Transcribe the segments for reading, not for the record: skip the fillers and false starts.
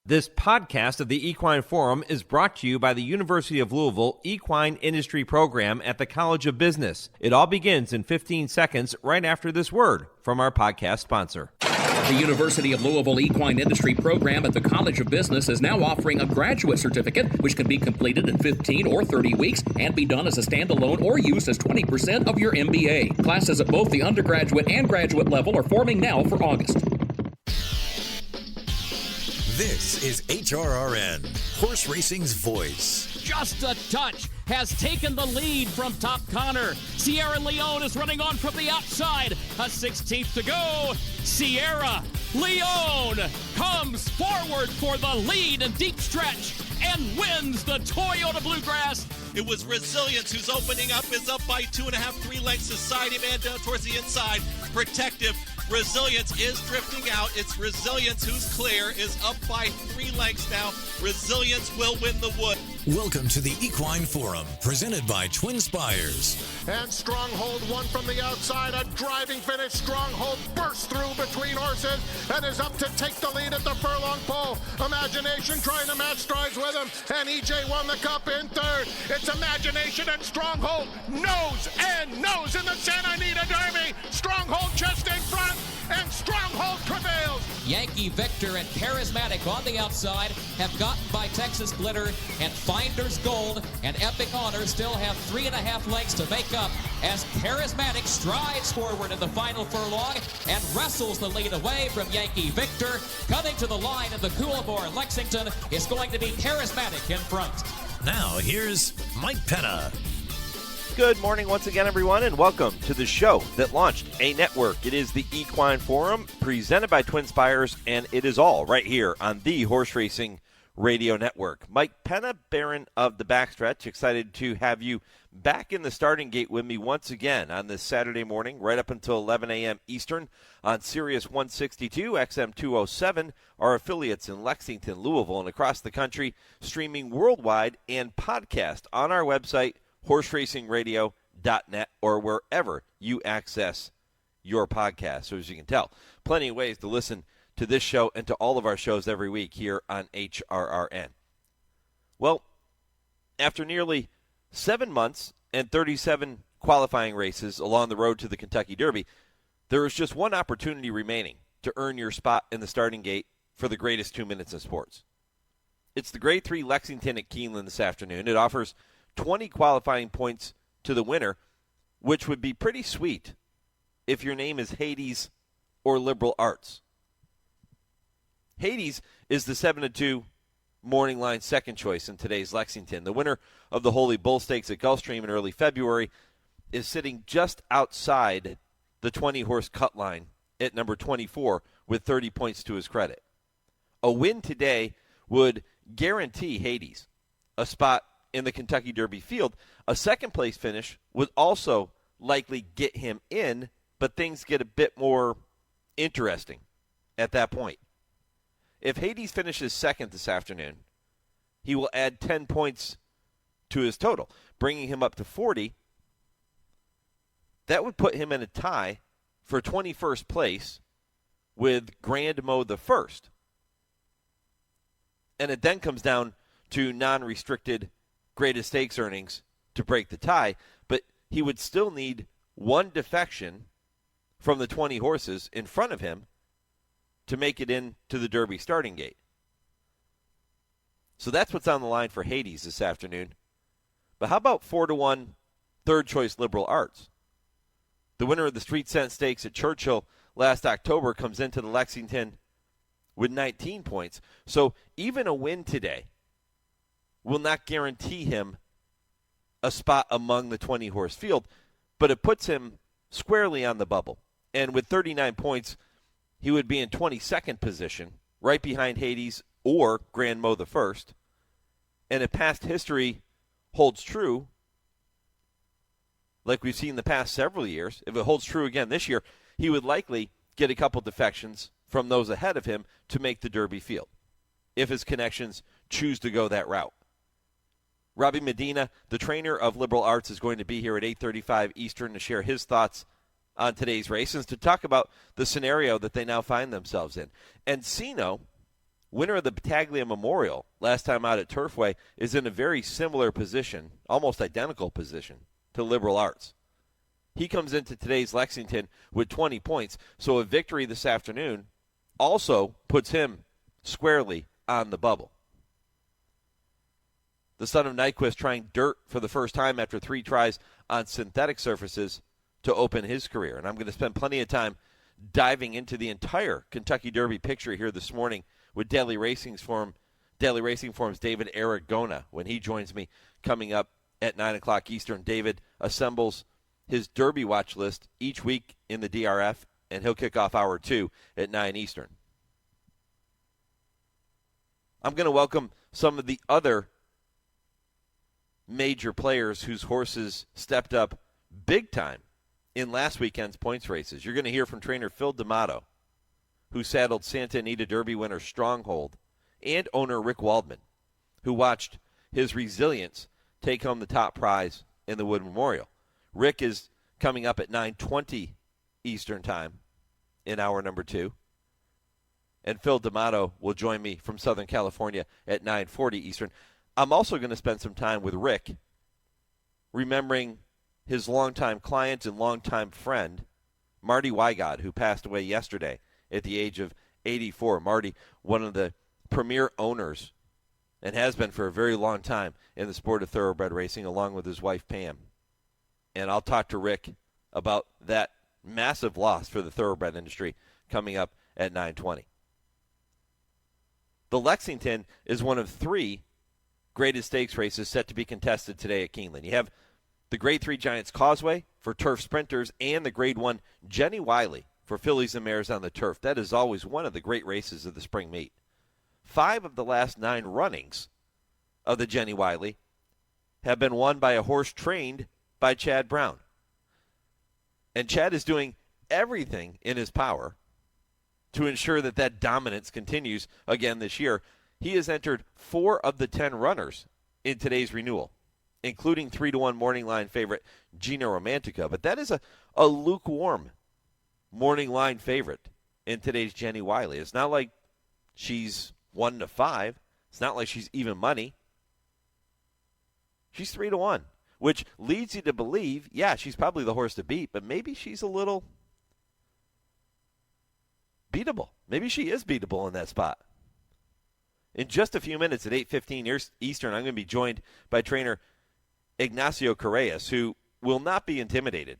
This podcast of the Equine Forum is brought to you by the University of Louisville Equine Industry Program at the College of Business. It all begins in 15 seconds right after this word from our podcast sponsor. The University of Louisville Equine Industry Program at the College of Business is now offering a graduate certificate, which can be completed in 15 or 30 weeks and be done as a standalone or used as 20% of your MBA. Classes at both the undergraduate and graduate level are forming now for August. This is HRRN, horse racing's voice. Just a touch has taken the lead from Top Connor. Sierra Leone is running on from the outside. A 16th to go. Sierra Leone comes forward for the lead and deep stretch and wins the Toyota Bluegrass. It was Resilience who's opening up, is up by 2.5, 3 lengths. Society man down towards the inside. Protective. Resilience is drifting out. It's Resilience who's clear, is up by 3 lengths now. Resilience will win the wood. Welcome to the Equine Forum, presented by TwinSpires. And Stronghold won from the outside. A driving finish. Stronghold bursts through between horses and is up to take the lead at the furlong pole. Imagination trying to match strides with him. And EJ won the cup in third. It's Imagination and Stronghold nose and nose in the Santa Anita Derby. Stronghold just in front. And Stronghold prevails. Yankee Victor and Charismatic on the outside have gotten by Texas Glitter and Finder's Gold, and Epic Honor still have 3.5 lengths to make up as Charismatic strides forward in the final furlong and wrestles the lead away from Yankee Victor. Coming to the line in the Coolmore Lexington is going to be Charismatic in front. Now here's Mike Penna. Good morning once again, everyone, and welcome to the show that launched a network. It is the Equine Forum, presented by TwinSpires, and it is all right here on the Horse Racing Radio Network. Mike Penna, Baron of the Backstretch, excited to have you back in the starting gate with me once again on this Saturday morning, right up until 11 a.m. Eastern on Sirius 162, XM 207, our affiliates in Lexington, Louisville, and across the country, streaming worldwide and podcast on our website, horseracingradio.net, or wherever you access your podcast. So as you can tell, plenty of ways to listen to this show and to all of our shows every week here on HRRN. Well, after nearly 7 months and 37 qualifying races along the road to the Kentucky Derby, there is just one opportunity remaining to earn your spot in the starting gate for the greatest 2 minutes in sports. It's the Grade 3 Lexington at Keeneland this afternoon. It offers 20 qualifying points to the winner, which would be pretty sweet if your name is Hades or Liberal Arts. Hades is the 7-2 morning line second choice in today's Lexington. The winner of the Holy Bull Stakes at Gulfstream in early February is sitting just outside the 20-horse cut line at number 24 with 30 points to his credit. A win today would guarantee Hades a spot in the Kentucky Derby field. A second-place finish would also likely get him in, but things get a bit more interesting at that point. If Hades finishes second this afternoon, he will add 10 points to his total, bringing him up to 40. That would put him in a tie for 21st place with Grand Mo the First. And it then comes down to non-restricted greatest stakes earnings to break the tie, but he would still need one defection from the 20 horses in front of him to make it into the Derby starting gate. So that's what's on the line for Hades this afternoon. But how about 4-1 third choice Liberal Arts? The winner of the Street Scent Stakes at Churchill last October comes into the Lexington with 19 points. So even a win today will not guarantee him a spot among the 20-horse field, but it puts him squarely on the bubble. And with 39 points, he would be in 22nd position, right behind Hades or Grand Mo the First. And if past history holds true, like we've seen the past several years, if it holds true again this year, he would likely get a couple defections from those ahead of him to make the Derby field, if his connections choose to go that route. Robbie Medina, the trainer of Liberal Arts, is going to be here at 8:35 Eastern to share his thoughts on today's race and to talk about the scenario that they now find themselves in. Encino winner of the Battaglia Memorial last time out at Turfway, is in a very similar position, almost identical position, to Liberal Arts. He comes into today's Lexington with 20 points, so a victory this afternoon also puts him squarely on the bubble. The son of Nyquist trying dirt for the first time after 3 tries on synthetic surfaces to open his career. And I'm going to spend plenty of time diving into the entire Kentucky Derby picture here this morning with Daily Racing Form's David Aragona when he joins me coming up at 9 o'clock Eastern. David assembles his Derby watch list each week in the DRF, and he'll kick off hour 2 at 9 Eastern. I'm going to welcome some of the other major players whose horses stepped up big time in last weekend's points races. You're going to hear from trainer Phil D'Amato, who saddled Santa Anita Derby winner Stronghold, and owner Ric Waldman, who watched his Resilience take home the top prize in the Wood Memorial. Rick is coming up at 9:20 Eastern Time in hour number 2. And Phil D'Amato will join me from Southern California at 9:40 Eastern. I'm also going to spend some time with Rick, remembering his longtime client and longtime friend, Marty Wygod, who passed away yesterday at the age of 84. Marty, one of the premier owners, and has been for a very long time in the sport of thoroughbred racing, along with his wife, Pam. And I'll talk to Rick about that massive loss for the thoroughbred industry coming up at 9:20. The Lexington is one of 3 graded stakes races set to be contested today at Keeneland. You have the Grade 3 Giants Causeway for turf sprinters and the Grade 1 Jenny Wiley for fillies and mares on the turf. That is always one of the great races of the spring meet. 5 of the last 9 runnings of the Jenny Wiley have been won by a horse trained by Chad Brown. And Chad is doing everything in his power to ensure that that dominance continues again this year. He has entered 4 of the 10 runners in today's renewal, including 3-1 morning line favorite Gina Romantica. But that is a lukewarm morning line favorite in today's Jenny Wiley. It's not like she's 1-5. It's not like she's even money. She's 3-1, which leads you to believe, yeah, she's probably the horse to beat, but maybe she's a little beatable. Maybe she is beatable in that spot. In just a few minutes at 8:15 Eastern, I'm going to be joined by trainer Ignacio Correas, who will not be intimidated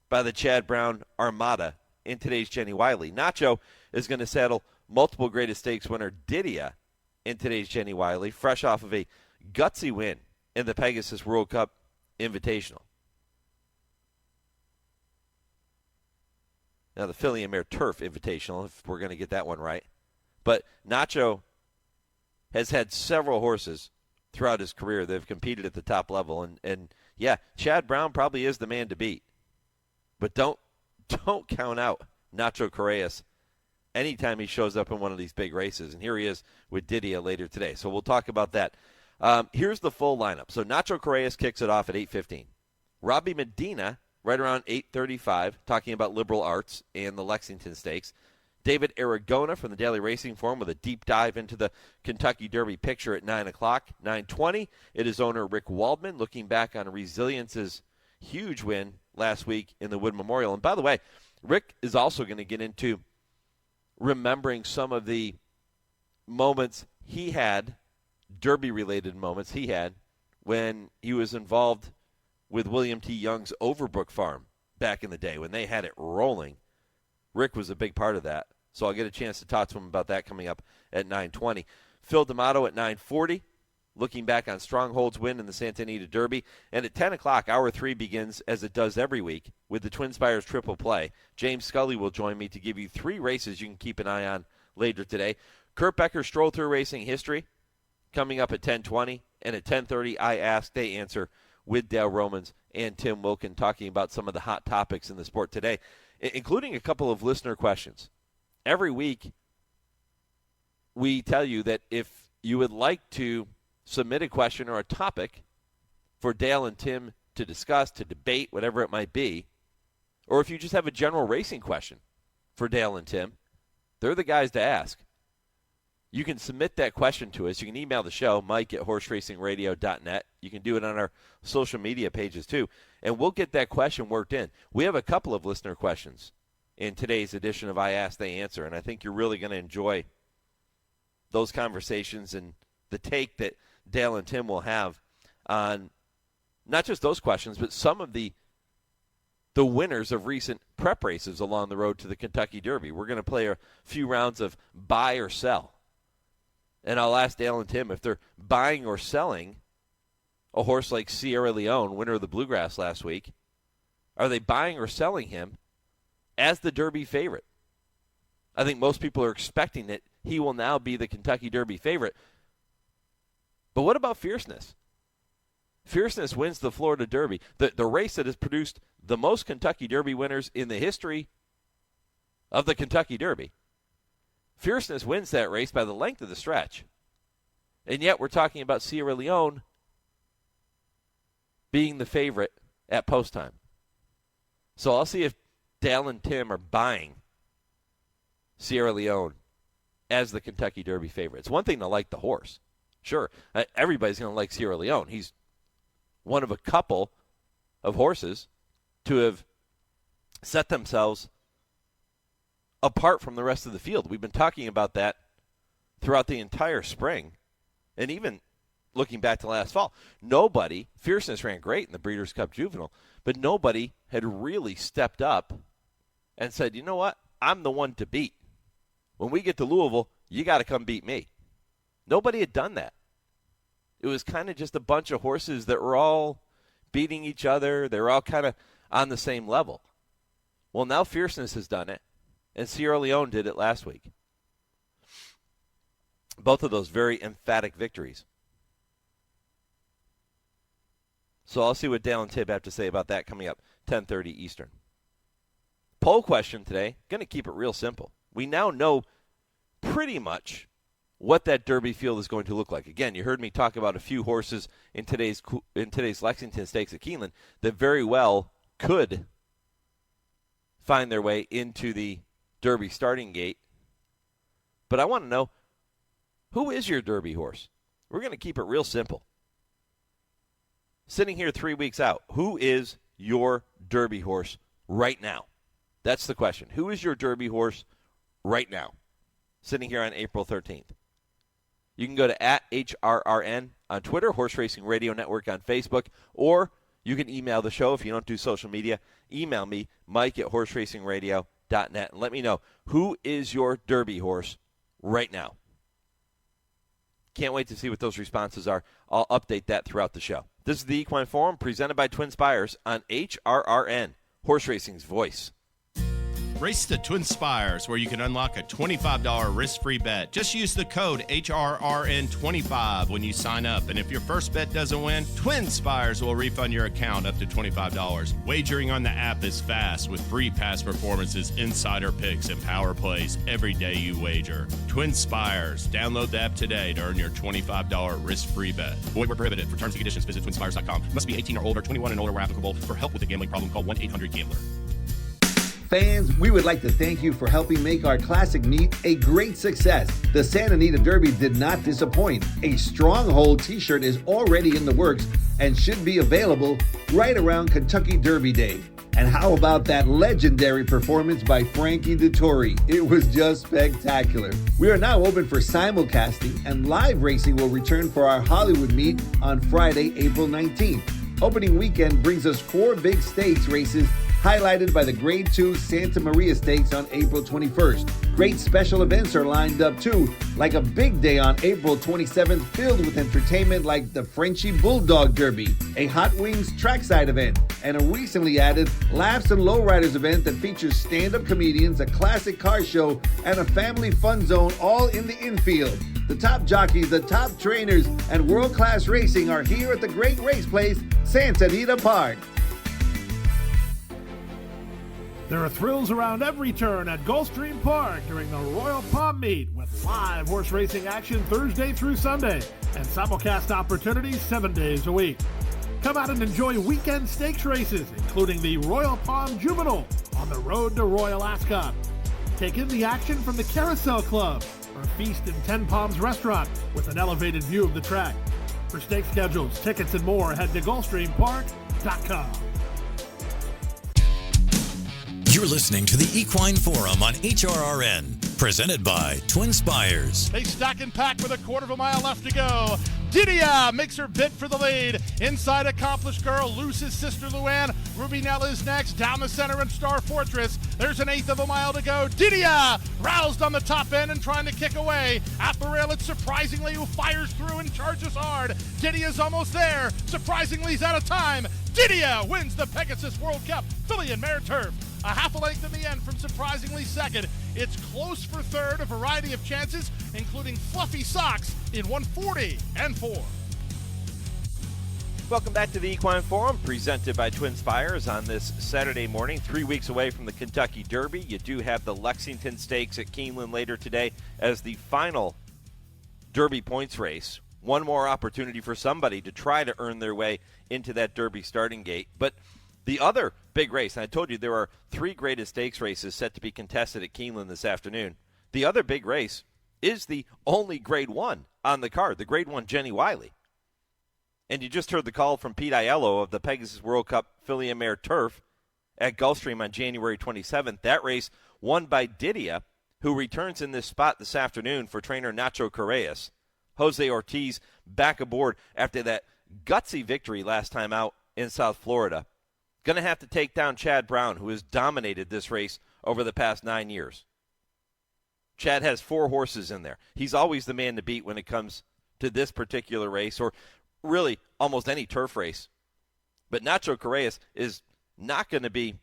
by the Chad Brown Armada in today's Jenny Wiley. Nacho is going to saddle multiple graded stakes winner Didia in today's Jenny Wiley, fresh off of a gutsy win in the Pegasus World Cup Invitational. Now, the Filly and Mare Turf Invitational, if we're going to get that one right. But Nacho has had several horses throughout his career that have competed at the top level. And yeah, Chad Brown probably is the man to beat. But don't count out Nacho Correas anytime he shows up in one of these big races. And here he is with Didia later today. So we'll talk about that. Here's the full lineup. So Nacho Correas kicks it off at 8:15. Robbie Medina right around 8:35, talking about liberal arts and the Lexington Stakes. David Aragona from the Daily Racing Forum with a deep dive into the Kentucky Derby picture at 9 o'clock. 9:20, it is owner Ric Waldman looking back on Resilience's huge win last week in the Wood Memorial. And by the way, Rick is also going to get into remembering some of the moments he had, Derby-related moments he had, when he was involved with William T. Young's Overbrook Farm back in the day when they had it rolling. Rick was a big part of that. So I'll get a chance to talk to him about that coming up at 9:20. Phil D'Amato at 9:40, looking back on Stronghold's win in the Santa Anita Derby. And at 10 o'clock, Hour 3 begins, as it does every week, with the TwinSpires Triple Play. James Scully will join me to give you 3 races you can keep an eye on later today. Kurt Becker, Stroll Through Racing History, coming up at 10:20. And at 10:30, I Ask, They Answer, with Dale Romans and Tim Wilkin, talking about some of the hot topics in the sport today, including a couple of listener questions. Every week, we tell you that if you would like to submit a question or a topic for Dale and Tim to discuss, to debate, whatever it might be, or if you just have a general racing question for Dale and Tim, they're the guys to ask. You can submit that question to us. You can email the show, mike@horseracingradio.net. You can do it on our social media pages, too. And we'll get that question worked in. We have a couple of listener questions in today's edition of I Ask, They Answer, and I think you're really going to enjoy those conversations and the take that Dale and Tim will have on not just those questions, but some of the winners of recent prep races along the road to the Kentucky Derby. We're going to play a few rounds of buy or sell. And I'll ask Dale and Tim if they're buying or selling a horse like Sierra Leone, winner of the Bluegrass last week. Are they buying or selling him as the Derby favorite? I think most people are expecting that he will now be the Kentucky Derby favorite. But what about Fierceness? Fierceness wins the Florida Derby, the race that has produced the most Kentucky Derby winners in the history of the Kentucky Derby. Fierceness wins that race by the length of the stretch. And yet we're talking about Sierra Leone being the favorite at post time. So I'll see if Dale and Tim are buying Sierra Leone as the Kentucky Derby favorite. It's one thing to like the horse. Sure, everybody's going to like Sierra Leone. He's one of a couple of horses to have set themselves apart from the rest of the field. We've been talking about that throughout the entire spring, and even looking back to last fall. Fierceness ran great in the Breeders' Cup Juvenile, but nobody had really stepped up and said, you know what, I'm the one to beat. When we get to Louisville, you got to come beat me. Nobody had done that. It was kind of just a bunch of horses that were all beating each other. They were all kind of on the same level. Well, now Fierceness has done it, and Sierra Leone did it last week. Both of those very emphatic victories. So I'll see what Dale and Tib have to say about that coming up 10:30 Eastern. Poll question today, going to keep it real simple. We now know pretty much what that Derby field is going to look like. Again, you heard me talk about a few horses in today's Lexington Stakes at Keeneland that very well could find their way into the Derby starting gate. But I want to know, who is your Derby horse? We're going to keep it real simple. Sitting here 3 weeks out, who is your Derby horse right now? That's the question. Who is your Derby horse right now? Sitting here on April 13th. You can go to @HRRN on Twitter, Horse Racing Radio Network on Facebook, or you can email the show if you don't do social media. Email me, mike@horseracingradio.net, and let me know, who is your Derby horse right now? Can't wait to see what those responses are. I'll update that throughout the show. This is the Equine Forum presented by TwinSpires on HRRN, Horse Racing's voice. Race to TwinSpires, where you can unlock a $25 risk-free bet. Just use the code HRRN25 when you sign up. And if your first bet doesn't win, TwinSpires will refund your account up to $25. Wagering on the app is fast with free past performances, insider picks, and power plays every day you wager. TwinSpires. Download the app today to earn your $25 risk-free bet. Void where prohibited. For terms and conditions, visit TwinSpires.com. Must be 18 or older, 21 and older where applicable. For help with a gambling problem, call 1-800-GAMBLER. Fans, we would like to thank you for helping make our classic meet a great success. The Santa Anita Derby did not disappoint. A Stronghold t-shirt is already in the works and should be available right around Kentucky Derby Day. And how about that legendary performance by Frankie Dettori? It was just spectacular. We are now open for simulcasting, and live racing will return for our Hollywood meet on Friday, April 19th. Opening weekend brings us 4 big stakes races highlighted by the Grade 2 Santa Maria Stakes on April 21st. Great special events are lined up too, like a big day on April 27th filled with entertainment like the Frenchy Bulldog Derby, a Hot Wings trackside event, and a recently added Laps and Lowriders event that features stand-up comedians, a classic car show, and a family fun zone all in the infield. The top jockeys, the top trainers, and world-class racing are here at the great race place, Santa Anita Park. There are thrills around every turn at Gulfstream Park during the Royal Palm Meet with live horse racing action Thursday through Sunday and simulcast opportunities 7 days a week. Come out and enjoy weekend stakes races, including the Royal Palm Juvenile on the road to Royal Ascot. Take in the action from the Carousel Club, or feast in Ten Palms Restaurant with an elevated view of the track. For stake schedules, tickets, and more, head to GulfstreamPark.com. You're listening to the Equine Forum on HRRN, presented by TwinSpires. They stack and pack with a quarter of a mile left to go. Didia makes her bid for the lead. Inside Accomplished Girl, Luce's sister Luann. Ruby Nell is next. Down the center in Star Fortress. There's an eighth of a mile to go. Didia roused on the top end and trying to kick away. At the rail, it's Surprisingly who fires through and charges hard. Didia's almost there. Surprisingly's out of time. Didia wins the Pegasus World Cup Filly and Mare Turf. A half a length in the end from Surprisingly second. It's close for third, a variety of chances, including Fluffy Socks in 140 and 4. Welcome back to the Equine Forum, presented by TwinSpires on this Saturday morning, 3 weeks away from the Kentucky Derby. You do have the Lexington Stakes at Keeneland later today as the final Derby points race. One more opportunity for somebody to try to earn their way into that Derby starting gate. But the other big race, and I told you there are 3 graded stakes races set to be contested at Keeneland this afternoon. The other big race is the only Grade 1 on the card, the Grade 1 Jenny Wiley. And you just heard the call from Pete Aiello of the Pegasus World Cup Filly and Mare Turf at Gulfstream on January 27th. That race won by Didia, who returns in this spot this afternoon for trainer Nacho Correas. Jose Ortiz back aboard after that gutsy victory last time out in South Florida. Going to have to take down Chad Brown, who has dominated this race over the past 9 years. Chad has 4 horses in there. He's always the man to beat when it comes to this particular race, or really almost any turf race. But Nacho Correas is not going to be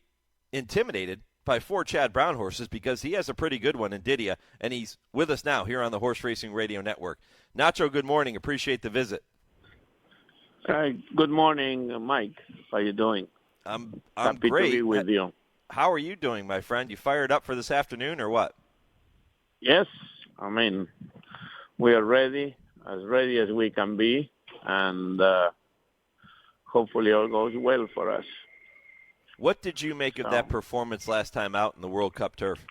intimidated by 4 Chad Brown horses because he has a pretty good one in Didia, and he's with us now here on the Horse Racing Radio Network. Nacho, good morning. Appreciate the visit. Good morning, Mike. How you doing? I'm Happy great. to be with you. How are you doing, my friend? You fired up for this afternoon or what? Yes. I mean, we are ready as we can be, and hopefully all goes well for us. What did you make of that performance last time out in the World Cup turf?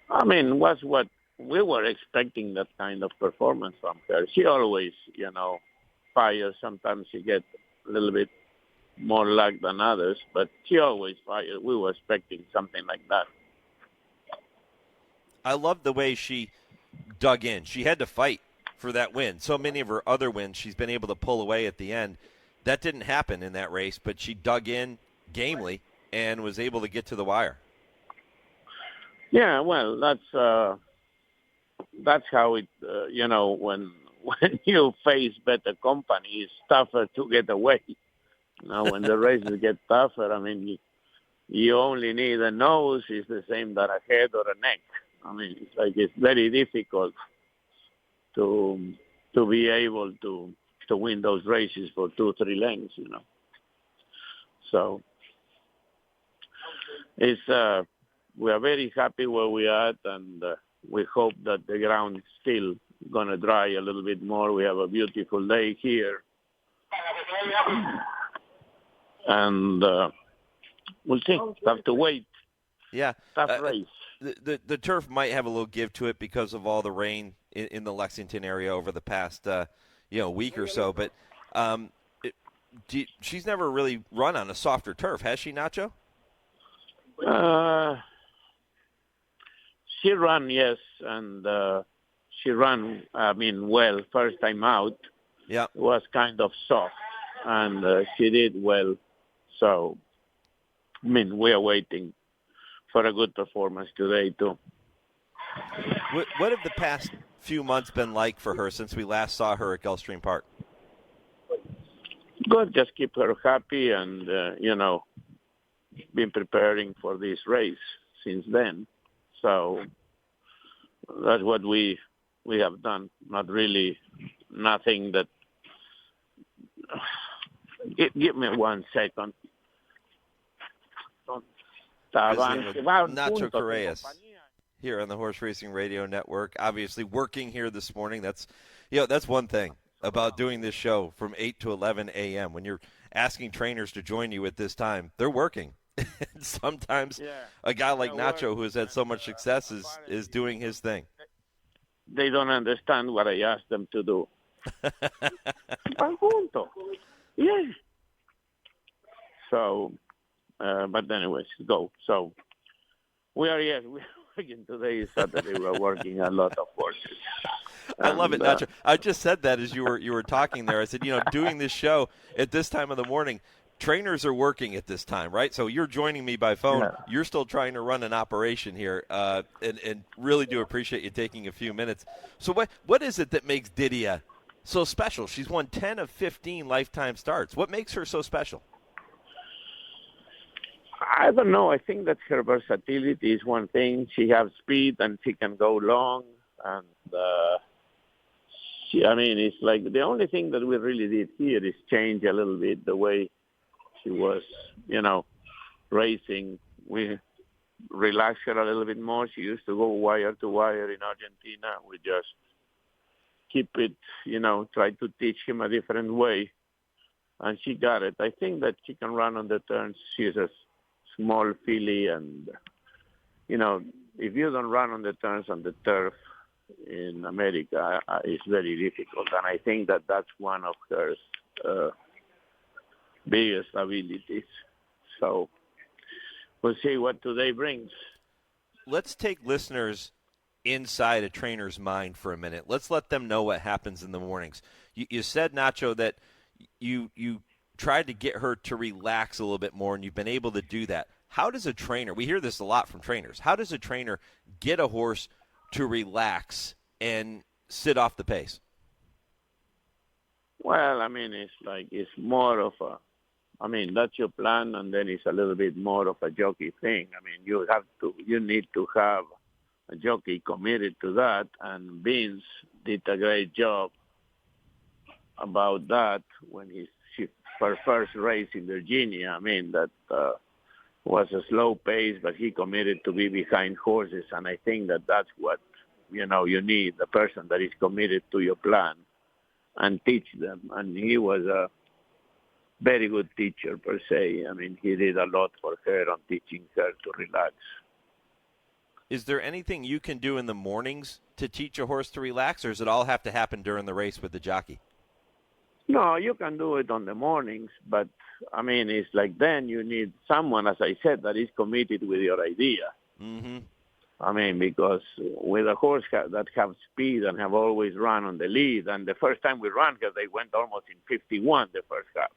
I mean, was what we were expecting, that kind of performance from her. She always, fires. Sometimes she gets a little bit more luck than others, but she always fires. We were expecting something like that. I love the way she dug in. She had to fight for that win. So many of her other wins she's been able to pull away at the end. That didn't happen in that race, but she dug in gamely and was able to get to the wire. Yeah, well, that's how it, when you face better company, it's tougher to get away. When the races get tougher, I mean, you only need a nose. It's the same that a head or a neck. I mean, it's very difficult to be able to win those races for 2-3 lengths, So it's we are very happy where we are at, and we hope that the ground is still going to dry a little bit more. We have a beautiful day here. And we'll see. Have to wait. Yeah. Tough race. The turf might have a little give to it because of all the rain in the Lexington area over the past week or so. But she's never really run on a softer turf, has she, Nacho? She ran, yes, and she ran, well, first time out. Yeah. It was kind of soft, and she did well. So, we are waiting for a good performance today, too. What have the past few months been like for her since we last saw her at Gulfstream Park? Good, just keep her happy and, been preparing for this race since then. So that's what we have done. Not really, nothing that... Give me 1 second. Nacho Correas here on the Horse Racing Radio Network. Obviously working here this morning. That's one thing about doing this show from 8 to 11 a.m. When you're asking trainers to join you at this time, they're working. Sometimes a guy like Nacho, who has had so much success, is doing his thing. They don't understand what I asked them to do. Van juntos. Yes. So, but anyways, go. So, we're working today is Saturday. We're working a lot of horses. I love it, Nacho. I just said that as you were talking there. I said, doing this show at this time of the morning, trainers are working at this time, right? So you're joining me by phone. Yeah. You're still trying to run an operation here, and really do appreciate you taking a few minutes. So what is it that makes Didia so special? She's won 10 of 15 lifetime starts. What makes her so special? I don't know. I think that her versatility is one thing. She has speed and she can go long. And it's like the only thing that we really did here is change a little bit the way she was, racing. We relaxed her a little bit more. She used to go wire to wire in Argentina. We just keep it, try to teach him a different way. And she got it. I think that she can run on the turns. She's a small filly, and if you don't run on the turns on the turf in America, it's very difficult. And I think that that's one of her biggest abilities. So we'll see what today brings. Let's take listeners inside a trainer's mind for a minute. Let's let them know what happens in the mornings. You said, Nacho, that you tried to get her to relax a little bit more, and you've been able to do that. How does a trainer, we hear this a lot from trainers, how does a trainer get a horse to relax and sit off the pace? Well, it's more of that's your plan, and then it's a little bit more of a jockey thing. You need to have a jockey committed to that, and Vince did a great job about that when her first race in Virginia. That was a slow pace, but he committed to be behind horses, and I think that that's what, you need, the person that is committed to your plan and teach them. And he was a very good teacher, per se. He did a lot for her on teaching her to relax. Is there anything you can do in the mornings to teach a horse to relax, or does it all have to happen during the race with the jockey? No, you can do it on the mornings, but, it's like then you need someone, as I said, that is committed with your idea. Mm-hmm. Because with a horse that have speed and have always run on the lead, and the first time we ran here, they went almost in 51 the first half.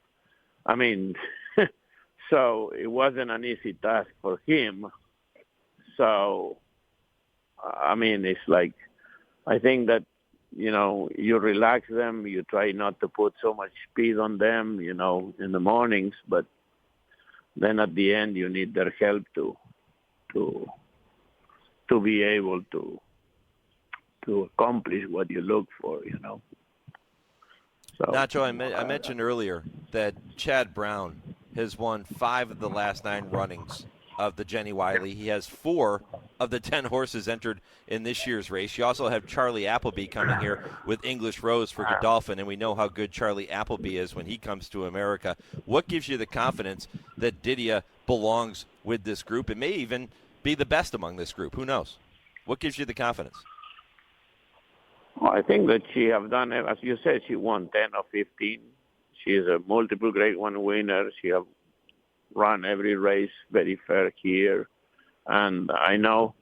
So it wasn't an easy task for him. So, it's like, I think that, you relax them, you try not to put so much speed on them, in the mornings, but then at the end you need their help to be able to accomplish what you look for, So, Nacho, I mentioned earlier that Chad Brown has won 5 of the last 9 runnings of the Jenny Wiley. He has 4 of the 10 horses entered in this year's race. You also have Charlie Appleby coming here with English Rose for Godolphin, and we know how good Charlie Appleby is when he comes to America. What gives you the confidence that Didia belongs with this group? It may even be the best among this group. Who knows? What gives you the confidence? Well, I think that she have done, as you said, she won 10 of 15. She is a multiple Grade 1 winner. She have run every race very fair here. And I know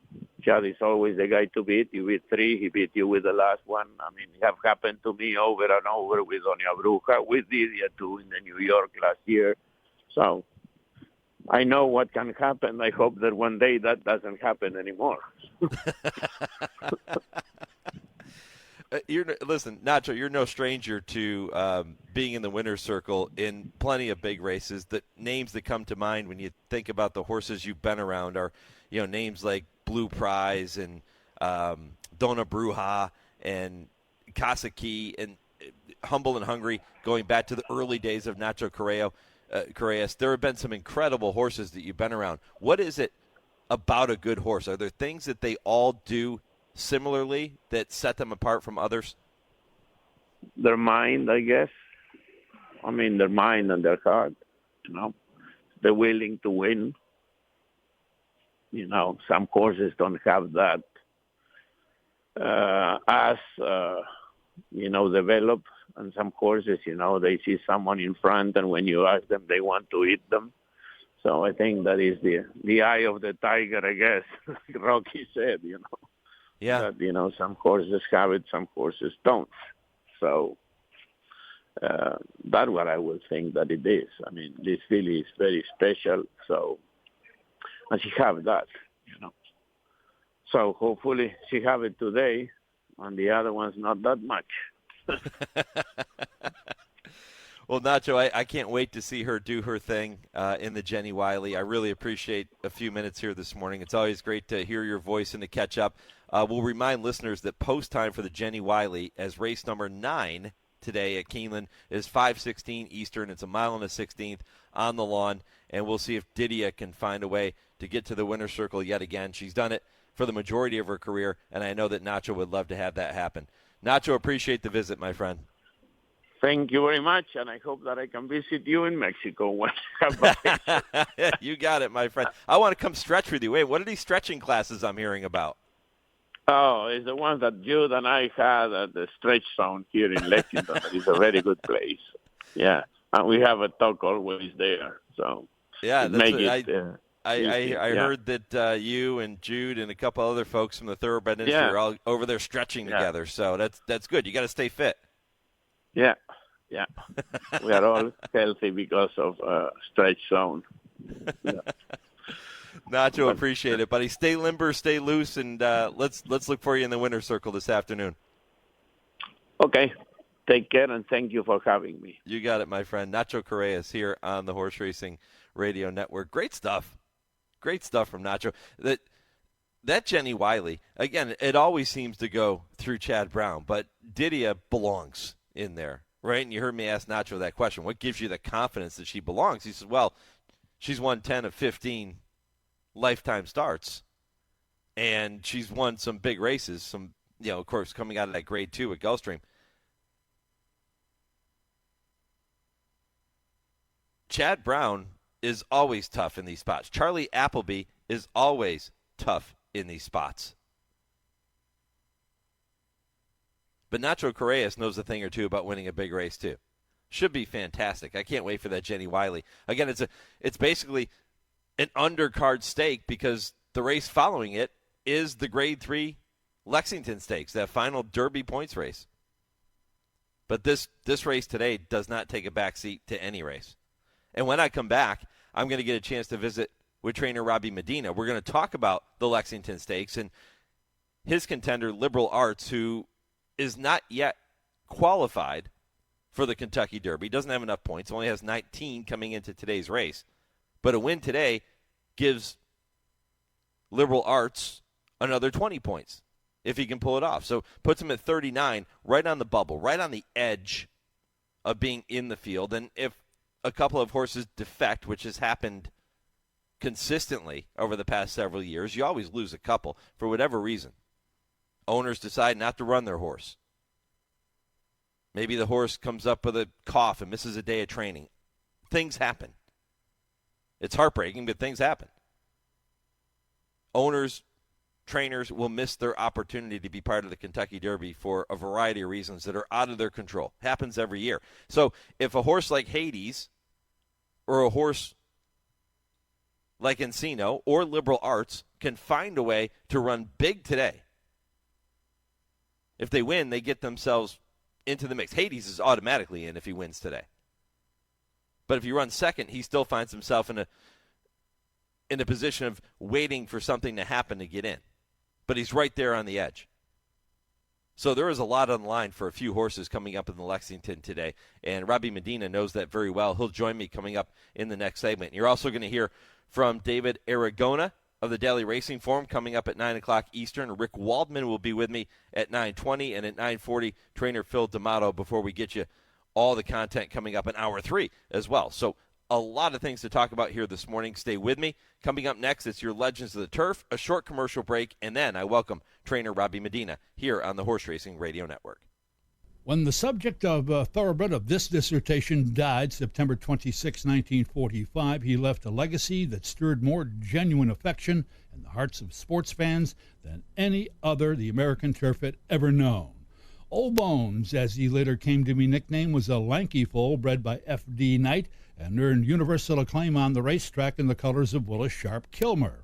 Chad is always the guy to beat. You beat 3, he beat you with the last one. It have happened to me over and over with Doña Bruja, with Didia too in the New York last year. So I know what can happen. I hope that one day that doesn't happen anymore. Listen, Nacho, you're no stranger to being in the winner's circle in plenty of big races. The names that come to mind when you think about the horses you've been around are, names like Blue Prize and Dona Bruja and Kasaki and Humble and Hungry, going back to the early days of Nacho Correas. There have been some incredible horses that you've been around. What is it about a good horse? Are there things that they all do similarly that set them apart from others? Their mind, I guess. Their mind and their heart, They're willing to win. some courses don't have that as developed. And some courses, they see someone in front, and when you ask them, they want to eat them. So I think that is the eye of the tiger, I guess, Rocky said, Yeah. That, some courses have it, some courses don't. So that's what I would think that it is. I mean, this filly is very special, so, and she have that, So hopefully she have it today, and the other one's not that much. Well, Nacho, I can't wait to see her do her thing in the Jenny Wiley. I really appreciate a few minutes here this morning. It's always great to hear your voice and to catch up. We'll remind listeners that post time for the Jenny Wiley as race number 9 today at Keeneland is 5:16 Eastern. It's a mile and a 16th on the lawn, and we'll see if Didia can find a way to get to the winner's circle yet again. She's done it for the majority of her career, and I know that Nacho would love to have that happen. Nacho, appreciate the visit, my friend. Thank you very much, and I hope that I can visit you in Mexico. You got it, my friend. I want to come stretch with you. Wait, what are these stretching classes I'm hearing about? Oh, it's the one that Jude and I had at the Stretch Zone here in Lexington. It's a very good place. Yeah, and we have a talk always there. So yeah, I yeah. heard that you and Jude and a couple other folks from the thoroughbred industry are all over there stretching together. So that's good. You got to stay fit. Yeah. We are all healthy because of Stretch Zone. Yeah. Nacho, appreciate it, buddy. Stay limber, stay loose, and let's look for you in the winner's circle this afternoon. Okay. Take care, and thank you for having me. You got it, my friend. Nacho Correas here on the Horse Racing Radio Network. Great stuff. Great stuff from Nacho. That Jenny Wiley, again, it always seems to go through Chad Brown, but Didia belongs in there, right? And you heard me ask Nacho that question. What gives you the confidence that she belongs? He says, well, she's won 10 of 15 lifetime starts, and she's won some big races, some, of course, coming out of that grade 2 at Gulfstream. Chad Brown is always tough in these spots. Charlie Appleby is always tough in these spots. But Nacho Correas knows a thing or two about winning a big race, too. Should be fantastic. I can't wait for that Jenny Wiley. Again, it's basically an undercard stake because the race following it is the Grade 3 Lexington Stakes, that final Derby points race. But this race today does not take a back seat to any race. And when I come back, I'm going to get a chance to visit with trainer Robbie Medina. We're going to talk about the Lexington Stakes and his contender, Liberal Arts, who is not yet qualified for the Kentucky Derby. Doesn't have enough points. Only has 19 coming into today's race. But a win today gives Liberal Arts another 20 points if he can pull it off. So puts him at 39, right on the bubble, right on the edge of being in the field. And if a couple of horses defect, which has happened consistently over the past several years, you always lose a couple for whatever reason. Owners decide not to run their horse. Maybe the horse comes up with a cough and misses a day of training. Things happen. It's heartbreaking, but things happen. Owners, trainers will miss their opportunity to be part of the Kentucky Derby for a variety of reasons that are out of their control. Happens every year. So if a horse like Hades or a horse like Encino or Liberal Arts can find a way to run big today, if they win, they get themselves into the mix. Hades is automatically in if he wins today. But if he runs second, he still finds himself in a position of waiting for something to happen to get in. But he's right there on the edge. So there is a lot on the line for a few horses coming up in the Lexington today, and Robbie Medina knows that very well. He'll join me coming up in the next segment. You're also going to hear from David Aragona of the Daily Racing Forum coming up at 9 o'clock Eastern. Ric Waldman will be with me at 9:20, and at 9:40, trainer Phil D'Amato, before we get you all the content coming up in Hour 3 as well. So a lot of things to talk about here this morning. Stay with me. Coming up next, it's your Legends of the Turf, a short commercial break, and then I welcome trainer Robbie Medina here on the Horse Racing Radio Network. When the subject of thoroughbred of this dissertation died September 26, 1945, he left a legacy that stirred more genuine affection in the hearts of sports fans than any other the American turf had ever known. Old Bones, as he later came to be nicknamed, was a lanky foal bred by F.D. Knight and earned universal acclaim on the racetrack in the colors of Willis Sharp Kilmer.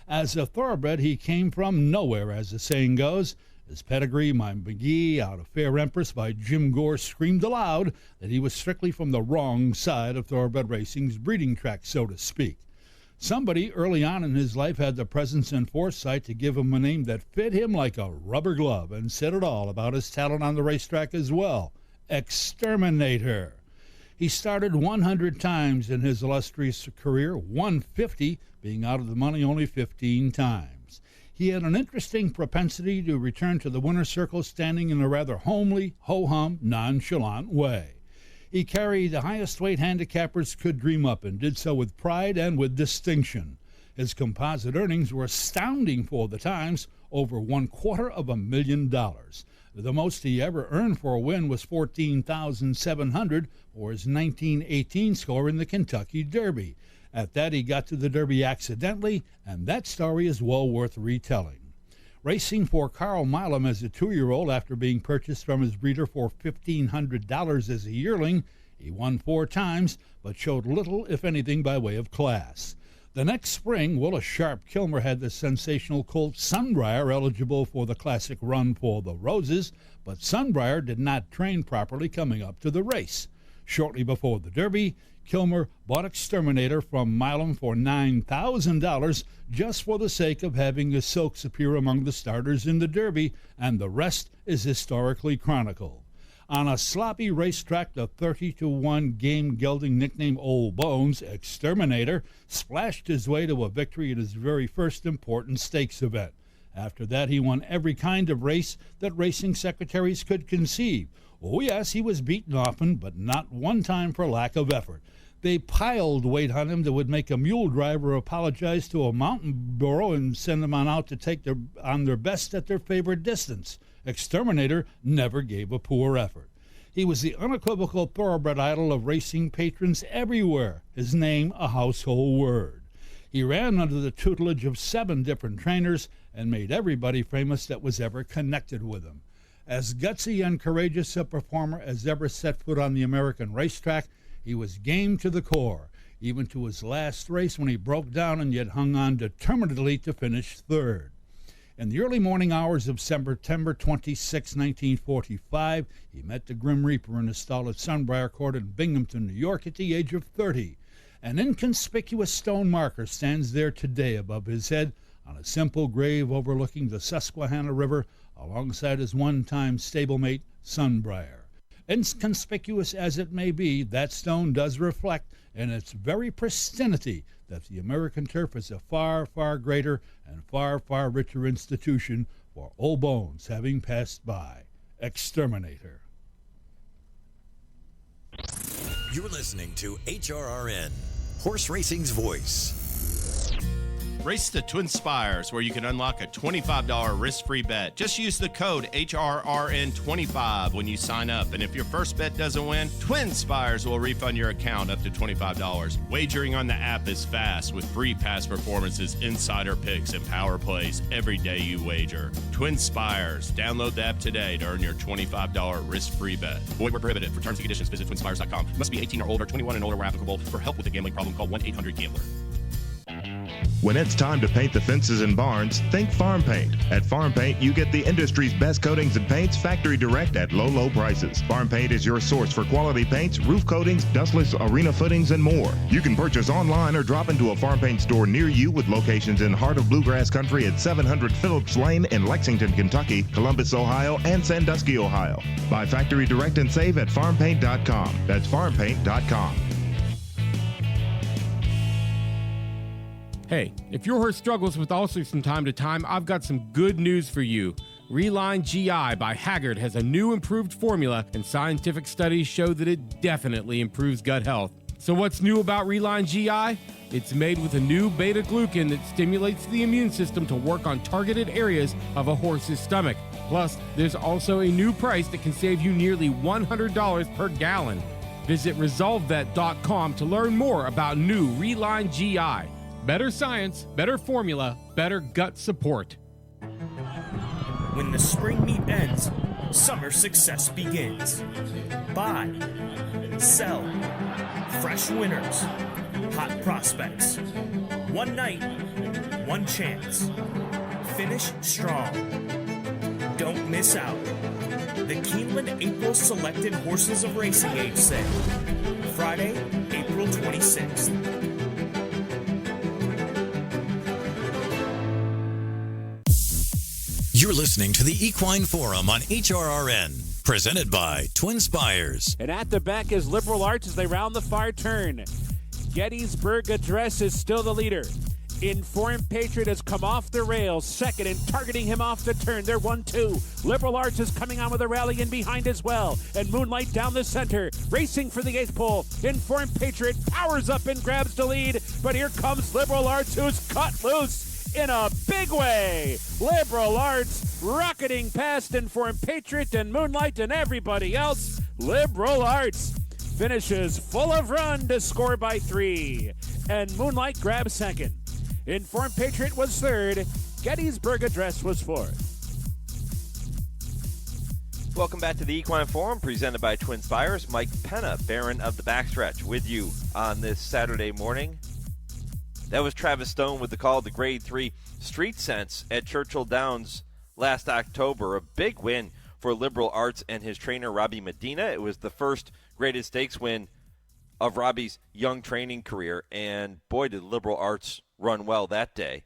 As a thoroughbred, he came from nowhere, as the saying goes. His pedigree, my McGee, out of Fair Empress by Jim Gore, screamed aloud that he was strictly from the wrong side of thoroughbred racing's breeding track, so to speak. Somebody early on in his life had the presence and foresight to give him a name that fit him like a rubber glove and said it all about his talent on the racetrack as well. Exterminator. He started 100 times in his illustrious career, 150 being out of the money only 15 times. He had an interesting propensity to return to the winner's circle standing in a rather homely, ho-hum, nonchalant way. He carried the highest weight handicappers could dream up and did so with pride and with distinction. His composite earnings were astounding for the times, over $250,000. The most he ever earned for a win was $14,700 for his 1918 score in the Kentucky Derby. At that, he got to the Derby accidentally, and that story is well worth retelling. Racing for Carl Milam as a 2-year-old after being purchased from his breeder for $1,500 as a yearling, he won 4 times, but showed little, if anything, by way of class. The next spring, Willis Sharp Kilmer had the sensational colt Sunbriar eligible for the classic Run for the Roses, but Sunbriar did not train properly coming up to the race. Shortly before the Derby, Kilmer bought Exterminator from Milam for $9,000 just for the sake of having the Silks appear among the starters in the Derby, and the rest is historically chronicled. On a sloppy racetrack, the 30-1 game gelding nicknamed Old Bones, Exterminator, splashed his way to a victory at his very first important stakes event. After that, he won every kind of race that racing secretaries could conceive. Oh, yes, he was beaten often, but not one time for lack of effort. They piled weight on him that would make a mule driver apologize to a mountain burro and send them on out to take on their best at their favorite distance. Exterminator never gave a poor effort. He was the unequivocal thoroughbred idol of racing patrons everywhere, his name a household word. He ran under the tutelage of 7 different trainers and made everybody famous that was ever connected with him. As gutsy and courageous a performer as ever set foot on the American racetrack, he was game to the core, even to his last race when he broke down and yet hung on determinedly to finish 3rd. In the early morning hours of September 26, 1945, he met the Grim Reaper in his stall at Sunbriar Court in Binghamton, New York, at the age of 30. An inconspicuous stone marker stands there today above his head on a simple grave overlooking the Susquehanna River alongside his one-time stablemate, Sunbriar. Inconspicuous as it may be, that stone does reflect in its very pristinity that the American turf is a far, far greater and far, far richer institution for Old Bones having passed by. Exterminator. You're listening to HRRN, Horse Racing's Voice. Race the TwinSpires, where you can unlock a $25 risk-free bet. Just use the code HRRN25 when you sign up. And if your first bet doesn't win, TwinSpires will refund your account up to $25. Wagering on the app is fast with free past performances, insider picks, and power plays every day you wager. TwinSpires. Download the app today to earn your $25 risk-free bet. Void where prohibited. For terms and conditions, visit TwinSpires.com. Must be 18 or older, 21 and older where applicable. For help with a gambling problem, call 1-800-GAMBLER. When it's time to paint the fences and barns, think Farm Paint. At Farm Paint, you get the industry's best coatings and paints factory direct at low, low prices. Farm Paint is your source for quality paints, roof coatings, dustless arena footings, and more. You can purchase online or drop into a Farm Paint store near you with locations in heart of bluegrass country at 700 Phillips Lane in Lexington, Kentucky, Columbus, Ohio, and Sandusky, Ohio. Buy factory direct and save at farmpaint.com. That's farmpaint.com. Hey, if your horse struggles with ulcers from time to time, I've got some good news for you. Reline GI by Haggard has a new improved formula, and scientific studies show that it definitely improves gut health. So what's new about Reline GI? It's made with a new beta-glucan that stimulates the immune system to work on targeted areas of a horse's stomach. Plus, there's also a new price that can save you nearly $100 per gallon. Visit ResolveVet.com to learn more about new Reline GI. Better science, better formula, better gut support. When the spring meet ends, summer success begins. Buy, sell, fresh winners, hot prospects. One night, one chance. Finish strong. Don't miss out. The Keeneland April Selected Horses of Racing Age Sale. Friday, April 26th. You're listening to the Equine Forum on HRRN, presented by TwinSpires. And at the back is Liberal Arts as they round the far turn. Gettysburg Address is still the leader. Informed Patriot has come off the rails, second, and targeting him off the turn. They're 1-2. Liberal Arts is coming on with a rally in behind as well. And Moonlight down the center, racing for the 8th pole. Informed Patriot powers up and grabs the lead. But here comes Liberal Arts, who's cut loose in a big way. Liberal Arts rocketing past Informed Patriot and Moonlight and everybody else. Liberal Arts finishes full of run to score by 3. And Moonlight grabs second. Informed Patriot was third. Gettysburg Address was fourth. Welcome back to the Equine Forum, presented by TwinSpires. Mike Penna, Baron of the Backstretch, with you on this Saturday morning. That was Travis Stone with the call of the Grade 3 Street Sense at Churchill Downs last October. A big win for Liberal Arts and his trainer, Robbie Medina. It was the first graded stakes win of Robbie's young training career, and boy, did Liberal Arts run well that day.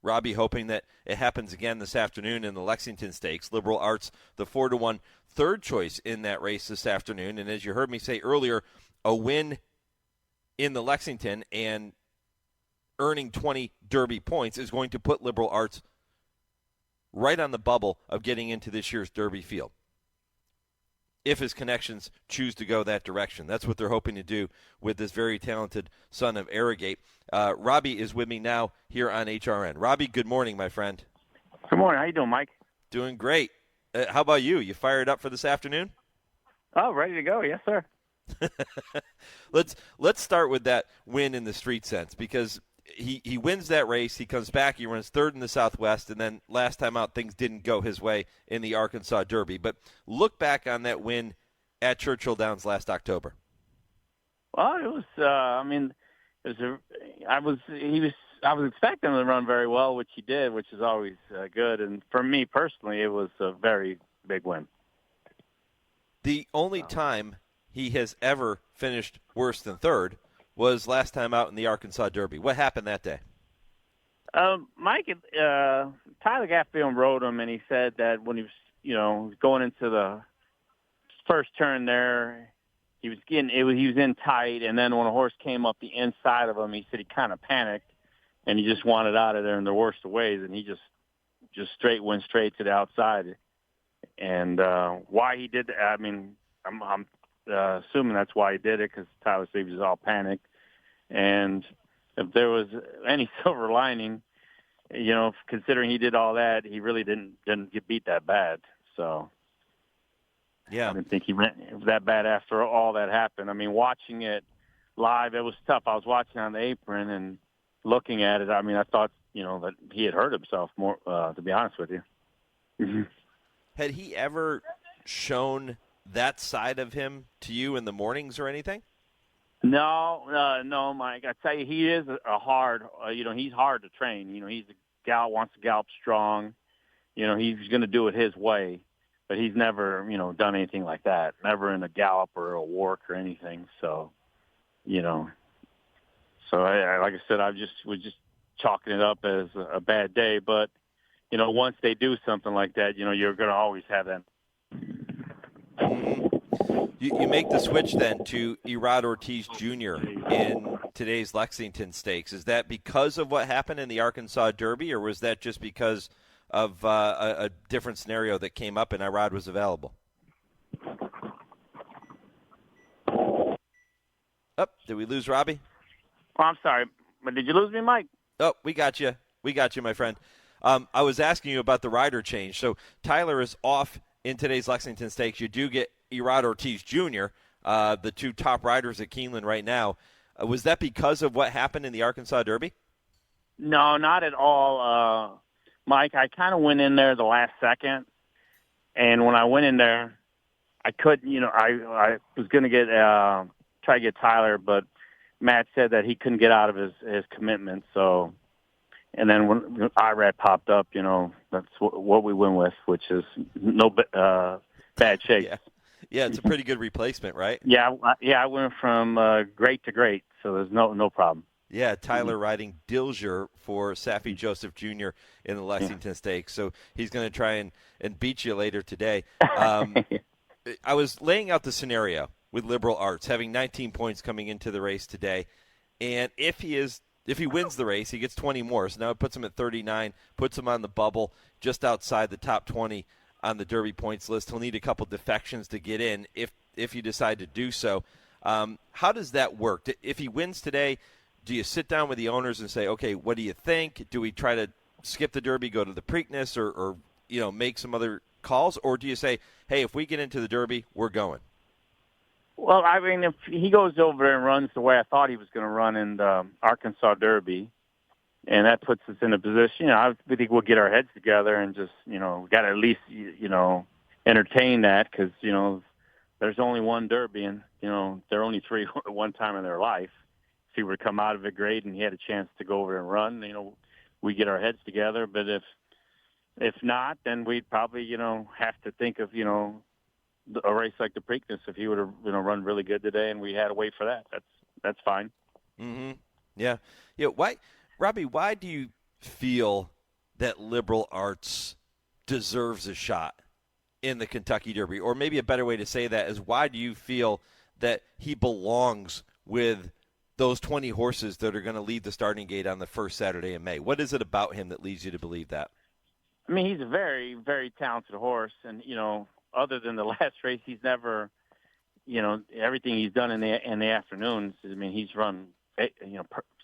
Robbie hoping that it happens again this afternoon in the Lexington Stakes. Liberal Arts, the 4-1 third choice in that race this afternoon, and as you heard me say earlier, a win in the Lexington and earning 20 Derby points is going to put Liberal Arts right on the bubble of getting into this year's Derby field, if his connections choose to go that direction. That's what they're hoping to do with this very talented son of Arrogate. Robbie is with me now here on HRN. Robbie, good morning, my friend. Good morning. How you doing, Mike? Doing great. How about you? You fired up for this afternoon? Oh, ready to go. Yes, sir. Let's start with that win in the Street Sense, because he wins that race. He comes back. He runs third in the Southwest, and then last time out things didn't go his way in the Arkansas Derby. But look back on that win at Churchill Downs last October. Well, it was. I was expecting him to run very well, which he did, which is always good. And for me personally, it was a very big win. The only time he has ever finished worse than third was last time out in the Arkansas Derby. What happened that day? Mike, Tyler Gafffield rode him, and he said that when he was, going into the first turn there, he was in tight, and then when a horse came up the inside of him, he said he kind of panicked, and he just wanted out of there in the worst of ways, and he just went straight to the outside. And why he did that, I mean, I'm assuming that's why he did it, because Tyler said he was all panicked. And if there was any silver lining, considering he did all that, he really didn't get beat that bad. So yeah, I didn't think he went that bad after all that happened. I mean, watching it live, it was tough. I was watching on the apron and looking at it. I mean, I thought, that he had hurt himself more, to be honest with you. Had he ever shown that side of him to you in the mornings or anything? No, Mike. I tell you, he is a hard. He's hard to train. He's a gal, wants to gallop strong. He's going to do it his way, but he's never, done anything like that. Never in a gallop or a work or anything. So, I like I said, I was just chalking it up as a bad day. But once they do something like that, you're going to always have that. You make the switch then to Erod Ortiz Jr. in today's Lexington Stakes. Is that because of what happened in the Arkansas Derby, or was that just because of a different scenario that came up and Erod was available? Oh, did we lose Robbie? Oh, I'm sorry. But did you lose me, Mike? Oh, we got you. We got you, my friend. I was asking you about the rider change. So Tyler is off in today's Lexington Stakes. You do get Erod Ortiz Jr., the two top riders at Keeneland right now. Was that because of what happened in the Arkansas Derby? No, not at all, Mike. I kind of went in there the last second, and when I went in there, I couldn't. I was going to get try to get Tyler, but Matt said that he couldn't get out of his commitment. So, and then when Irad popped up, that's what we went with, which is no bad shape. Yeah, it's a pretty good replacement, right? Yeah, I went from great to great, so there's no problem. Yeah, Tyler riding Dilger for Safi Joseph Jr. in the Lexington Stakes, so he's going to try and beat you later today. I was laying out the scenario with Liberal Arts, having 19 points coming into the race today, and if he wins the race, he gets 20 more, so now it puts him at 39, puts him on the bubble, just outside the top 20 on the Derby points list. He'll need a couple defections to get in if you decide to do so. How does that work? If he wins today, do you sit down with the owners and say, okay, what do you think? Do we try to skip the Derby, go to the Preakness, or make some other calls? Or do you say, hey, if we get into the Derby, we're going? Well, I mean, if he goes over there and runs the way I thought he was going to run in the Arkansas Derby, and that puts us in a position, I think we'll get our heads together and just, got to at least, entertain that because, there's only one Derby and, there are only three at one time in their life. If he were to come out of it great and he had a chance to go over and run, we get our heads together. But if not, then we'd probably, have to think of, a race like the Preakness if he would have, run really good today and we had to wait for that. That's fine. Mm-hmm. Yeah. Why, Robbie, why do you feel that Liberal Arts deserves a shot in the Kentucky Derby? Or maybe a better way to say that is, why do you feel that he belongs with those 20 horses that are going to lead the starting gate on the first Saturday in May? What is it about him that leads you to believe that? I mean, he's a very, very talented horse. And, other than the last race, he's never, everything he's done in the afternoons, I mean, he's run,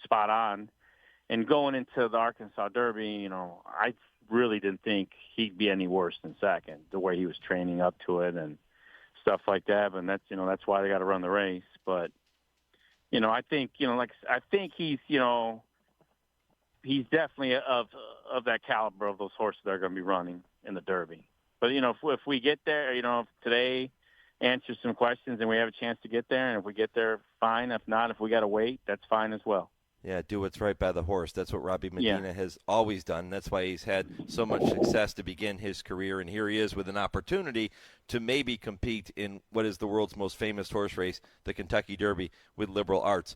spot on. And going into the Arkansas Derby, I really didn't think he'd be any worse than second, the way he was training up to it and stuff like that. And that's, that's why they got to run the race. But, I think, I think he's definitely of that caliber of those horses that are going to be running in the Derby. But, if we get there, if today answers some questions and we have a chance to get there, and if we get there, fine. If not, if we got to wait, that's fine as well. Yeah, do what's right by the horse. That's what Robbie Medina has always done. That's why he's had so much success to begin his career. And here he is with an opportunity to maybe compete in what is the world's most famous horse race, the Kentucky Derby, with Liberal Arts.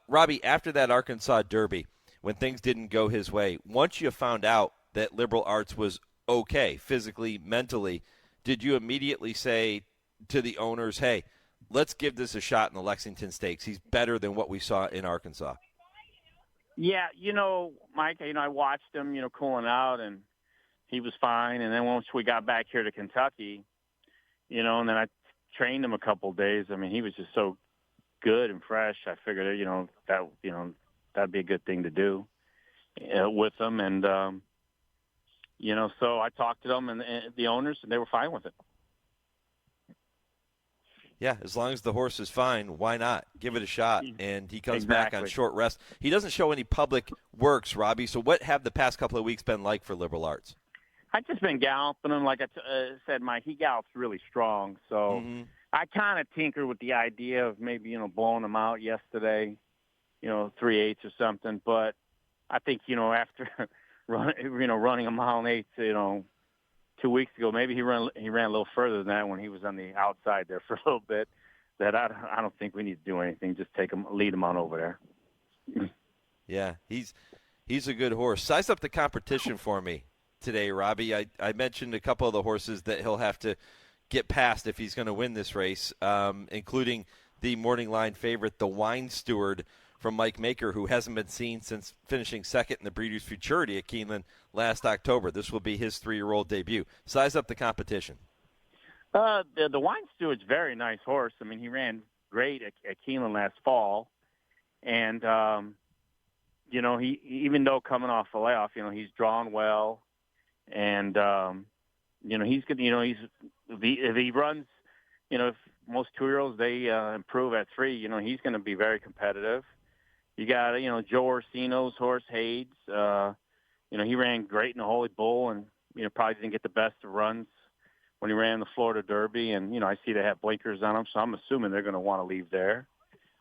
Robbie, after that Arkansas Derby, when things didn't go his way, once you found out that Liberal Arts was okay, physically, mentally, did you immediately say to the owners, hey, let's give this a shot in the Lexington Stakes? He's better than what we saw in Arkansas. Yeah, Mike, I watched him, cooling out, and he was fine. And then once we got back here to Kentucky, and then I trained him a couple of days. I mean, he was just so good and fresh. I figured, that'd be a good thing to do with him. And, so I talked to them and the owners, and they were fine with it. Yeah, as long as the horse is fine, why not? Give it a shot. And he comes back on short rest. He doesn't show any public works, Robbie. So what have the past couple of weeks been like for Liberal Arts? I've just been galloping him. Like I said, Mike, he gallops really strong. So I kind of tinkered with the idea of maybe, blowing him out yesterday, 3/8 or something. But I think, after running a mile and 8, 2 weeks ago, maybe he ran a little further than that when he was on the outside there for a little bit. That I don't think we need to do anything. Just lead him on over there. Yeah, he's a good horse. Size up the competition for me today, Robbie. I mentioned a couple of the horses that he'll have to get past if he's going to win this race, including the morning line favorite, the Wine Steward from Mike Maker, who hasn't been seen since finishing second in the Breeders' Futurity at Keeneland last October. This will be his 3-year-old debut. Size up the competition. The Wine Steward's a very nice horse. I mean, he ran great at Keeneland last fall. And, he even though coming off a layoff, he's drawn well, and he's good. If he runs, if most 2-year-olds they improve at 3, he's going to be very competitive. You got Joe Orsino's horse Hades. He ran great in the Holy Bull, and probably didn't get the best of runs when he ran the Florida Derby. And I see they have blinkers on him, so I'm assuming they're going to want to leave there.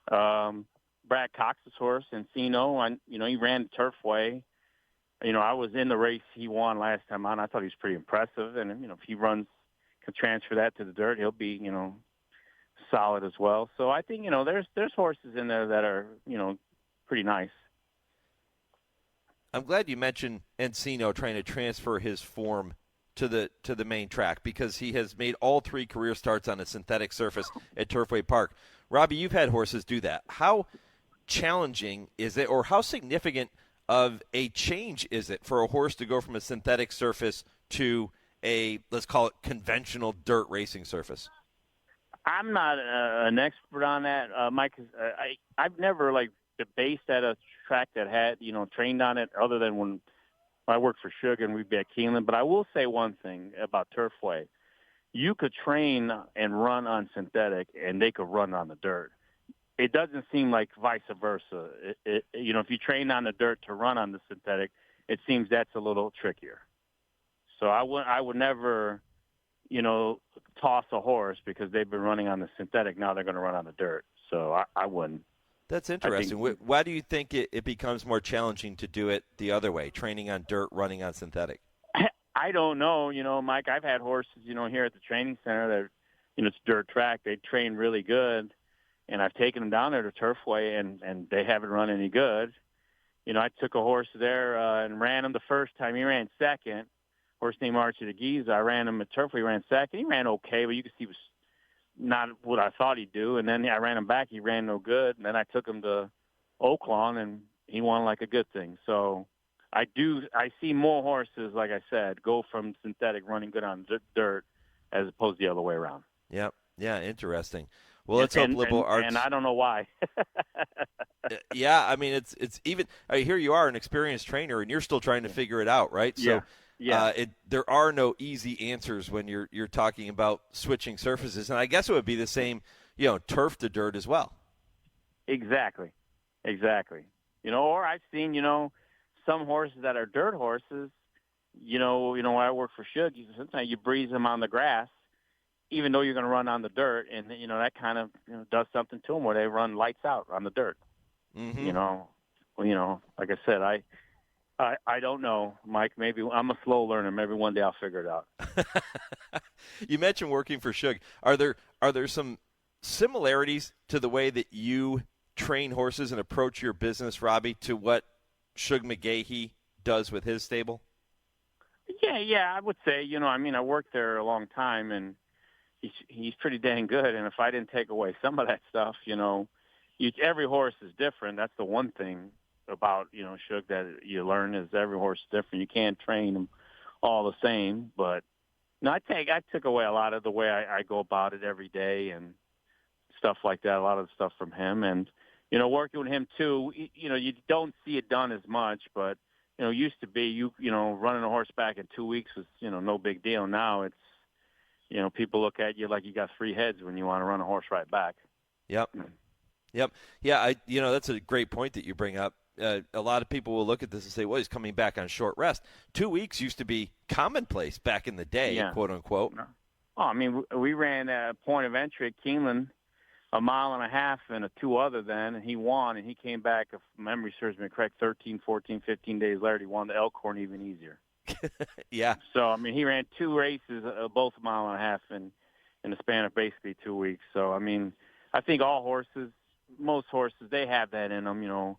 Brad Cox's horse Encino, he ran Turfway. I was in the race he won last time on. I thought he was pretty impressive, and if he can transfer that to the dirt, he'll be solid as well. So I think there's horses in there that are pretty nice. I'm glad you mentioned Encino trying to transfer his form to the main track, because he has made all 3 career starts on a synthetic surface at Turfway Park. Robbie, you've had horses do that. How challenging is it, or how significant of a change is it for a horse to go from a synthetic surface to a, let's call it, conventional dirt racing surface? I'm not an expert on that, Mike. I've never based at a track that had trained on it, other than when I worked for Sugar and we'd be at Keeneland. But I will say one thing about Turfway: you could train and run on synthetic, and they could run on the dirt. It doesn't seem like vice versa. If you train on the dirt to run on the synthetic, it seems that's a little trickier. So I would never, toss a horse because they've been running on the synthetic. Now they're going to run on the dirt. So I wouldn't. That's interesting. Why do you think it becomes more challenging to do it the other way, training on dirt, running on synthetic? I don't know. Mike, I've had horses, here at the training center that, it's dirt track. They train really good. And I've taken them down there to Turfway, and they haven't run any good. I took a horse there and ran him the first time. He ran second. Horse named Archie de Giza. I ran him at Turfway. He ran second. He ran okay, but you could see he was not what I thought he'd do. And then I ran him back. He ran no good. And then I took him to Oaklawn, and he won like a good thing. So I see more horses, like I said, go from synthetic running good on dirt as opposed to the other way around. Yep. Yeah, interesting. Well, let's hope Liberal Arts. And I don't know why. Yeah, I mean, it's even. Here you are, an experienced trainer, and you're still trying to figure it out, right? Yeah. So, there are no easy answers when you're talking about switching surfaces, and I guess it would be the same, turf to dirt as well. Exactly. Or I've seen, some horses that are dirt horses. When I work for Shug, sometimes you breeze them on the grass, even though you're going to run on the dirt, and that kind of does something to them where they run lights out on the dirt. Mm-hmm. Like I said, I don't know, Mike. Maybe I'm a slow learner. Maybe one day I'll figure it out. You mentioned working for Shug. Are there some similarities to the way that you train horses and approach your business, Robbie, to what Shug McGahee does with his stable? Yeah, I would say. I worked there a long time, and he's pretty dang good. And if I didn't take away some of that stuff, every horse is different. That's the one thing about, Shug that you learn is every horse is different. You can't train them all the same. But I took away a lot of the way I go about it every day and stuff like that, a lot of the stuff from him. And, working with him too, you don't see it done as much, but, used to be, running a horse back in 2 weeks was, no big deal. Now it's, people look at you like you got 3 heads when you want to run a horse right back. Yep. Yeah, that's a great point that you bring up. A lot of people will look at this and say, well, he's coming back on short rest. 2 weeks used to be commonplace back in the day, quote unquote. Oh, we ran a point of entry at Keeneland, 1.5 miles and a 2 other then, and he won, and he came back, if memory serves me correct, 13, 14, 15 days later. He won the Elkhorn even easier. Yeah. So, he ran 2 races, both 1.5 miles in the span of basically 2 weeks. So, I think most horses, they have that in them,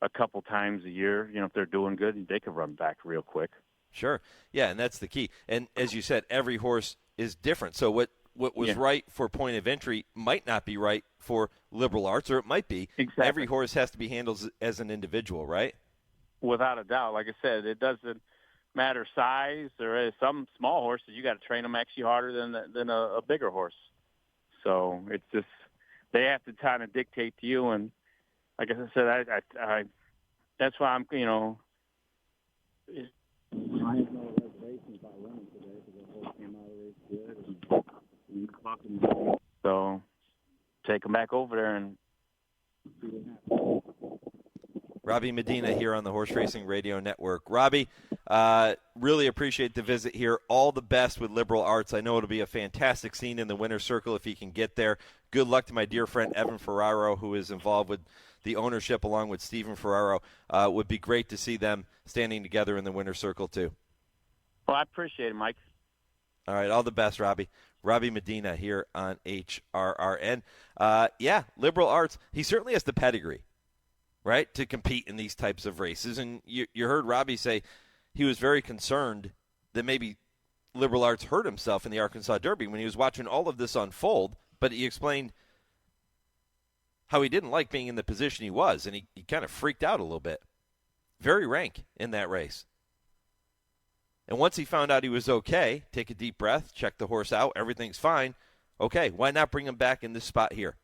a couple times a year. If they're doing good, they can run back real quick. Sure. Yeah, and that's the key. And as you said, every horse is different. So what was right for point of entry might not be right for Liberal Arts, or it might be. Exactly. Every horse has to be handled as an individual, right? Without a doubt. Like I said, it doesn't matter size, or some small horses, you got to train them actually harder than a bigger horse. So it's just, they have to kind of dictate to you. And like I said, that's why I'm, so take him back over there and see what happens. Robbie Medina here on the Horse Racing Radio Network. Robbie, really appreciate the visit here. All the best with Liberal Arts. I know it'll be a fantastic scene in the winner's circle if he can get there. Good luck to my dear friend Evan Ferraro, who is involved with the ownership along with Stephen Ferraro. Would be great to see them standing together in the winner's circle too. Well, I appreciate it, Mike. All right, all the best, Robbie. Robbie Medina here on HRRN. Liberal Arts, he certainly has the pedigree, right, to compete in these types of races. And you heard Robbie say he was very concerned that maybe Liberal Arts hurt himself in the Arkansas Derby when he was watching all of this unfold. But he explained how he didn't like being in the position he was, and he kind of freaked out a little bit. Very rank in that race. And once he found out he was okay, take a deep breath, check the horse out, everything's fine. Okay, why not bring him back in this spot here?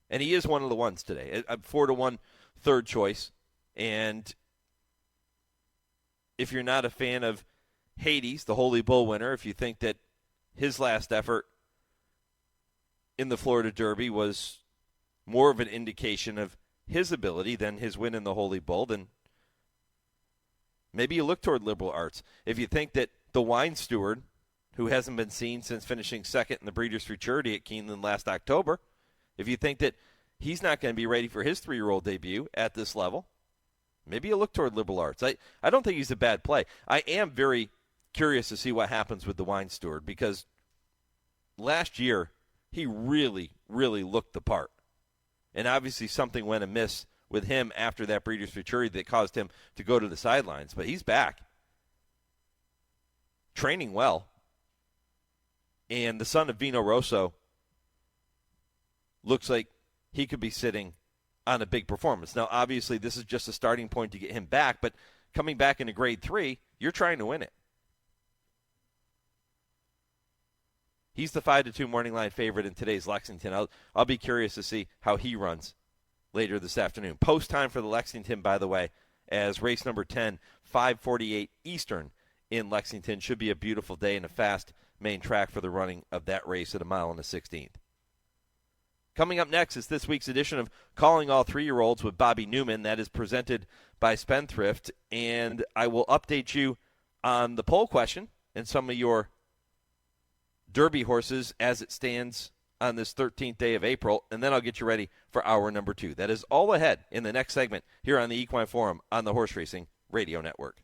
And he is one of the ones today. A 4-1 third choice. And if you're not a fan of Hades, the Holy Bull winner, if you think that his last effort in the Florida Derby was more of an indication of his ability than his win in the Holy Bull, then maybe you look toward Liberal Arts. If you think that the Wine Steward, who hasn't been seen since finishing second in the Breeders' Futurity at Keeneland last October, if you think that he's not going to be ready for his 3-year-old debut at this level, maybe you look toward Liberal Arts. I don't think he's a bad play. I am very curious to see what happens with the Wine Steward because last year he really, really looked the part. And obviously something went amiss with him after that Breeders' Futurity that caused him to go to the sidelines. But he's back, training well. And the son of Vino Rosso looks like he could be sitting on a big performance. Now, obviously, this is just a starting point to get him back, but coming back into Grade 3, you're trying to win it. He's the 5-2 morning line favorite in today's Lexington. I'll be curious to see how he runs later this afternoon. Post time for the Lexington, by the way, as race number 10, 5:48 Eastern in Lexington. Should be a beautiful day and a fast main track for the running of that race at 1 16 Coming up next is this week's edition of Calling All 3-Year-Olds with Bobby Newman. That is presented by Spendthrift, and I will update you on the poll question and some of your Derby horses as it stands on this 13th day of April, and then I'll get you ready for hour number 2. That is all ahead in the next segment here on the Equine Forum on the Horse Racing Radio Network.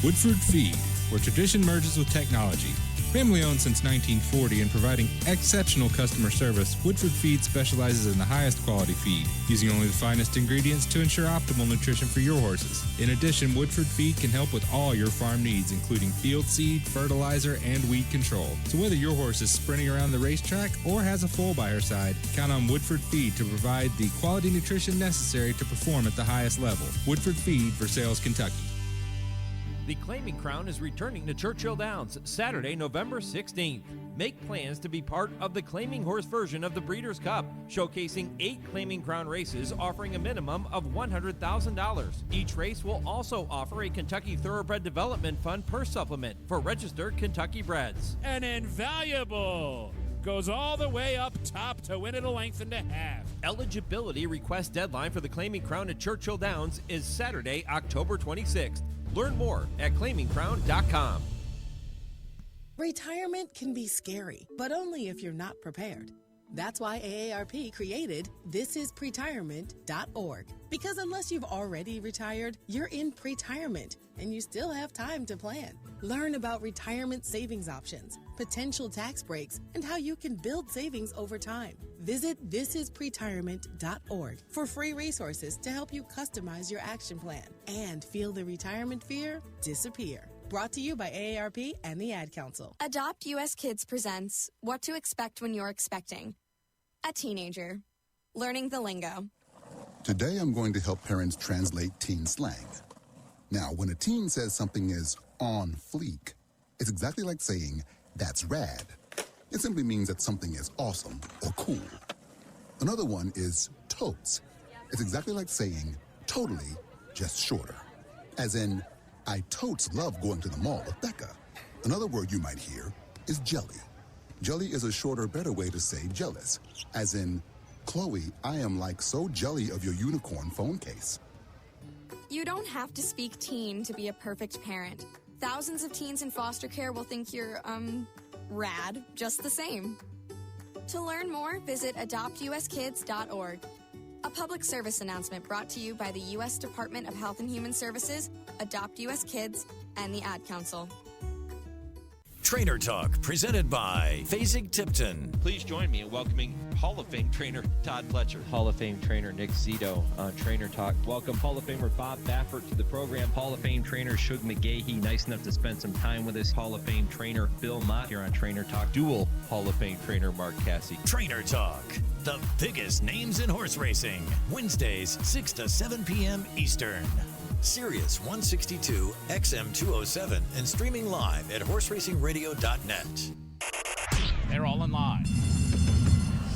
Woodford Feed, where tradition merges with technology. Family owned since 1940 and providing exceptional customer service, Woodford Feed specializes in the highest quality feed, using only the finest ingredients to ensure optimal nutrition for your horses. In addition, Woodford Feed can help with all your farm needs, including field seed, fertilizer, and weed control. So whether your horse is sprinting around the racetrack or has a foal by her side, count on Woodford Feed to provide the quality nutrition necessary to perform at the highest level. Woodford Feed, Versailles, Kentucky. The Claiming Crown is returning to Churchill Downs Saturday, November 16th. Make plans to be part of the Claiming Horse version of the Breeders' Cup, showcasing 8 Claiming Crown races offering a minimum of $100,000. Each race will also offer a Kentucky Thoroughbred Development Fund purse supplement for registered Kentucky breds. An invaluable goes all the way up top to win at a length and a half. Eligibility request deadline for the Claiming Crown at Churchill Downs is Saturday, October 26th. Learn more at claimingcrown.com. Retirement can be scary, but only if you're not prepared. That's why AARP created thisispretirement.org. Because unless you've already retired, you're in pretirement, and you still have time to plan. Learn about retirement savings options, potential tax breaks, and how you can build savings over time. Visit thisispretirement.org for free resources to help you customize your action plan and feel the retirement fear disappear. Brought to you by AARP and the Ad Council. Adopt US Kids presents What to Expect When You're Expecting a Teenager. Learning the lingo. Today I'm going to help parents translate teen slang. Now, when a teen says something is on fleek, it's exactly like saying, that's rad. It simply means that something is awesome or cool. Another one is totes. It's exactly like saying, totally just shorter. As in, I totes love going to the mall with Becker. Another word you might hear is jelly. Jelly is a shorter, better way to say jealous. As in, Chloe, I am like so jelly of your unicorn phone case. You don't have to speak teen to be a perfect parent. Thousands of teens in foster care will think you're, rad just the same. To learn more, visit adoptuskids.org. A public service announcement brought to you by the U.S. Department of Health and Human Services, Adopt U.S. Kids, and the Ad Council. Trainer Talk, presented by Fasig-Tipton. Please join me in welcoming Hall of Fame trainer Todd Fletcher. Hall of Fame trainer Nick Zito on Trainer Talk. Welcome Hall of Famer Bob Baffert to the program. Hall of Fame trainer Shug McGahee, nice enough to spend some time with us. Hall of Fame trainer Bill Mott here on Trainer Talk. Dual Hall of Fame trainer Mark Cassie. Trainer Talk, the biggest names in horse racing. Wednesdays, 6 to 7 p.m. Eastern. Sirius 162, XM 207, and streaming live at horseracingradio.net. They're all in line.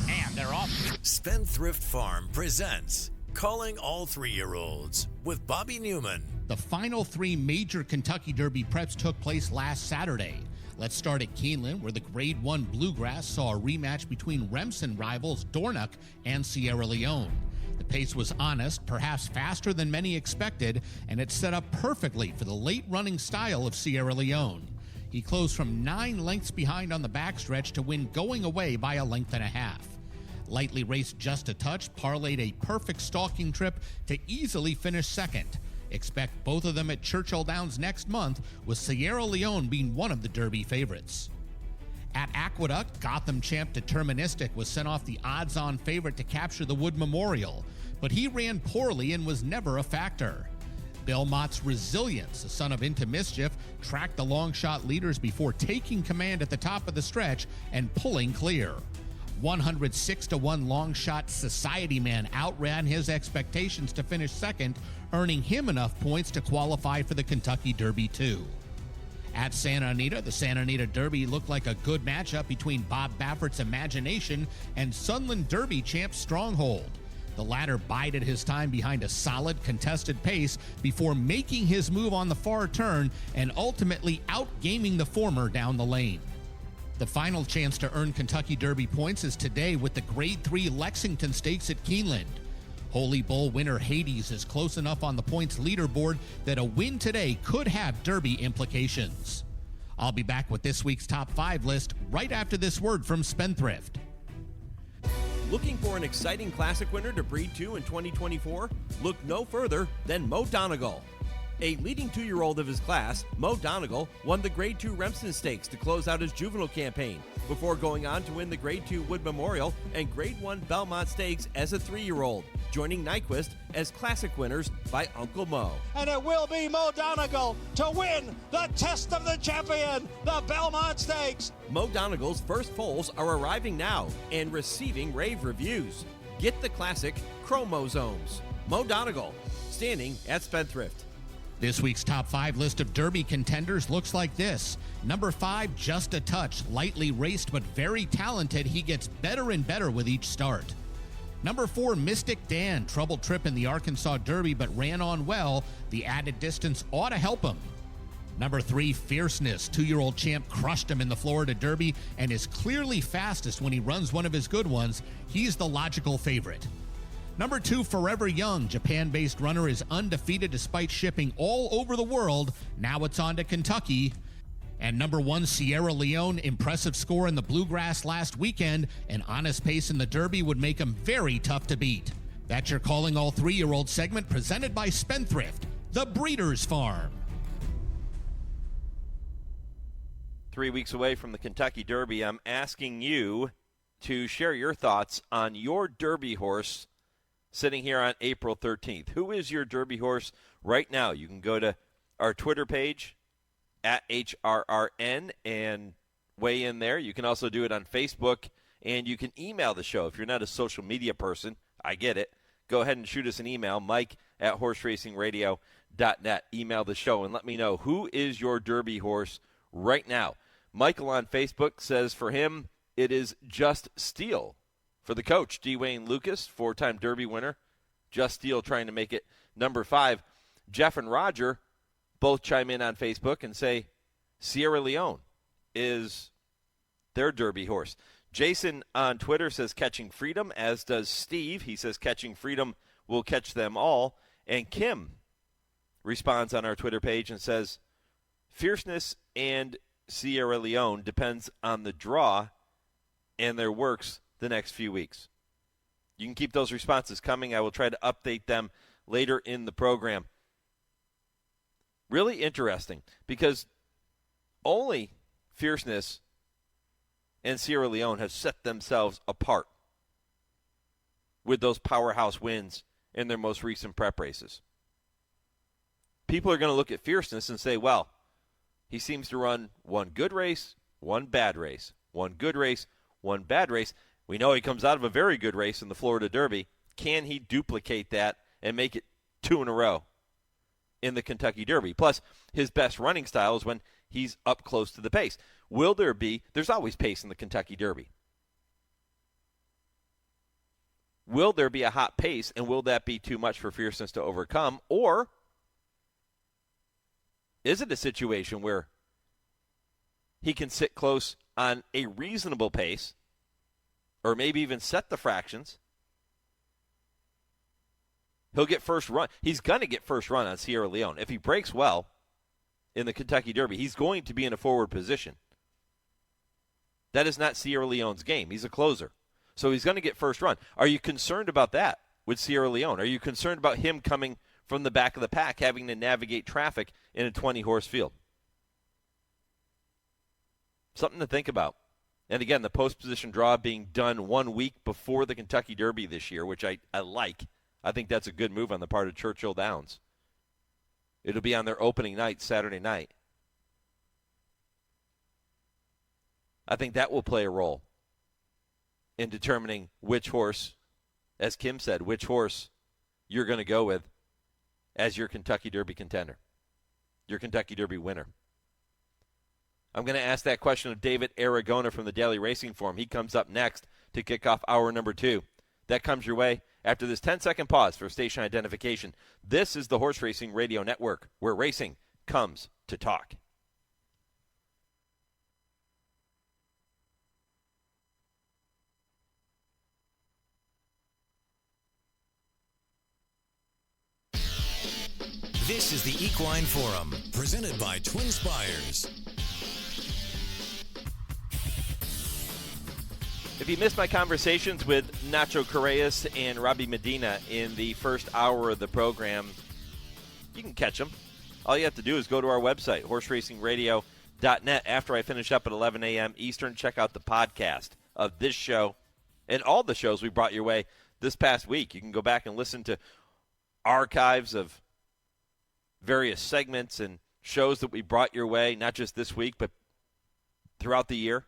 And they're off. Spendthrift Farm presents Calling All 3-Year-Olds with Bobby Newman. The final 3 major Kentucky Derby preps took place last Saturday. Let's start at Keeneland, where the Grade 1 Bluegrass saw a rematch between Remsen rivals Dornoch and Sierra Leone. The pace was honest, perhaps faster than many expected, and it set up perfectly for the late-running style of Sierra Leone. He closed from 9 lengths behind on the backstretch to win going away by a length and a half. Lightly raced Just a Touch parlayed a perfect stalking trip to easily finish second. Expect both of them at Churchill Downs next month, with Sierra Leone being one of the Derby favorites. At Aqueduct, Gotham champ Deterministic was sent off the odds-on favorite to capture the Wood Memorial, but he ran poorly and was never a factor. Bill Mott's Resilience, the son of Into Mischief, tracked the long shot leaders before taking command at the top of the stretch and pulling clear. 106-1 long shot Society Man outran his expectations to finish second, earning him enough points to qualify for the Kentucky Derby 2. At Santa Anita, the Santa Anita Derby looked like a good matchup between Bob Baffert's Imagination and Sunland Derby champ Stronghold. The latter bided his time behind a solid contested pace before making his move on the far turn and ultimately outgaming the former down the lane. The final chance to earn Kentucky Derby points is today with the Grade 3 Lexington Stakes at Keeneland. Holy Bull winner Hades is close enough on the points leaderboard that a win today could have Derby implications. I'll be back with this week's top 5 list right after this word from Spendthrift. Looking for an exciting classic winner to breed to in 2024? Look no further than Mo Donegal. A leading 2-year-old of his class, Mo Donegal won the Grade 2 Remsen Stakes to close out his juvenile campaign before going on to win the Grade 2 Wood Memorial and Grade 1 Belmont Stakes as a 3-year-old, joining Nyquist as classic winners by Uncle Mo. And it will be Mo Donegal to win the Test of the Champion, the Belmont Stakes. Mo Donegal's first foals are arriving now and receiving rave reviews. Get the classic chromosomes. Mo Donegal, standing at Spendthrift. This week's top 5 list of Derby contenders looks like this. Number 5, Just a Touch. Lightly raced but very talented. He gets better and better with each start. Number 4, Mystic Dan. Trouble trip in the Arkansas Derby but ran on well. The added distance ought to help him. Number 3, Fierceness. 2-year-old champ crushed him in the Florida Derby and is clearly fastest when he runs one of his good ones. He's the logical favorite. Number 2, Forever Young. Japan-based runner is undefeated despite shipping all over the world. Now it's on to Kentucky. And number 1, Sierra Leone. Impressive score in the Bluegrass last weekend. An honest pace in the Derby would make him very tough to beat. That's your Calling All 3-Year-Old segment presented by Spendthrift, the Breeders' Farm. 3 weeks away from the Kentucky Derby, I'm asking you to share your thoughts on your Derby horse sitting here on April 13th. Who is your Derby horse right now? You can go to our Twitter page, at HRRN, and weigh in there. You can also do it on Facebook, and you can email the show. If you're not a social media person, I get it. Go ahead and shoot us an email, mike@horseracingradio.net. Email the show and let me know who is your Derby horse right now. Michael on Facebook says for him, it is Just Steel. For the coach, D. Wayne Lucas, 4-time Derby winner. Just Steel trying to make it number 5. Jeff and Roger both chime in on Facebook and say Sierra Leone is their Derby horse. Jason on Twitter says Catching Freedom, as does Steve. He says Catching Freedom will catch them all. And Kim responds on our Twitter page and says Fierceness and Sierra Leone depends on the draw and their works the next few weeks. You can keep those responses coming. I will try to update them later in the program. Really interesting because only Fierceness and Sierra Leone have set themselves apart with those powerhouse wins in their most recent prep races. People are going to look at Fierceness and say, well, he seems to run one good race, one bad race, one good race, one bad race. We know he comes out of a very good race in the Florida Derby. Can he duplicate that and make it 2 in a row in the Kentucky Derby? Plus, his best running style is when he's up close to the pace. Will there be, there's always pace in the Kentucky Derby. Will there be a hot pace, and will that be too much for Fierceness to overcome? Or is it a situation where he can sit close on a reasonable pace, or maybe even set the fractions? He'll get first run. He's going to get first run on Sierra Leone. If he breaks well in the Kentucky Derby, he's going to be in a forward position. That is not Sierra Leone's game. He's a closer. So he's going to get first run. Are you concerned about that with Sierra Leone? Are you concerned about him coming from the back of the pack, having to navigate traffic in a 20-horse field? Something to think about. And again, the post-position draw being done 1 week before the Kentucky Derby this year, which I like. I think that's a good move on the part of Churchill Downs. It'll be on their opening night, Saturday night. I think that will play a role in determining which horse, as Kim said, which horse you're going to go with as your Kentucky Derby contender, your Kentucky Derby winner. I'm going to ask that question of David Aragona from the Daily Racing Forum. He comes up next to kick off hour number 2. That comes your way after this 10-second pause for station identification. This is the Horse Racing Radio Network, where racing comes to talk. This is the Equine Forum, presented by TwinSpires. If you missed my conversations with Ignacio Correas and Robbie Medina in the first hour of the program, you can catch them. All you have to do is go to our website, horseracingradio.net. After I finish up at 11 a.m. Eastern, check out the podcast of this show and all the shows we brought your way this past week. You can go back and listen to archives of various segments and shows that we brought your way, not just this week, but throughout the year.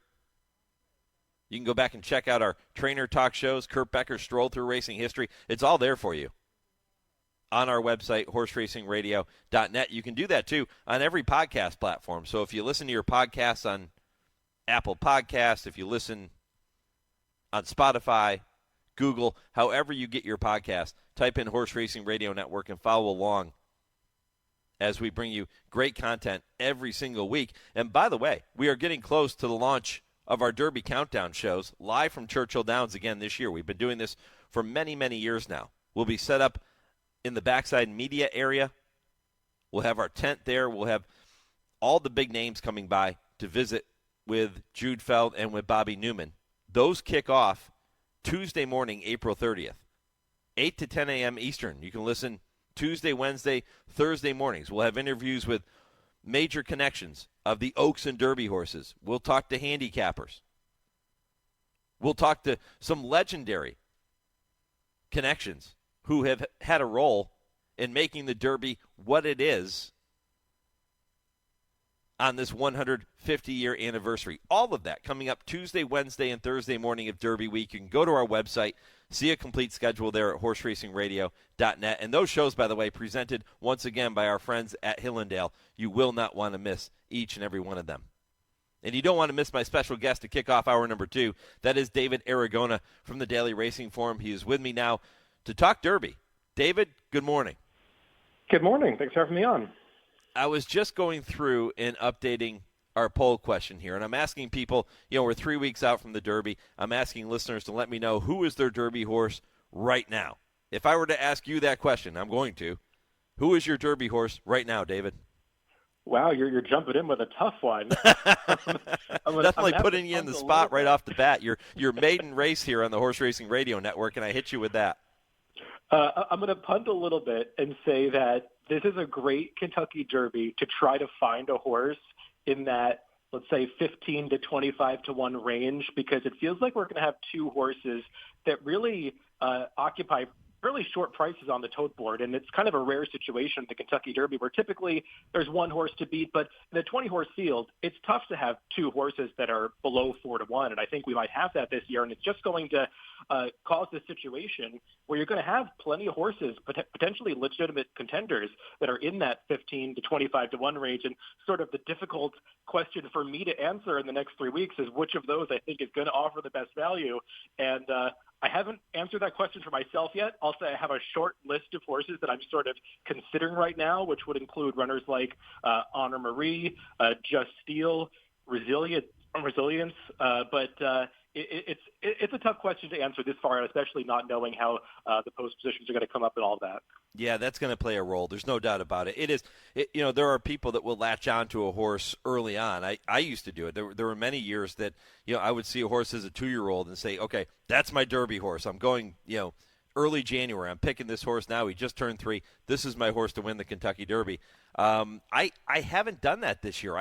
You can go back and check out our trainer talk shows, Kurt Becker, Stroll Through Racing History. It's all there for you on our website, horseracingradio.net. You can do that, too, on every podcast platform. So if you listen to your podcasts on Apple Podcasts, if you listen on Spotify, Google, however you get your podcast, type in Horse Racing Radio Network and follow along as we bring you great content every single week. And by the way, we are getting close to the launch of our Derby Countdown shows live from Churchill Downs again this year. We've been doing this for many, many years now. We'll be set up in the backside media area. We'll have our tent there. We'll have all the big names coming by to visit with Jude Feld and with Bobby Newman. Those kick off Tuesday morning, April 30th, 8 to 10 a.m. Eastern. You can listen Tuesday, Wednesday, Thursday mornings. We'll have interviews with major connections of the Oaks and Derby horses. We'll talk to handicappers. We'll talk to some legendary connections who have had a role in making the Derby what it is on this 150-year anniversary. All of that coming up Tuesday, Wednesday, and Thursday morning of Derby week. You can go to our website, see a complete schedule there at horseracingradio.net. And those shows, by the way, presented once again by our friends at Hillendale. You will not want to miss each and every one of them. And you don't want to miss my special guest to kick off hour number 2. That is David Aragona from the Daily Racing Forum. He is with me now to talk Derby. David, good morning. Good morning. Thanks for having me on. I was just going through and updating our poll question here, and I'm asking people, we're 3 weeks out from the Derby. I'm asking listeners to let me know who is their Derby horse right now. If I were to ask you that question, I'm going to. Who is your Derby horse right now, David? Wow, you're jumping in with a tough one. Definitely putting you in the spot right off the bat. Your maiden race here on the Horse Racing Radio Network, and I hit you with that. I'm going to punt a little bit and say that this is a great Kentucky Derby to try to find a horse in that, let's say, 15 to 25 to 1 range, because it feels like we're going to have two horses that really occupy really short prices on the tote board. And it's kind of a rare situation in the Kentucky Derby where typically there's one horse to beat, but in a 20-horse field, it's tough to have two horses that are below 4 to 1. And I think we might have that this year. And it's just going to cause this situation where you're going to have plenty of horses, potentially legitimate contenders that are in that 15 to 25 to 1 range. And sort of the difficult question for me to answer in the next 3 weeks is which of those I think is going to offer the best value. And I haven't answered that question for myself yet. I'll say I have a short list of horses that I'm sort of considering right now, which would include runners like Honor Marie, Just Steel, Resilience. But it's a tough question to answer this far, especially not knowing how the post positions are going to come up and all that. Yeah, that's going to play a role. There's no doubt about it. There are people that will latch on to a horse early on. I used to do it. There were many years that, I would see a horse as a 2-year-old and say, okay, that's my Derby horse. I'm going, early January. I'm picking this horse now. He just turned 3. This is my horse to win the Kentucky Derby. I haven't done that this year.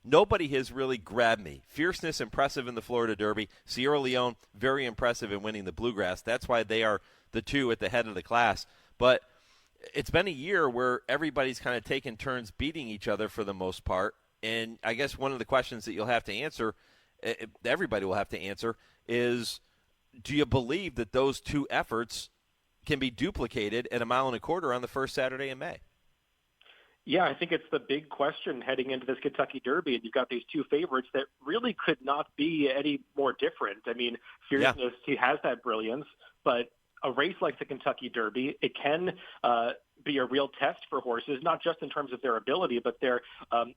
Nobody has really grabbed me. Fierceness, impressive in the Florida Derby. Sierra Leone, very impressive in winning the Bluegrass. That's why they are the two at the head of the class. But it's been a year where everybody's kind of taken turns beating each other for the most part. And I guess one of the questions that you'll have to answer, everybody will have to answer, is do you believe that those two efforts can be duplicated at 1.25 miles on the first Saturday in May? Yeah, I think it's the big question heading into this Kentucky Derby. And you've got these two favorites that really could not be any more different. I mean, Fierceness, he has that brilliance, but a race like the Kentucky Derby, it can be a real test for horses, not just in terms of their ability, but their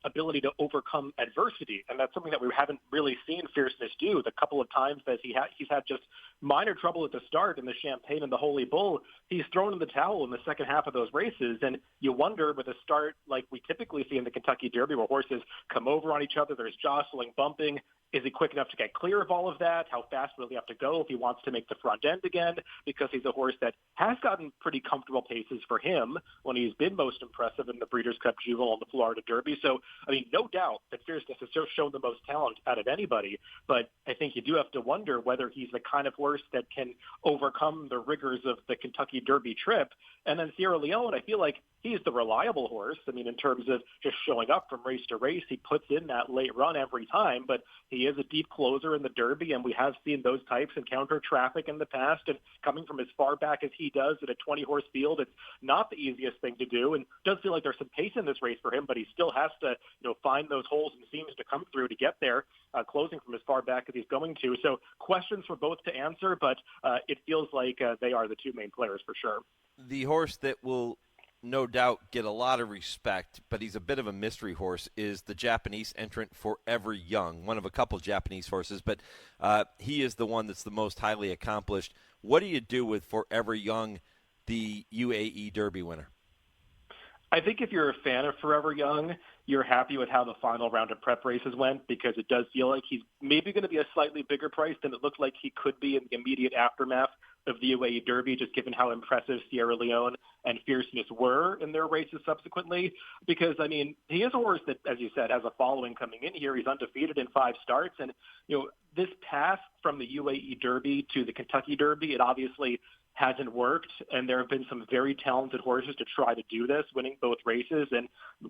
ability to overcome adversity. And that's something that we haven't really seen Fierceness do. The couple of times that he's had just minor trouble at the start in the Champagne and the Holy Bull, he's thrown in the towel in the second half of those races. And you wonder with a start like we typically see in the Kentucky Derby where horses come over on each other, there's jostling, bumping. Is he quick enough to get clear of all of that? How fast will he have to go if he wants to make the front end again? Because he's a horse that has gotten pretty comfortable paces for him when he's been most impressive in the Breeders' Cup Juvenile and the Florida Derby. So, I mean, no doubt that Fierceness has shown the most talent out of anybody. But I think you do have to wonder whether he's the kind of horse that can overcome the rigors of the Kentucky Derby trip. And then Sierra Leone, I feel like he's the reliable horse. I mean, in terms of just showing up from race to race, he puts in that late run every time, but he is a deep closer in the Derby, and we have seen those types encounter traffic in the past. And coming from as far back as he does at a 20-horse field, it's not the easiest thing to do, and it does feel like there's some pace in this race for him, but he still has to, find those holes and seams to come through to get there, closing from as far back as he's going to. So questions for both to answer, but it feels like they are the two main players for sure. The horse that will no doubt get a lot of respect, but he's a bit of a mystery horse, is the Japanese entrant Forever Young, one of a couple Japanese horses, but he is the one that's the most highly accomplished. What do you do with Forever Young, the UAE Derby winner? I think if you're a fan of Forever Young, you're happy with how the final round of prep races went, because it does feel like he's maybe going to be a slightly bigger price than it looked like he could be in the immediate aftermath of the UAE Derby, just given how impressive Sierra Leone and Fierceness were in their races subsequently. Because, I mean, he is a horse that, as you said, has a following coming in here. He's undefeated in 5 starts. And, this path from the UAE Derby to the Kentucky Derby, it obviously hasn't worked, and there have been some very talented horses to try to do this, winning both races, and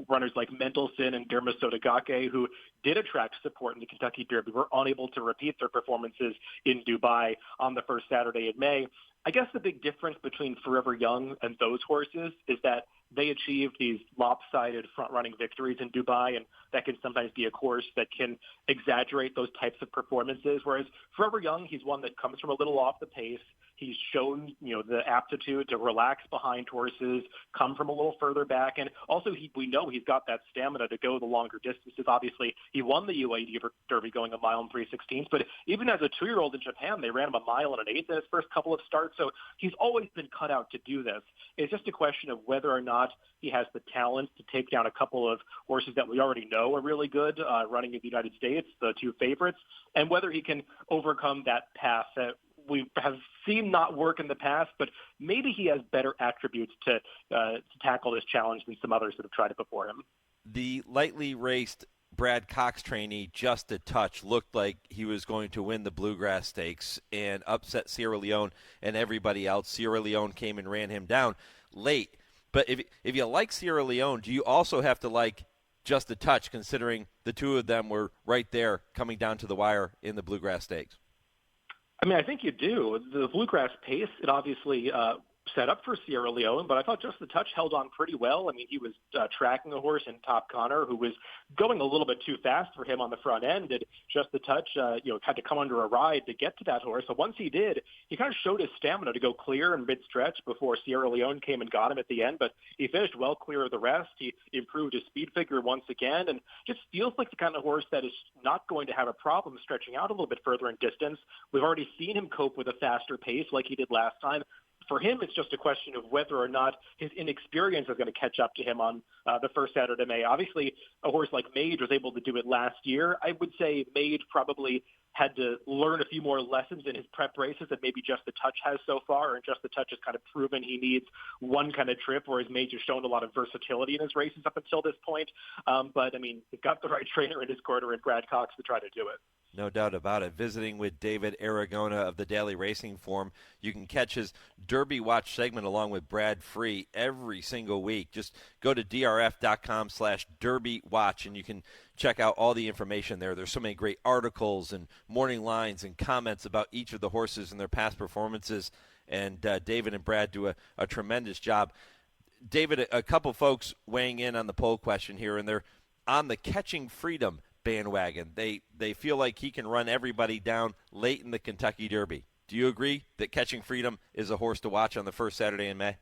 runners like Mendelssohn and Derma Sotogake, who did attract support in the Kentucky Derby, were unable to repeat their performances in Dubai on the first Saturday in May. I guess the big difference between Forever Young and those horses is that they achieved these lopsided front-running victories in Dubai, and that can sometimes be a course that can exaggerate those types of performances, whereas Forever Young, he's one that comes from a little off the pace. He's shown, the aptitude to relax behind horses, come from a little further back. And also we know he's got that stamina to go the longer distances. Obviously, he won the UAE Derby going a mile and 3/16. But even as a 2-year-old in Japan, they ran him a mile and an eighth in his first couple of starts. So he's always been cut out to do this. It's just a question of whether or not he has the talent to take down a couple of horses that we already know are really good running in the United States, the two favorites, and whether he can overcome that path that we have seen not work in the past, but maybe he has better attributes to tackle this challenge than some others that have tried it before him. The lightly raced Brad Cox trainee, Just a Touch, looked like he was going to win the Bluegrass Stakes and upset Sierra Leone and everybody else. Sierra Leone came and ran him down late. But if you like Sierra Leone, do you also have to like Just a Touch, considering the two of them were right there coming down to the wire in the Bluegrass Stakes? I mean, I think you do. The Bluegrass pace, it obviously set up for Sierra Leone, but I thought Just the Touch held on pretty well. I mean, he was tracking a horse in Top Connor who was going a little bit too fast for him on the front end, and Just the Touch, had to come under a ride to get to that horse. So once he did, he kind of showed his stamina to go clear in mid-stretch before Sierra Leone came and got him at the end, but he finished well clear of the rest. He improved his speed figure once again, and just feels like the kind of horse that is not going to have a problem stretching out a little bit further in distance. We've already seen him cope with a faster pace like he did last time. For him, it's just a question of whether or not his inexperience is going to catch up to him on the first Saturday of May. Obviously, a horse like Mage was able to do it last year. I would say Mage probably had to learn a few more lessons in his prep races that maybe Just the Touch has so far, and Just the Touch has kind of proven he needs one kind of trip, whereas Mage has shown a lot of versatility in his races up until this point. But, I mean, he's got the right trainer in his corner in Brad Cox to try to do it. No doubt about it. Visiting with David Aragona of the Daily Racing Form. You can catch his Derby Watch segment along with Brad Free every single week. Just go to drf.com/Derby Watch, and you can check out all the information there. There's so many great articles and morning lines and comments about each of the horses and their past performances. And David and Brad do a tremendous job. David, a couple folks weighing in on the poll question here, and they're on the Catching Freedom bandwagon. They feel like he can run everybody down late in the Kentucky Derby. Do you agree that Catching Freedom is a horse to watch on the first Saturday in May?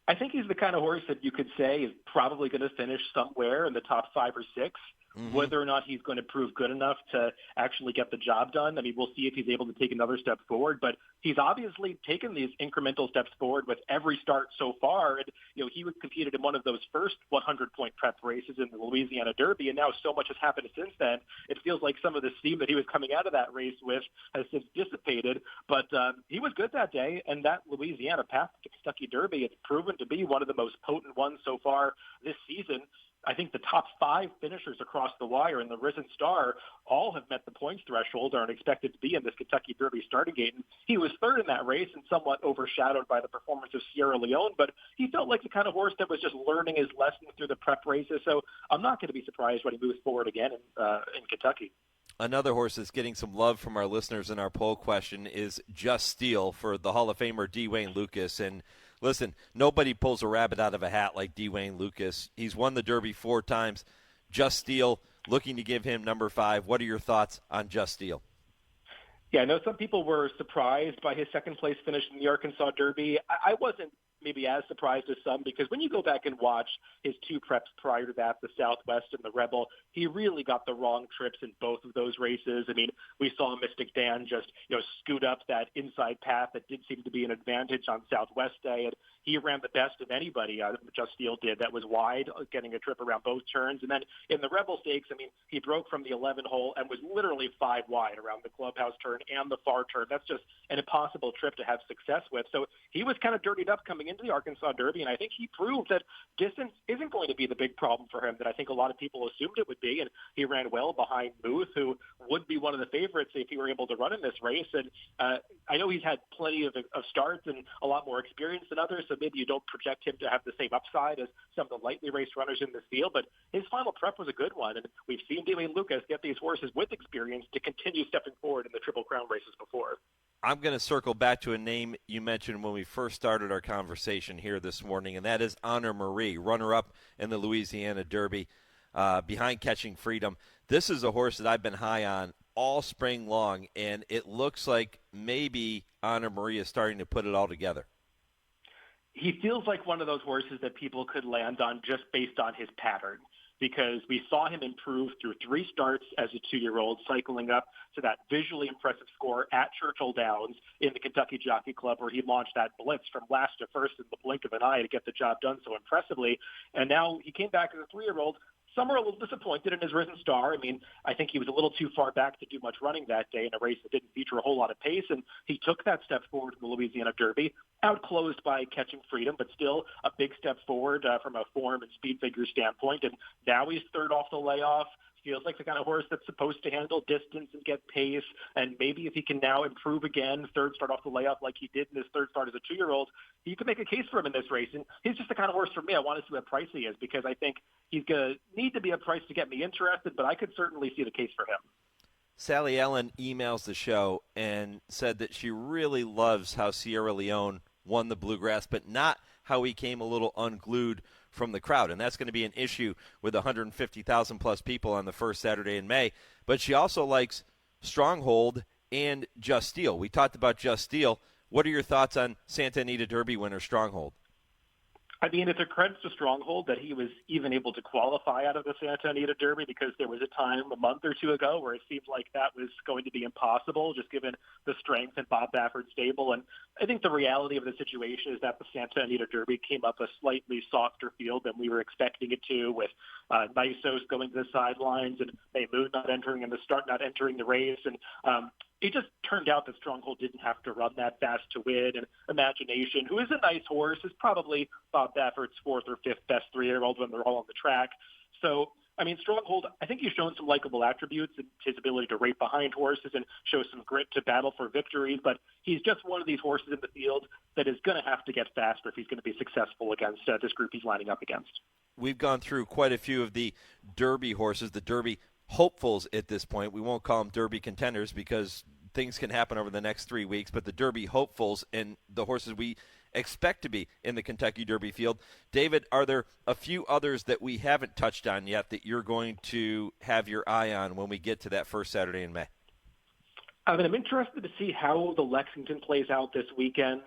I think he's the kind of horse that you could say is probably going to finish somewhere in the top 5 or 6. Mm-hmm. Whether or not he's going to prove good enough to actually get the job done, I mean, we'll see if he's able to take another step forward. But he's obviously taken these incremental steps forward with every start so far. And, he competed in one of those first 100-point prep races in the Louisiana Derby, and now so much has happened since then. It feels like some of the steam that he was coming out of that race with has since dissipated. But he was good that day, and that Louisiana path to Kentucky Derby, it's proven to be one of the most potent ones so far this season. I think the top 5 finishers across the wire in the Risen Star all have met the points threshold, are expected to be in this Kentucky Derby starting gate. And he was third in that race and somewhat overshadowed by the performance of Sierra Leone, but he felt like the kind of horse that was just learning his lessons through the prep races. So I'm not going to be surprised when he moves forward again in Kentucky. Another horse that's getting some love from our listeners in our poll question is Just Steel for the Hall of Famer D. Wayne Lucas. And listen, nobody pulls a rabbit out of a hat like D. Wayne Lucas. He's won the Derby 4 times. Just Steel, looking to give him number 5. What are your thoughts on Just Steel? Yeah, I know some people were surprised by his second-place finish in the Arkansas Derby. I wasn't maybe as surprised as some, because when you go back and watch his 2 preps prior to that, the Southwest and the Rebel, he really got the wrong trips in both of those races. I mean, we saw Mystic Dan just, scoot up that inside path that did seem to be an advantage on Southwest Day, and he ran the best of anybody, Just Steel did. That was wide, getting a trip around both turns. And then in the Rebel Stakes, I mean, he broke from the 11 hole and was literally 5 wide around the clubhouse turn and the far turn. That's just an impossible trip to have success with. So he was kind of dirtied up coming into the Arkansas Derby, and I think he proved that distance isn't going to be the big problem for him that I think a lot of people assumed it would be. And he ran well behind Muth, who would be one of the favorites if he were able to run in this race. And I know he's had plenty of starts and a lot more experience than others, so maybe you don't project him to have the same upside as some of the lightly raced runners in this field, but his final prep was a good one, and we've seen Dwayne Lucas get these horses with experience to continue stepping forward in the Triple Crown races before. I'm going to circle back to a name you mentioned when we first started our conversation here this morning, and that is Honor Marie, runner-up in the Louisiana Derby behind Catching Freedom. This is a horse that I've been high on all spring long, and it looks like maybe Ana Maria is starting to put it all together. He feels like one of those horses that people could land on just based on his pattern, because we saw him improve through 3 starts as a 2-year-old, cycling up to that visually impressive score at Churchill Downs in the Kentucky Jockey Club, where he launched that blitz from last to first in the blink of an eye to get the job done so impressively. And now he came back as a 3-year-old. Some are a little disappointed in his Risen Star. I mean, I think he was a little too far back to do much running that day in a race that didn't feature a whole lot of pace, and he took that step forward in the Louisiana Derby, outclosed by Catching Freedom, but still a big step forward from a form and speed figure standpoint. And now he's third off the layoff. Feels like the kind of horse that's supposed to handle distance and get pace. And maybe if he can now improve again, third start off the layoff like he did in his third start as a 2-year-old, you can make a case for him in this race. And he's just the kind of horse for me I want to see what price he is, because I think he's going to need to be a price to get me interested, but I could certainly see the case for him. Sally Ellen emails the show and said that she really loves how Sierra Leone won the Bluegrass, but not how he came a little unglued from the crowd, and that's going to be an issue with 150,000 plus people on the first Saturday in May. But she also likes Stronghold and Just Steel. We talked about Just Steel. What are your thoughts on Santa Anita Derby winner Stronghold? I mean, it's a credit to Stronghold that he was even able to qualify out of the Santa Anita Derby, because there was a time a month or two ago where it seemed like that was going to be impossible, just given the strength in Bob Baffert's stable. And I think the reality of the situation is that the Santa Anita Derby came up a slightly softer field than we were expecting it to, with Nysos going to the sidelines and Maymoon not entering the race. And it just turned out that Stronghold didn't have to run that fast to win. And Imagination, who is a nice horse, is probably Bob Baffert's 4th or 5th best 3-year-old when they're all on the track. So, I mean, Stronghold, I think he's shown some likable attributes in his ability to rate behind horses and show some grit to battle for victories, but he's just one of these horses in the field that is going to have to get faster if he's going to be successful against this group he's lining up against. We've gone through quite a few of the Derby horses, the Derby hopefuls at this point. We won't call them Derby contenders because things can happen over the next 3 weeks, but the Derby hopefuls and the horses we expect to be in the Kentucky Derby field. David, are there a few others that we haven't touched on yet that you're going to have your eye on when we get to that first Saturday in May? I mean, I'm interested to see how the Lexington plays out this weekend.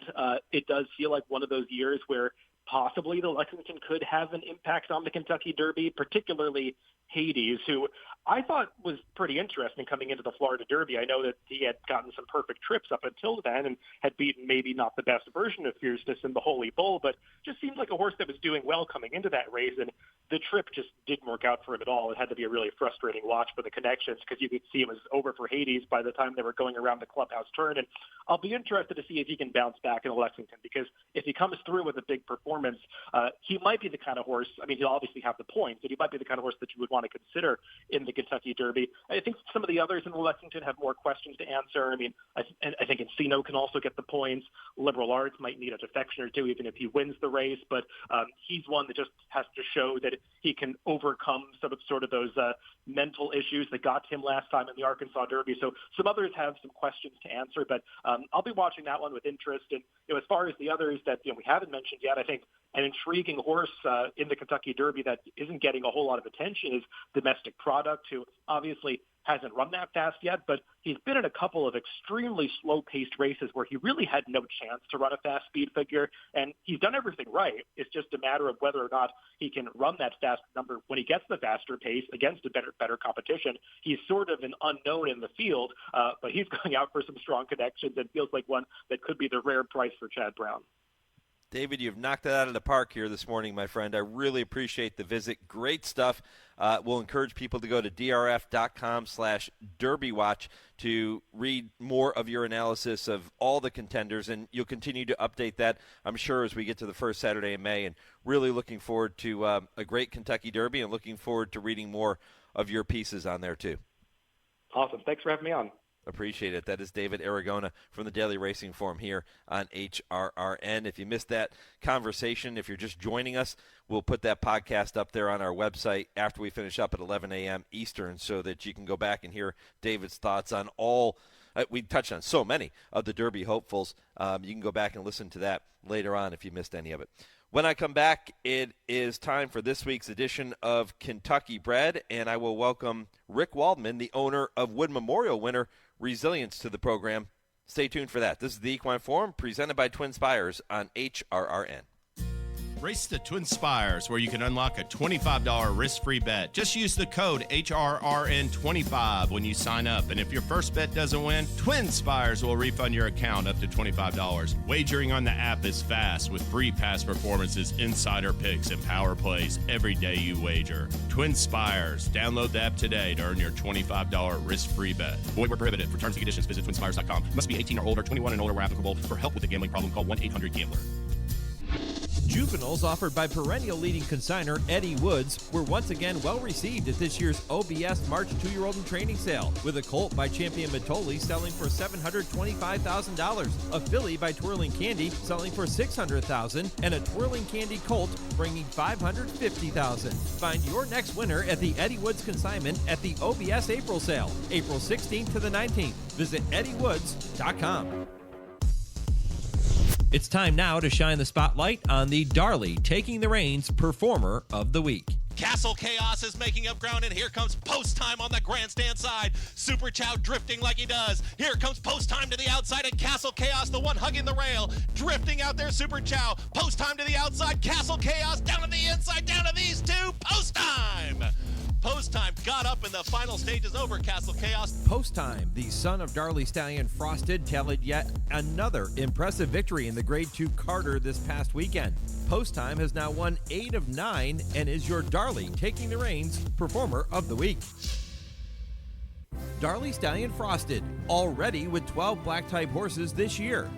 It does feel like one of those years where possibly the Lexington could have an impact on the Kentucky Derby, particularly Hades, who I thought was pretty interesting coming into the Florida Derby. I know that he had gotten some perfect trips up until then and had beaten maybe not the best version of Fierceness in the Holy Bull, but just seemed like a horse that was doing well coming into that race, and the trip just didn't work out for him at all. It had to be a really frustrating watch for the connections, because you could see it was over for Hades by the time they were going around the clubhouse turn. And I'll be interested to see if he can bounce back in Lexington, because if he comes through with a big performance, he might be the kind of horse, I mean, he'll obviously have the points, but he might be the kind of horse that you would want to consider in the Kentucky Derby. I think some of the others in Lexington have more questions to answer. I mean, I think Encino can also get the points. Liberal Arts might need a defection or two, even if he wins the race, but he's one that just has to show that he can overcome sort of those mental issues that got him last time in the Arkansas Derby. So some others have some questions to answer, but I'll be watching that one with interest. And as far as the others that we haven't mentioned yet, I think an intriguing horse in the Kentucky Derby that isn't getting a whole lot of attention is Domestic Product, who obviously hasn't run that fast yet, but he's been in a couple of extremely slow-paced races where he really had no chance to run a fast speed figure, and he's done everything right. It's just a matter of whether or not he can run that fast number when he gets the faster pace against a better competition. He's sort of an unknown in the field, but he's going out for some strong connections and feels like one that could be the rare price for Chad Brown. David, you've knocked it out of the park here this morning, my friend. I really appreciate the visit. Great stuff. We'll encourage people to go to drf.com/DerbyWatch to read more of your analysis of all the contenders, and you'll continue to update that, I'm sure, as we get to the first Saturday in May. And really looking forward to a great Kentucky Derby, and looking forward to reading more of your pieces on there, too. Awesome. Thanks for having me on. Appreciate it. That is David Aragona from the Daily Racing Forum here on HRRN. If you missed that conversation, if you're just joining us, we'll put that podcast up there on our website after we finish up at 11 a.m. Eastern, so that you can go back and hear David's thoughts on all We touched on so many of the Derby hopefuls. You can go back and listen to that later on if you missed any of it. When I come back, it is time for this week's edition of Kentucky Bred, and I will welcome Ric Waldman, the owner of Wood Memorial winner Resilience, to the program. Stay tuned for that. This is the Equine Forum presented by TwinSpires on HRRN. Race the TwinSpires, where you can unlock a $25 risk-free bet. Just use the code HRRN25 when you sign up. And if your first bet doesn't win, TwinSpires will refund your account up to $25. Wagering on the app is fast with free past performances, insider picks, and power plays every day you wager. TwinSpires. Download the app today to earn your $25 risk-free bet. Void where prohibited. For terms and conditions, visit TwinSpires.com. Must be 18 or older, 21 and older where applicable. For help with a gambling problem, call 1-800-GAMBLER. Juveniles offered by perennial leading consigner Eddie Woods were once again well received at this year's OBS March 2-year-old and training sale, with a colt by Champion Matoli selling for $725,000, a filly by Twirling Candy selling for $600,000, and a Twirling Candy colt bringing $550,000. Find your next winner at the Eddie Woods consignment at the OBS April sale, April 16th to the 19th. Visit eddywoods.com. It's time now to shine the spotlight on the Darley Taking the Reins Performer of the Week. Castle Chaos is making up ground, and here comes Post Time on the grandstand side. Super Chow drifting like he does. Here comes Post Time to the outside, and Castle Chaos, the one hugging the rail, drifting out there. Super Chow. Post Time to the outside. Castle Chaos down to the inside, down to these two. Post Time. Post Time got up, and the final stage is over. Castle Chaos. Post Time, the son of Darley stallion Frosted, tallied yet another impressive victory in the Grade 2 Carter this past weekend. Post Time has now won 8 of 9 and is your Darley Taking the Reins Performer of the Week. Darley stallion Frosted, already with 12 black type horses this year.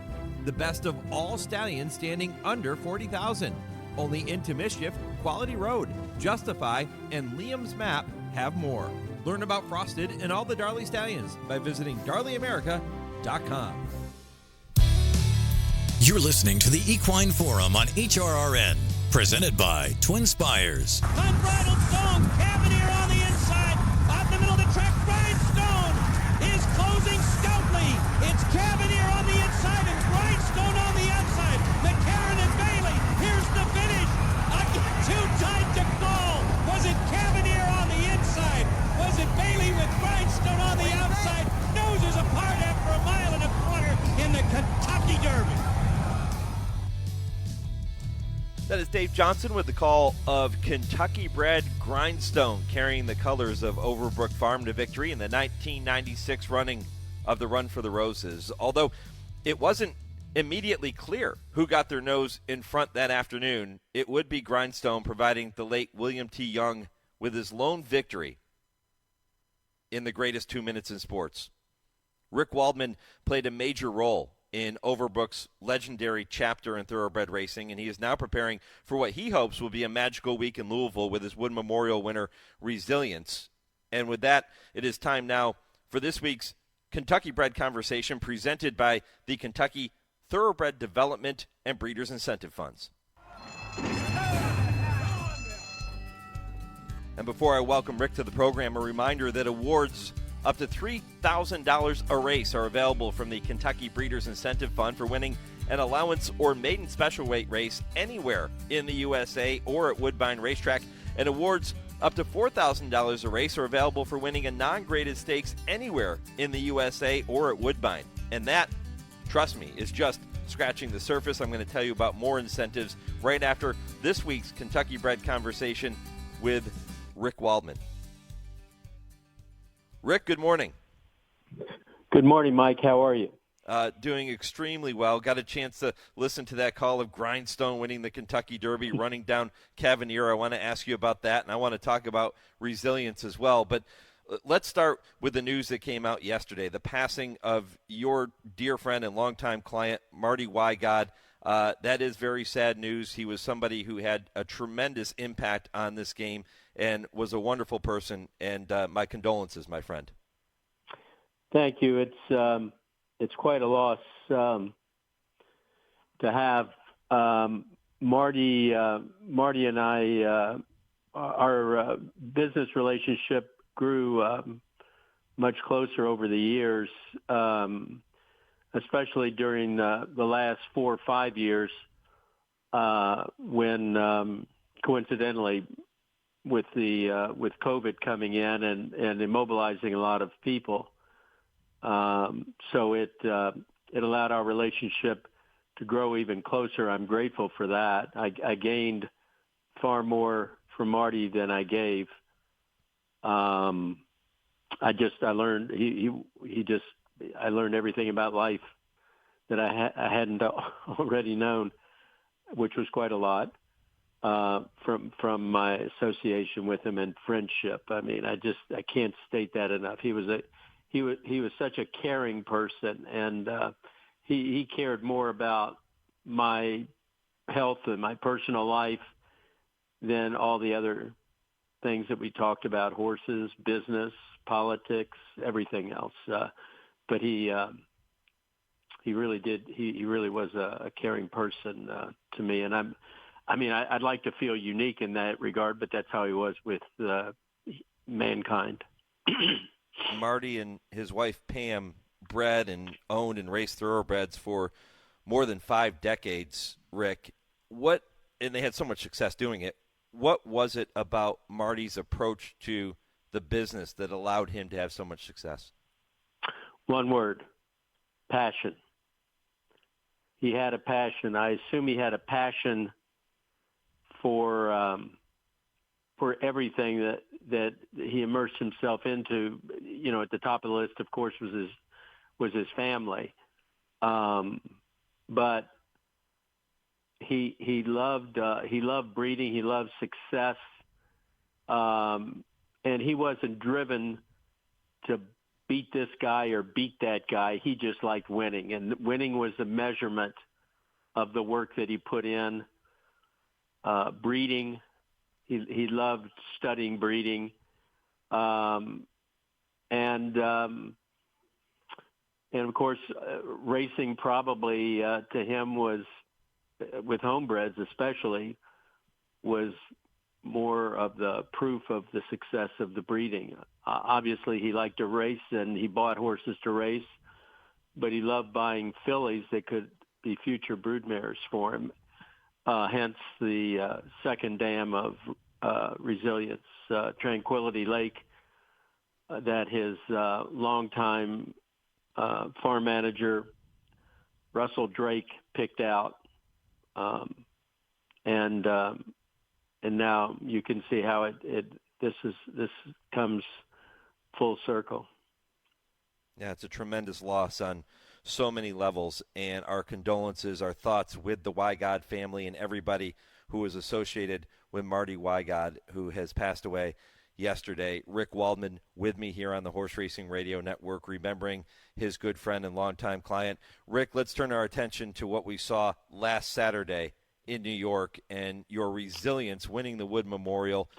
The best of all stallions standing under 40,000. Only Into Mischief, Quality Road, Justify, and Liam's Map have more. Learn about Frosted and all the Darley stallions by visiting darleymerica.com. You're listening to the Equine Forum on HRRN, presented by TwinSpires. Unbridled Stone, Cavalier on the inside, off the middle of the track. Grindstone is closing stoutly. It's Cavalier on the inside and Grindstone on the outside. McCarran and Bailey, here's the finish. Too tight to call. Was it Cavalier on the inside? Was it Bailey with Grindstone on the outside? Noses apart after a mile and a quarter in the Kentucky Derby. That is Dave Johnson with the call of Kentucky-bred Grindstone, carrying the colors of Overbrook Farm to victory in the 1996 running of the Run for the Roses. Although it wasn't immediately clear who got their nose in front that afternoon, it would be Grindstone, providing the late William T. Young with his lone victory in the greatest 2 minutes in sports. Ric Waldman played a major role in Overbrook's legendary chapter in thoroughbred racing, and he is now preparing for what he hopes will be a magical week in Louisville with his Wood Memorial winner, Resilience. And with that, it is time now for this week's Kentucky Bred Conversation, presented by the Kentucky Thoroughbred Development and Breeders' Incentive Funds. And before I welcome Rick to the program, a reminder that awards up to $3,000 a race are available from the Kentucky Breeders' Incentive Fund for winning an allowance or maiden special weight race anywhere in the USA or at Woodbine Racetrack. And awards up to $4,000 a race are available for winning a non-graded stakes anywhere in the USA or at Woodbine. And that, trust me, is just scratching the surface. I'm going to tell you about more incentives right after this week's Kentucky Bred Conversation with Ric Waldman. Rick, good morning. Good morning, Mike. How are you? Doing extremely well. Got a chance to listen to that call of Grindstone winning the Kentucky Derby, running down Cavalier. I want to ask you about that, and I want to talk about Resilience as well. But let's start with the news that came out yesterday, the passing of your dear friend and longtime client, Marty Wygod. That is very sad news. He was somebody who had a tremendous impact on this game and was a wonderful person, and my condolences, my friend. Thank you. It's quite a loss to have. Marty and I, our business relationship grew much closer over the years, especially during the last 4 or 5 years, when coincidentally with COVID coming in and immobilizing a lot of people, so it allowed our relationship to grow even closer. I'm grateful for that. I gained far more from Marty than I gave. I learned I learned everything about life that I hadn't already known, which was quite a lot, from my association with him and friendship. I mean, I can't state that enough. He was such a caring person, and he cared more about my health and my personal life than all the other things that we talked about: horses, business, politics, everything else. But he really did. He really was a caring person to me, and I'd like to feel unique in that regard, but that's how he was with mankind. Marty and his wife Pam bred and owned and raced thoroughbreds for more than 5 decades, Rick. And they had so much success doing it. What was it about Marty's approach to the business that allowed him to have so much success? One word: passion. He had a passion. I assume he had a passion for everything that he immersed himself into. You know, at the top of the list, of course, was his family, but he loved breeding. He loved success, and he wasn't driven to beat this guy or beat that guy. He just liked winning, and winning was the measurement of the work that he put in. Breeding, he loved studying breeding, and of course, racing probably to him was, with homebreds especially, was more of the proof of the success of the breeding. Obviously, he liked to race, and he bought horses to race, but he loved buying fillies that could be future broodmares for him. Hence the second dam of Resilience, Tranquility Lake, that his longtime farm manager Russell Drake picked out, and now you can see how this comes full circle. Yeah, it's a tremendous loss on so many levels, and our condolences, our thoughts with the Wygod family and everybody who was associated with Marty Wygod, who has passed away yesterday. Ric Waldman with me here on the Horse Racing Radio Network, remembering his good friend and longtime client. Rick, let's turn our attention to what we saw last Saturday in New York and your Resilience winning the Wood Memorial.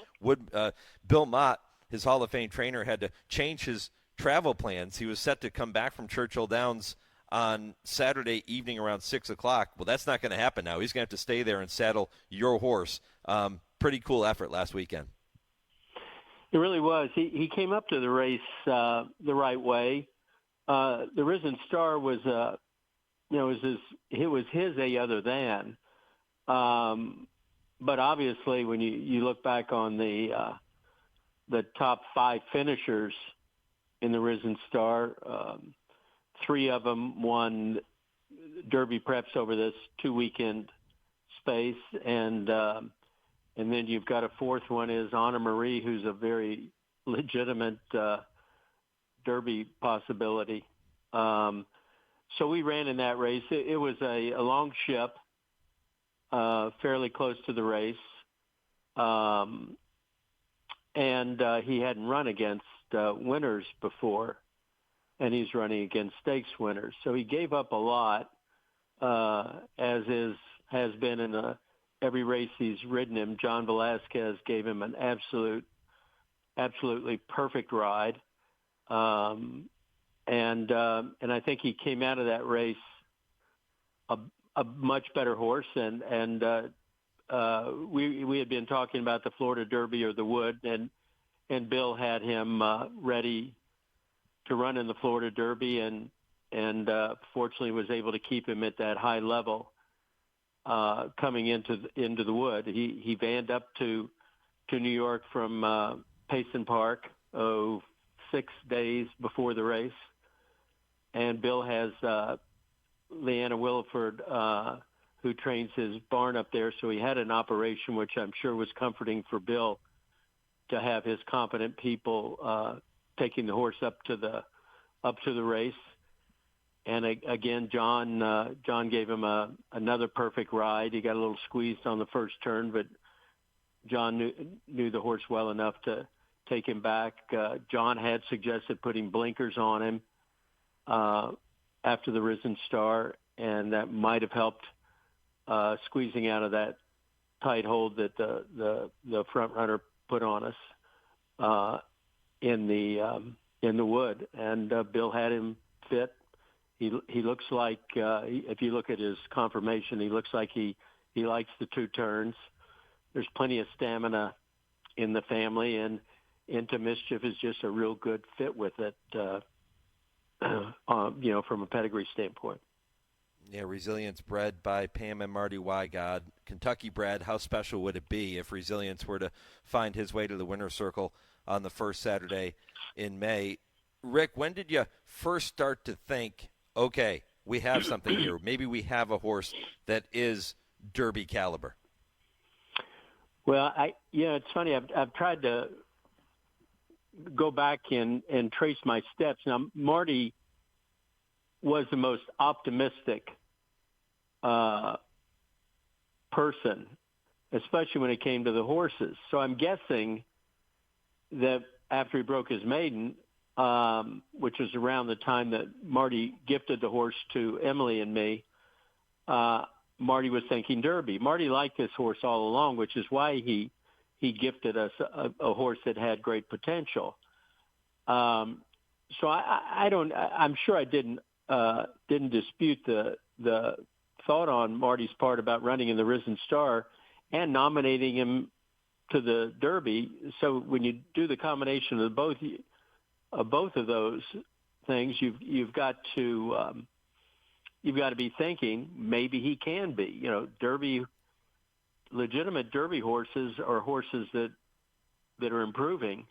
Bill Mott, his Hall of Fame trainer, had to change his travel plans. He was set to come back from Churchill Downs on Saturday evening around 6 o'clock. Well, that's not going to happen now. He's going to have to stay there and saddle your horse. Pretty cool effort last weekend. It really was. He came up to the race the right way. The Risen Star was, it was his a other than. But obviously, when you look back on the top 5 finishers in the Risen Star, 3 of them won Derby preps over this 2-weekend space, and then you've got a 4th one is Anna Marie, who's a very legitimate Derby possibility. So we ran in that race. It was a long ship, fairly close to the race, and he hadn't run against winners before, and he's running against stakes winners. So he gave up a lot, has been in every race he's ridden him. John Velasquez gave him an absolutely perfect ride, and I think he came out of that race a much better horse. And we had been talking about the Florida Derby or the Wood, and Bill had him ready run in the Florida Derby, and fortunately was able to keep him at that high level coming into the Wood. He vanned up to New York from Payson Park 6 days before the race, and Bill has Leanna Williford who trains his barn up there, so he had an operation which I'm sure was comforting for Bill to have his competent people taking the horse up to the race. And again, John gave him another perfect ride. He got a little squeezed on the first turn, but John knew the horse well enough to take him back. John had suggested putting blinkers on him after the Risen Star, and that might have helped squeezing out of that tight hold that the front runner put on us in the Wood. And Bill had him fit. He looks like, if you look at his conformation, he looks like he likes the two turns. There's plenty of stamina in the family, and Into Mischief is just a real good fit with it, from a pedigree standpoint. Yeah, Resilience bred by Pam and Marty Wygod. Kentucky bred, how special would it be if Resilience were to find his way to the winner's circle on the first Saturday in May? Rick, when did you first start to think, okay, we have something here. Maybe we have a horse that is Derby caliber? Well, it's funny. I've tried to go back and trace my steps. Now, Marty was the most optimistic person, especially when it came to the horses. So I'm guessing that after he broke his maiden, which was around the time that Marty gifted the horse to Emily and me, Marty was thinking Derby. Marty liked this horse all along, which is why he gifted us a horse that had great potential. So I'm sure I didn't dispute the thought on Marty's part about running in the Risen Star and nominating him to the Derby. So when you do the combination of both of those things, you've got to be thinking maybe he can be. Legitimate Derby horses are horses that are improving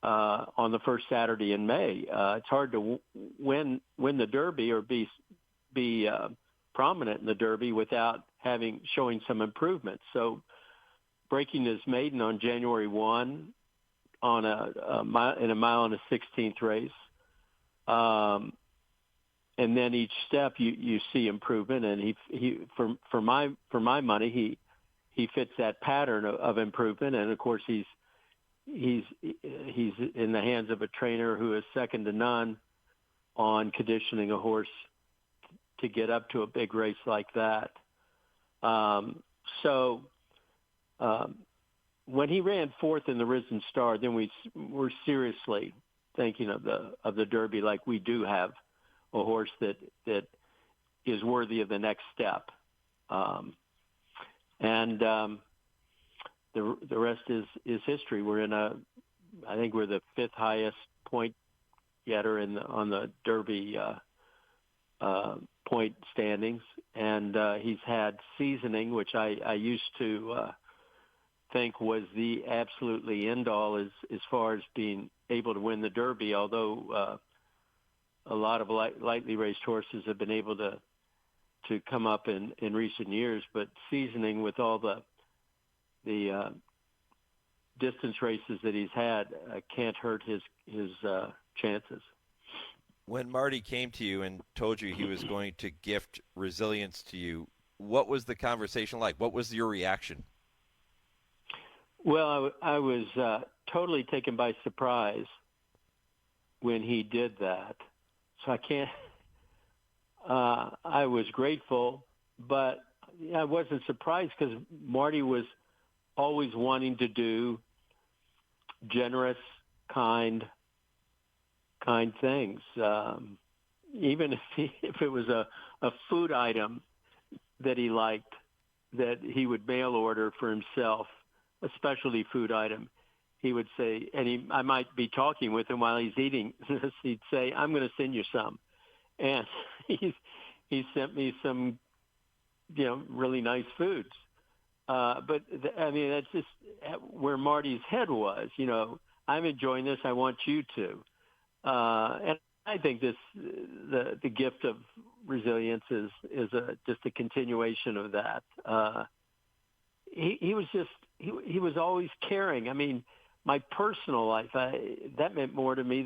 on the first Saturday in May. It's hard to win the Derby or be prominent in the Derby without showing some improvement. So breaking his maiden on January 1 on a mile and a 16th race, and then each step you see improvement, and he for my money he fits that pattern of improvement, and of course he's in the hands of a trainer who is second to none on conditioning a horse to get up to a big race like that. So when he ran fourth in the Risen Star, then we're seriously thinking of the Derby, like we do have a horse that is worthy of the next step. And the rest is history. I think we're the fifth highest point getter on the Derby point standings, and he's had seasoning, which I used to think was the absolutely end all as far as being able to win the Derby, although a lot of lightly raced horses have been able to come up in recent years, but seasoning with all the distance races that he's had can't hurt his chances. When Marty came to you and told you he was going to gift Resilience to you, what was the conversation like? What was your reaction? Well, I was totally taken by surprise when he did that. So I was grateful, but I wasn't surprised because Marty was always wanting to do generous, kind things. Even if it was a food item that he liked, that he would mail order for himself, a specialty food item, he would say, and I might be talking with him while he's eating this. He'd say, "I'm going to send you some," and he sent me some, really nice foods. But that's just where Marty's head was. I'm enjoying this. I want you to. And I think the gift of resilience is just a continuation of that. He was always caring. I mean, my personal life, that meant more to me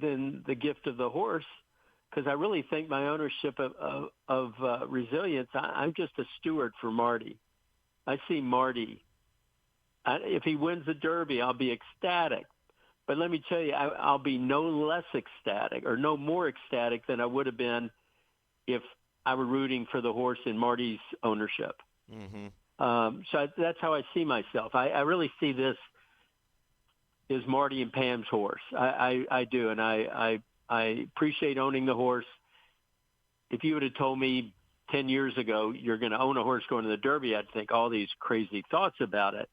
than the gift of the horse, because I really think my ownership of resilience, I'm just a steward for Marty. I see Marty. If he wins the Derby, I'll be ecstatic. But let me tell you, I'll be no less ecstatic or no more ecstatic than I would have been if I were rooting for the horse in Marty's ownership. Mm-hmm. So that's how I see myself. I really see this as Marty and Pam's horse. I do, and I appreciate owning the horse. If you would have told me 10 years ago you're going to own a horse going to the Derby, I'd think all these crazy thoughts about it.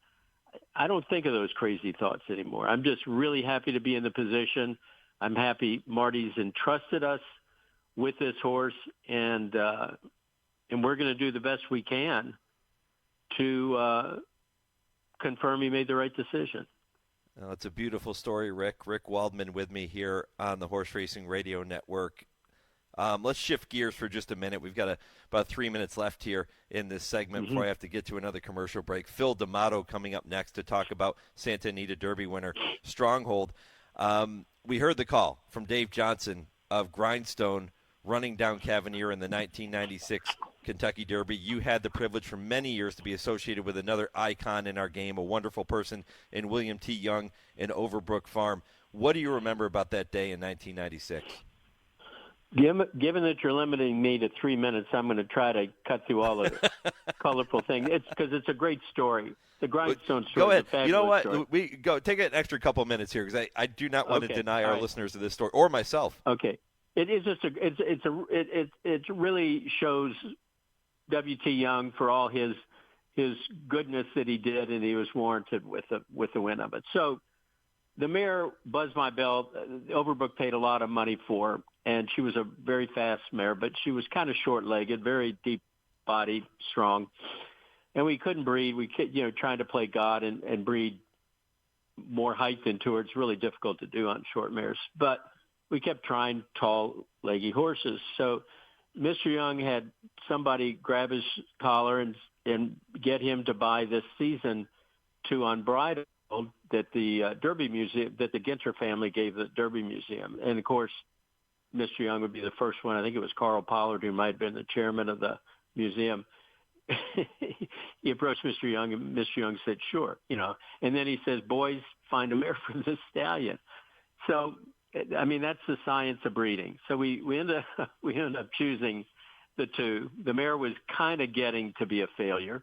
I don't think of those crazy thoughts anymore. I'm just really happy to be in the position. I'm happy Marty's entrusted us with this horse, and we're going to do the best we can to confirm he made the right decision. Well, it's a beautiful story, Rick. Ric Waldman with me here on the Horse Racing Radio Network. Let's shift gears for just a minute. We've got about 3 minutes left here in this segment before I have to get to another commercial break. Phil D'Amato coming up next to talk about Santa Anita Derby winner Stronghold. We heard the call from Dave Johnson of Grindstone running down Cavanier in the 1996 Kentucky Derby. You had the privilege for many years to be associated with another icon in our game, a wonderful person in William T. Young in Overbrook Farm. What do you remember about that day in 1996? Given that you're limiting me to 3 minutes, I'm going to try to cut through all of the colorful things. It's because it's a great story. The Grindstone story. Go ahead. Is a fabulous you know what? story. We go take an extra couple minutes here because I do not want to deny all our right. listeners of this story or myself. Okay. It is just it really shows W.T. Young for all his goodness that he did, and he was warranted with the win of it. So the mare Buzz My Bell, Overbrook paid a lot of money for, and she was a very fast mare, but she was kind of short-legged, very deep-bodied, strong, and we couldn't breed. We could, trying to play God and breed more height into her. It's really difficult to do on short mares, but we kept trying tall, leggy horses. So Mr. Young had somebody grab his collar and get him to buy this season 2 Unbridled that the Derby Museum, that the Ginter family gave the Derby Museum. And, of course, Mr. Young would be the first one. I think it was Carl Pollard, who might have been the chairman of the museum. He approached Mr. Young, and Mr. Young said, sure, And then he says, boys, find a mare for this stallion. So, I mean, that's the science of breeding. So we ended up choosing the 2. The mare was kind of getting to be a failure.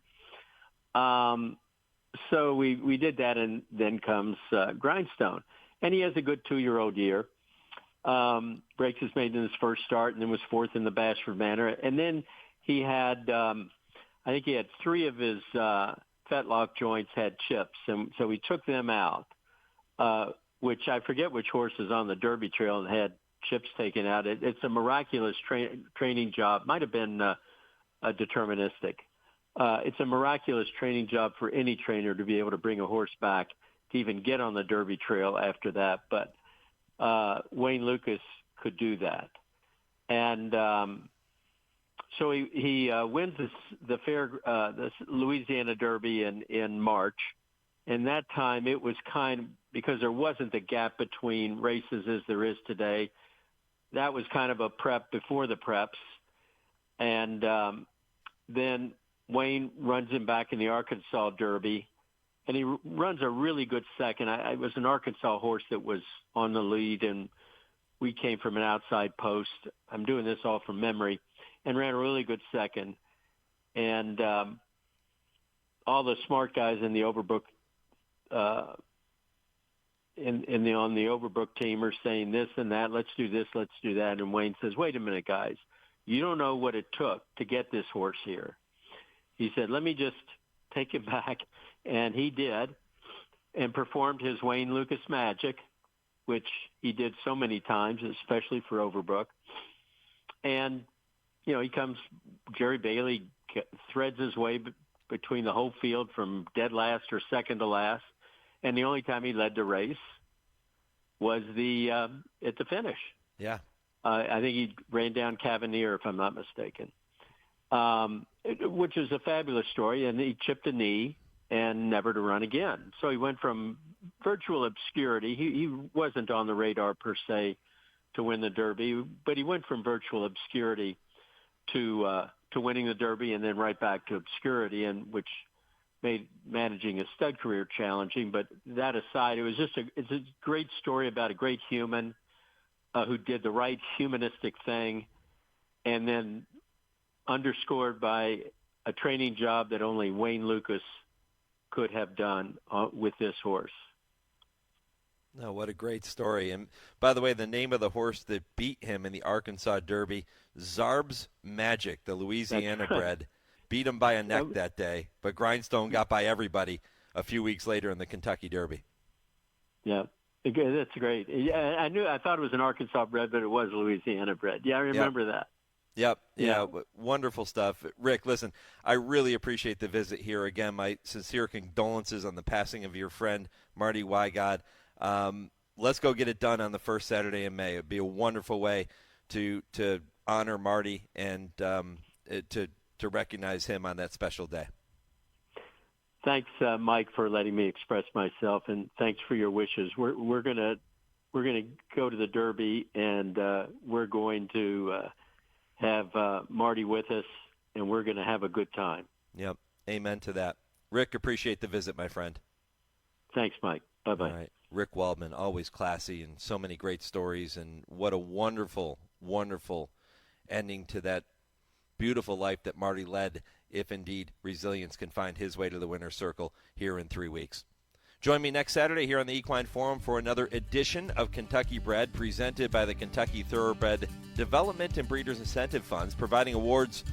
So we did that, and then comes Grindstone. And he has a good 2-year-old year. Breaks his maiden in his first start, and then was 4th in the Bashford Manor. And then he had, I think he had 3 of his fetlock joints had chips, and so we took them out. Which I forget which horse is on the Derby trail and had chips taken out. It's a miraculous training job. Might have been deterministic. It's a miraculous training job for any trainer to be able to bring a horse back to even get on the Derby trail after that. But Wayne Lucas could do that. And so he wins the Louisiana Derby in March. And that time it was because there wasn't the gap between races as there is today. That was kind of a prep before the preps. And then Wayne runs him back in the Arkansas Derby, and he runs a really good second. It was an Arkansas horse that was on the lead, and we came from an outside post. I'm doing this all from memory, and ran a really good second. And all the smart guys in the Overbrook on the Overbrook team are saying this and that, let's do this, let's do that. And Wayne says, wait a minute, guys, you don't know what it took to get this horse here. He said, let me just take it back. And he did. and performed his Wayne Lucas magic, which he did so many times, especially for Overbrook. And, he comes, Jerry Bailey threads his way between the whole field from dead last or second to last. And the only time he led the race was at the finish. Yeah. I think he ran down Cavanier, if I'm not mistaken, which is a fabulous story. And he chipped a knee and never to run again. So he went from virtual obscurity. He wasn't on the radar per se to win the Derby, but he went from virtual obscurity to winning the Derby and then right back to obscurity, and which made managing a stud career challenging. But that aside, it's a great story about a great human who did the right humanistic thing, and then underscored by a training job that only Wayne Lucas could have done with this horse. No, what a great story. And by the way, the name of the horse that beat him in the Arkansas Derby, Zarb's Magic, the Louisiana bred, beat him by a neck that day, but Grindstone got by everybody a few weeks later in the Kentucky Derby. Yeah, that's great. Yeah, I thought it was an Arkansas bred, but it was Louisiana bred. Yeah, I remember that. Yep. Yeah. Wonderful stuff. Rick, listen, I really appreciate the visit here. Again, my sincere condolences on the passing of your friend, Marty Wygod. Let's go get it done on the first Saturday in May. It would be a wonderful way to honor Marty and to recognize him on that special day. Thanks, Mike, for letting me express myself, and thanks for your wishes. We're gonna go to the Derby, and we're going to have Marty with us, and we're going to have a good time. Yep. Amen to that. Rick, appreciate the visit, my friend. Thanks, Mike. Bye-bye. All right. Ric Waldman, always classy and so many great stories, and what a wonderful, wonderful ending to that beautiful life that Marty led, if indeed resilience can find his way to the winner's circle here in 3 weeks. Join me next Saturday here on the Equine Forum for another edition of Kentucky Bred, presented by the Kentucky Thoroughbred Development and Breeders Incentive Funds, providing awards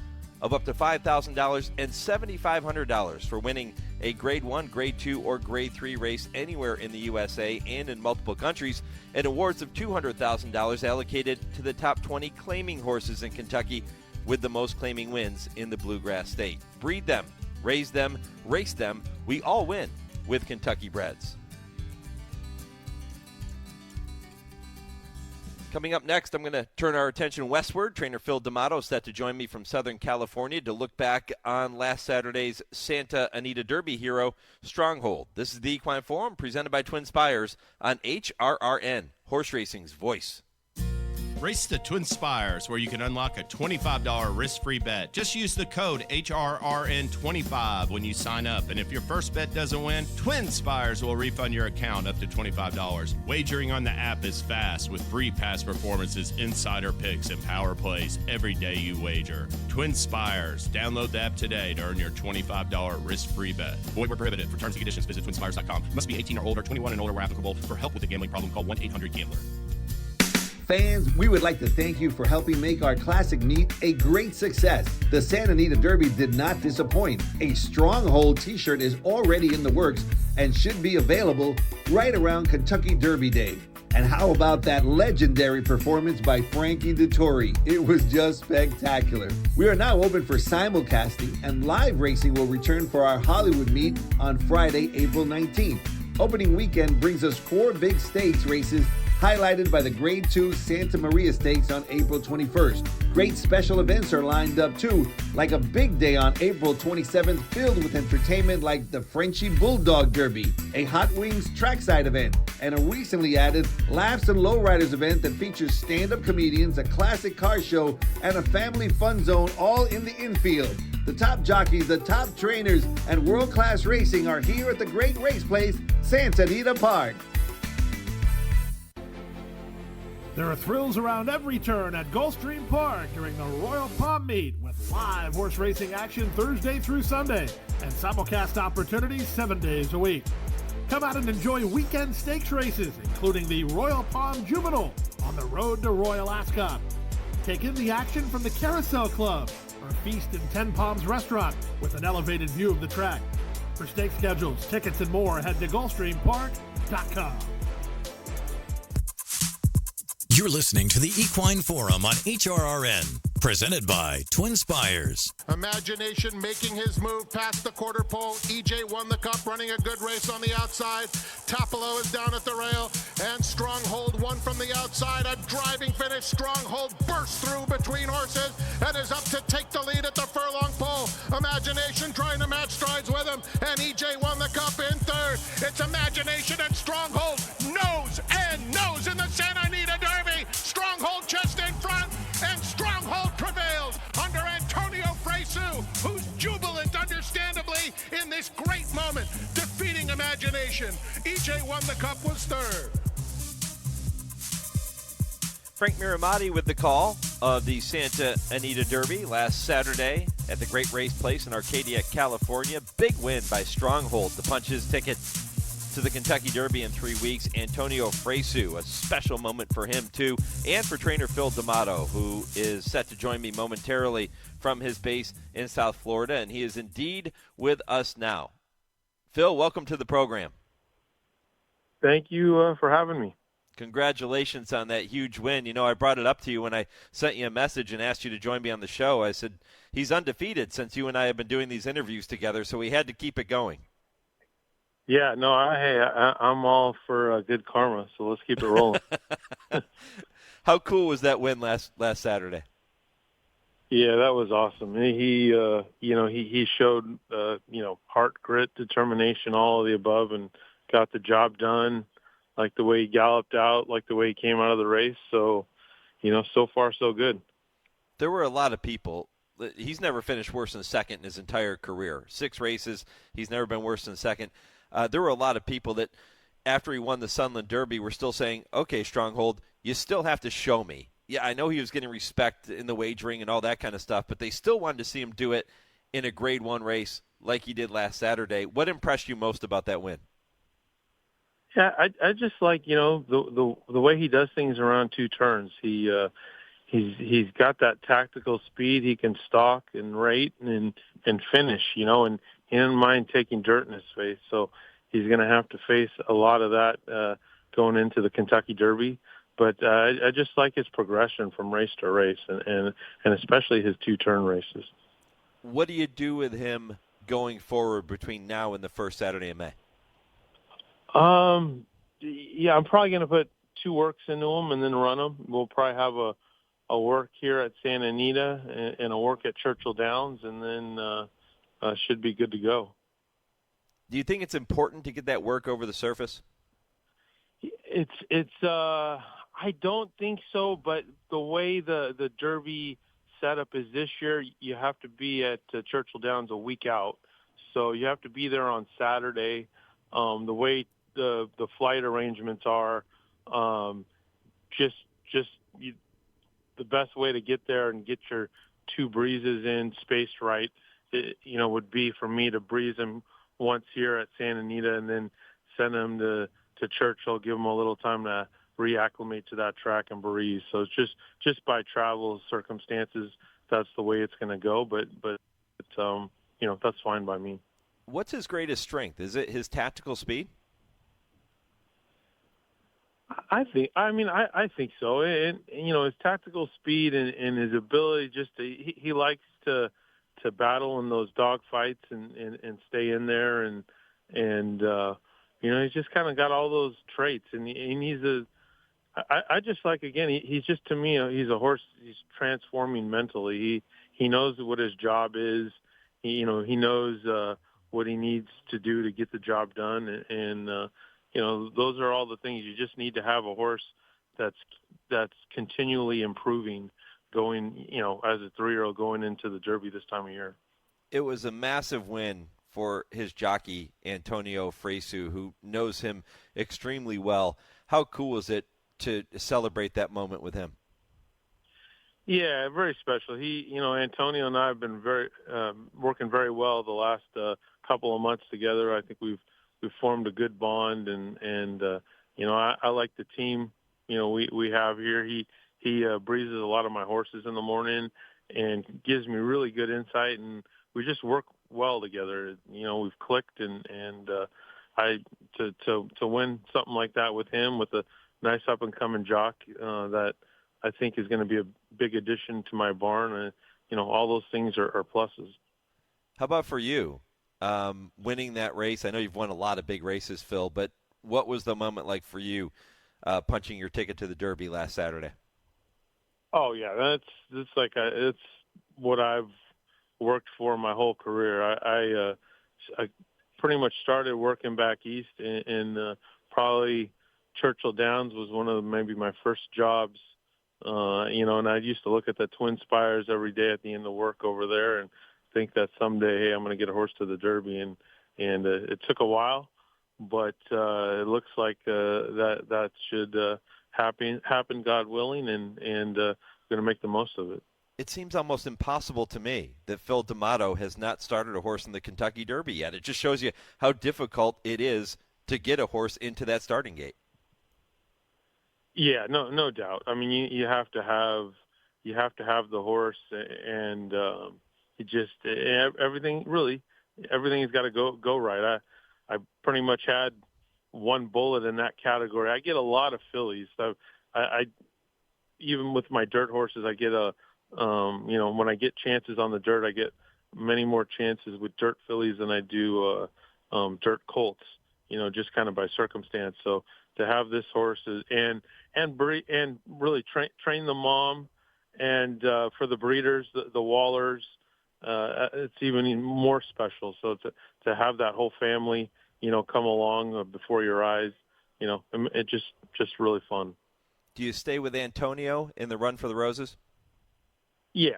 of up to $5,000 and $7,500 for winning a Grade 1, Grade 2, or Grade 3 race anywhere in the USA and in multiple countries, and awards of $200,000 allocated to the top 20 claiming horses in Kentucky with the most claiming wins in the Bluegrass State. Breed them, raise them, race them. We all win with Kentucky Breds. Coming up next, I'm going to turn our attention westward. Trainer Phil D'Amato set to join me from Southern California to look back on last Saturday's Santa Anita Derby hero, Stronghold. This is the Equine Forum presented by TwinSpires on HRRN, horse racing's voice. Race the TwinSpires, where you can unlock a $25 risk-free bet. Just use the code HRRN25 when you sign up. And if your first bet doesn't win, TwinSpires will refund your account up to $25. Wagering on the app is fast with free past performances, insider picks, and power plays every day you wager. TwinSpires. Download the app today to earn your $25 risk-free bet. Void where prohibited. For terms and conditions, visit TwinSpires.com. Must be 18 or older, 21 and older where applicable. For help with a gambling problem, call 1-800-GAMBLER. Fans, we would like to thank you for helping make our classic meet a great success. The Santa Anita Derby did not disappoint. A Stronghold t-shirt is already in the works and should be available right around Kentucky Derby Day. And how about that legendary performance by Frankie Dettori? It was just spectacular. We are now open for simulcasting, and live racing will return for our Hollywood meet on Friday, April 19th. Opening weekend brings us 4 big stakes races highlighted by the Grade 2 Santa Maria Stakes on April 21st. Great special events are lined up too, like a big day on April 27th filled with entertainment like the Frenchie Bulldog Derby, a Hot Wings trackside event, and a recently added Laughs and Lowriders event that features stand-up comedians, a classic car show, and a family fun zone all in the infield. The top jockeys, the top trainers, and world-class racing are here at the great race place, Santa Anita Park. There are thrills around every turn at Gulfstream Park during the Royal Palm Meet with live horse racing action Thursday through Sunday and simulcast opportunities 7 days a week. Come out and enjoy weekend stakes races, including the Royal Palm Juvenile on the road to Royal Ascot. Take in the action from the Carousel Club or feast in Ten Palms Restaurant with an elevated view of the track. For stake schedules, tickets, and more, head to GulfstreamPark.com. You're listening to the Equine Forum on HRRN, presented by TwinSpires. Imagination making his move past the quarter pole. EJ won the cup, running a good race on the outside. Tapalo is down at the rail, and Stronghold won from the outside. A driving finish. Stronghold bursts through between horses and is up to take the lead at the furlong pole. Imagination trying to match strides with him, and EJ won the cup in third. It's Imagination and Stronghold nose and nose in the Santa Anita Derby. Stronghold just in front, and Stronghold prevails under Antonio Fresu, who's jubilant, understandably, in this great moment, defeating Imagination. EJ won the cup, was third. Frank Miramati with the call of the Santa Anita Derby last Saturday at the Great Race Place in Arcadia, California. Big win by Stronghold to punch his ticket to the Kentucky Derby in 3 weeks. Antonio Fresu, a special moment for him too, and for trainer Phil D'Amato, who is set to join me momentarily from his base in South Florida, and he is indeed with us now. Phil, welcome to the program. Thank you for having me. Congratulations on that huge win. You know, I brought it up to you when I sent you a message and asked you to join me on the show. I said, he's undefeated since you and I have been doing these interviews together, so we had to keep it going. Yeah, no, I'm all for good karma, so let's keep it rolling. How cool was that win last Saturday? Yeah, that was awesome. He showed heart, grit, determination, all of the above, and got the job done. Like the way he galloped out, like the way he came out of the race. So, so far so good. There were a lot of people. He's never finished worse than second in his entire career. 6 races, he's never been worse than second. There were a lot of people that, after he won the Sunland Derby, were still saying, okay, Stronghold, you still have to show me. Yeah, I know he was getting respect in the wagering and all that kind of stuff, but they still wanted to see him do it in a Grade 1 race like he did last Saturday. What impressed you most about that win? Yeah, I just like, the way he does things around 2 turns. He's got that tactical speed. He can stalk and rate and finish, and he doesn't mind taking dirt in his face. So he's going to have to face a lot of that going into the Kentucky Derby. But I just like his progression from race to race, and especially his 2-turn races. What do you do with him going forward between now and the first Saturday in May? Yeah, I'm probably going to put 2 works into him and then run them. We'll probably have a work here at Santa Anita and a work at Churchill Downs, and then should be good to go. Do you think it's important to get that work over the surface? I don't think so, but the way the Derby setup is this year, you have to be at Churchill Downs a week out. So you have to be there on Saturday. The way the flight arrangements are, the best way to get there and get your 2 breezes in spaced right, would be for me to breeze them once here at Santa Anita and then send them to Churchill, give them a little time to reacclimate to that track and breeze. So it's just by travel circumstances, that's the way it's going to go. But that's fine by me. What's his greatest strength? Is it his tactical speed? I think so. And his tactical speed and his ability he likes to battle in those dog fights and stay in there and he's just kind of got all those traits and I just like, again, he's just, to me, he's a horse. He's transforming mentally. He knows what his job is. He knows what he needs to do to get the job done. And those are all the things you just need to have a horse that's continually improving going, as a 3-year-old going into the Derby this time of year. It was a massive win for his jockey, Antonio Fresu, who knows him extremely well. How cool is it to celebrate that moment with him? Yeah, very special. Antonio and I have been working very well the last couple of months together. I think we've formed a good bond, and I like the team we have here. He breezes a lot of my horses in the morning and gives me really good insight and just work well together. We've clicked, and to win something like that with him, with a nice up and coming jock that I think is going to be a big addition to my barn. All those things are pluses. How about for you, winning that race? I know you've won a lot of big races, Phil, but what was the moment like for you, punching your ticket to the Derby last Saturday? Oh yeah, it's what I've worked for my whole career. I pretty much started working back east, in probably Churchill Downs was one of maybe my first jobs. And I used to look at the TwinSpires every day at the end of work over there and think that someday, hey, I'm going to get a horse to the Derby. And it took a while, but it looks like that should happen, God willing, and going to make the most of it. It seems almost impossible to me that Phil D'Amato has not started a horse in the Kentucky Derby yet. It just shows you how difficult it is to get a horse into that starting gate. Yeah, no doubt. I mean, you have to have the horse, and everything's got to go right. I pretty much had one bullet in that category. I get a lot of fillies. So I even with my dirt horses, I get when I get chances on the dirt, I get many more chances with dirt fillies than I do dirt colts. Just kind of by circumstance. So to have this horse and really train the mom, and for the breeders, the Wallers, it's even more special. So to have that whole family, come along before your eyes, it's just really fun. Do you stay with Antonio in the Run for the Roses? Yeah,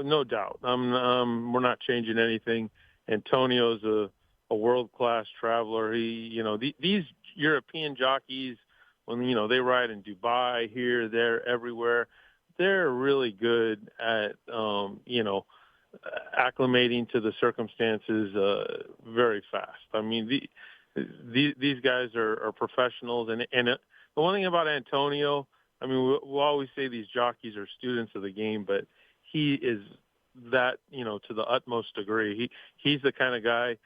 no doubt. We're not changing anything. Antonio's a world-class traveler. These European jockeys, when they ride in Dubai, here, there, everywhere, they're really good at acclimating to the circumstances very fast. I mean, these guys are professionals, and the one thing about Antonio, I mean, we'll always say these jockeys are students of the game, but he is that to the utmost degree. He's the kind of guy.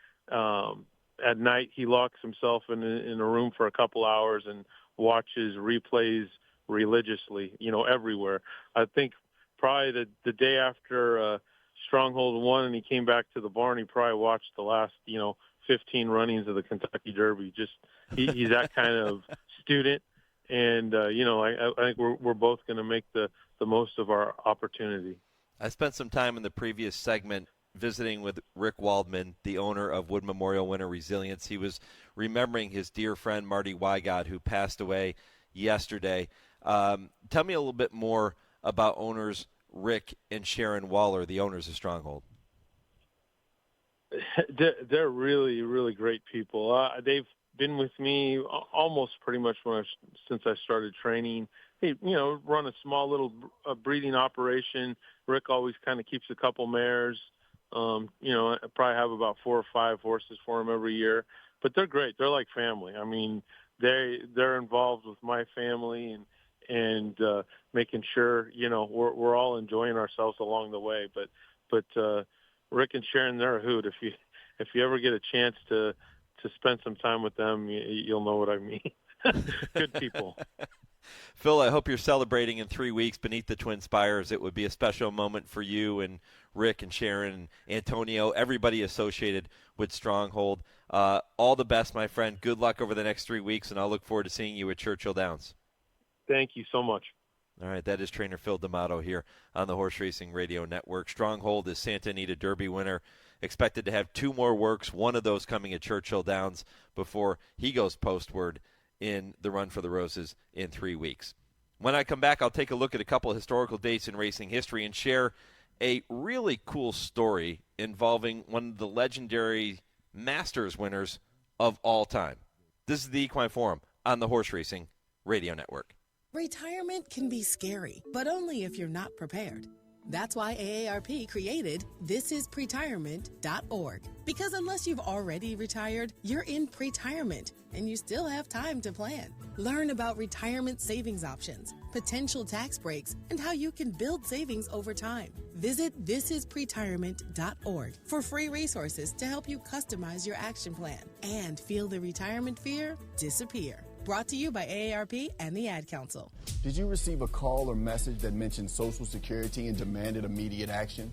At night, he locks himself in a room for a couple hours and watches replays religiously, everywhere. I think probably the day after Stronghold won and he came back to the barn, he probably watched the last, 15 runnings of the Kentucky Derby. Just he's that kind of student, and I think we're both going to make the most of our opportunity. I spent some time in the previous segment visiting with Ric Waldman, the owner of Wood Memorial Winter Resilience. He was remembering his dear friend Marty Wygod, who passed away yesterday. Tell me a little bit more about owners Rick and Sharon Waller, the owners of Stronghold. They're really, really great people. They've been with me almost pretty much since I started training. They, run a small little breeding operation. Rick always kind of keeps a couple mares. I probably have about 4 or 5 horses for them every year, but they're great. They're like family. I mean, they're involved with my family and making sure, we're all enjoying ourselves along the way. But Rick and Sharon, they're a hoot. If you ever get a chance to spend some time with them, you'll know what I mean. Good people. Phil, I hope you're celebrating in 3 weeks beneath the TwinSpires. It would be a special moment for you and Rick and Sharon and Antonio, everybody associated with Stronghold. All the best, my friend. Good luck over the next 3 weeks, and I'll look forward to seeing you at Churchill Downs. Thank you so much. All right, that is trainer Phil D'Amato here on the Horse Racing Radio Network. Stronghold is Santa Anita Derby winner. Expected to have 2 more works, one of those coming at Churchill Downs before he goes postward in the Run for the Roses in 3 weeks. When I come back, I'll take a look at a couple of historical dates in racing history and share a really cool story involving one of the legendary Masters winners of all time. This is the Equine Forum on the Horse Racing Radio Network. Retirement can be scary, but only if you're not prepared. That's why AARP created thisispretirement.org. Because unless you've already retired, you're in pretirement, and you still have time to plan. Learn about retirement savings options, potential tax breaks, and how you can build savings over time. Visit thisispretirement.org for free resources to help you customize your action plan and feel the retirement fear disappear. Brought to you by AARP and the Ad Council. Did you receive a call or message that mentioned Social Security and demanded immediate action?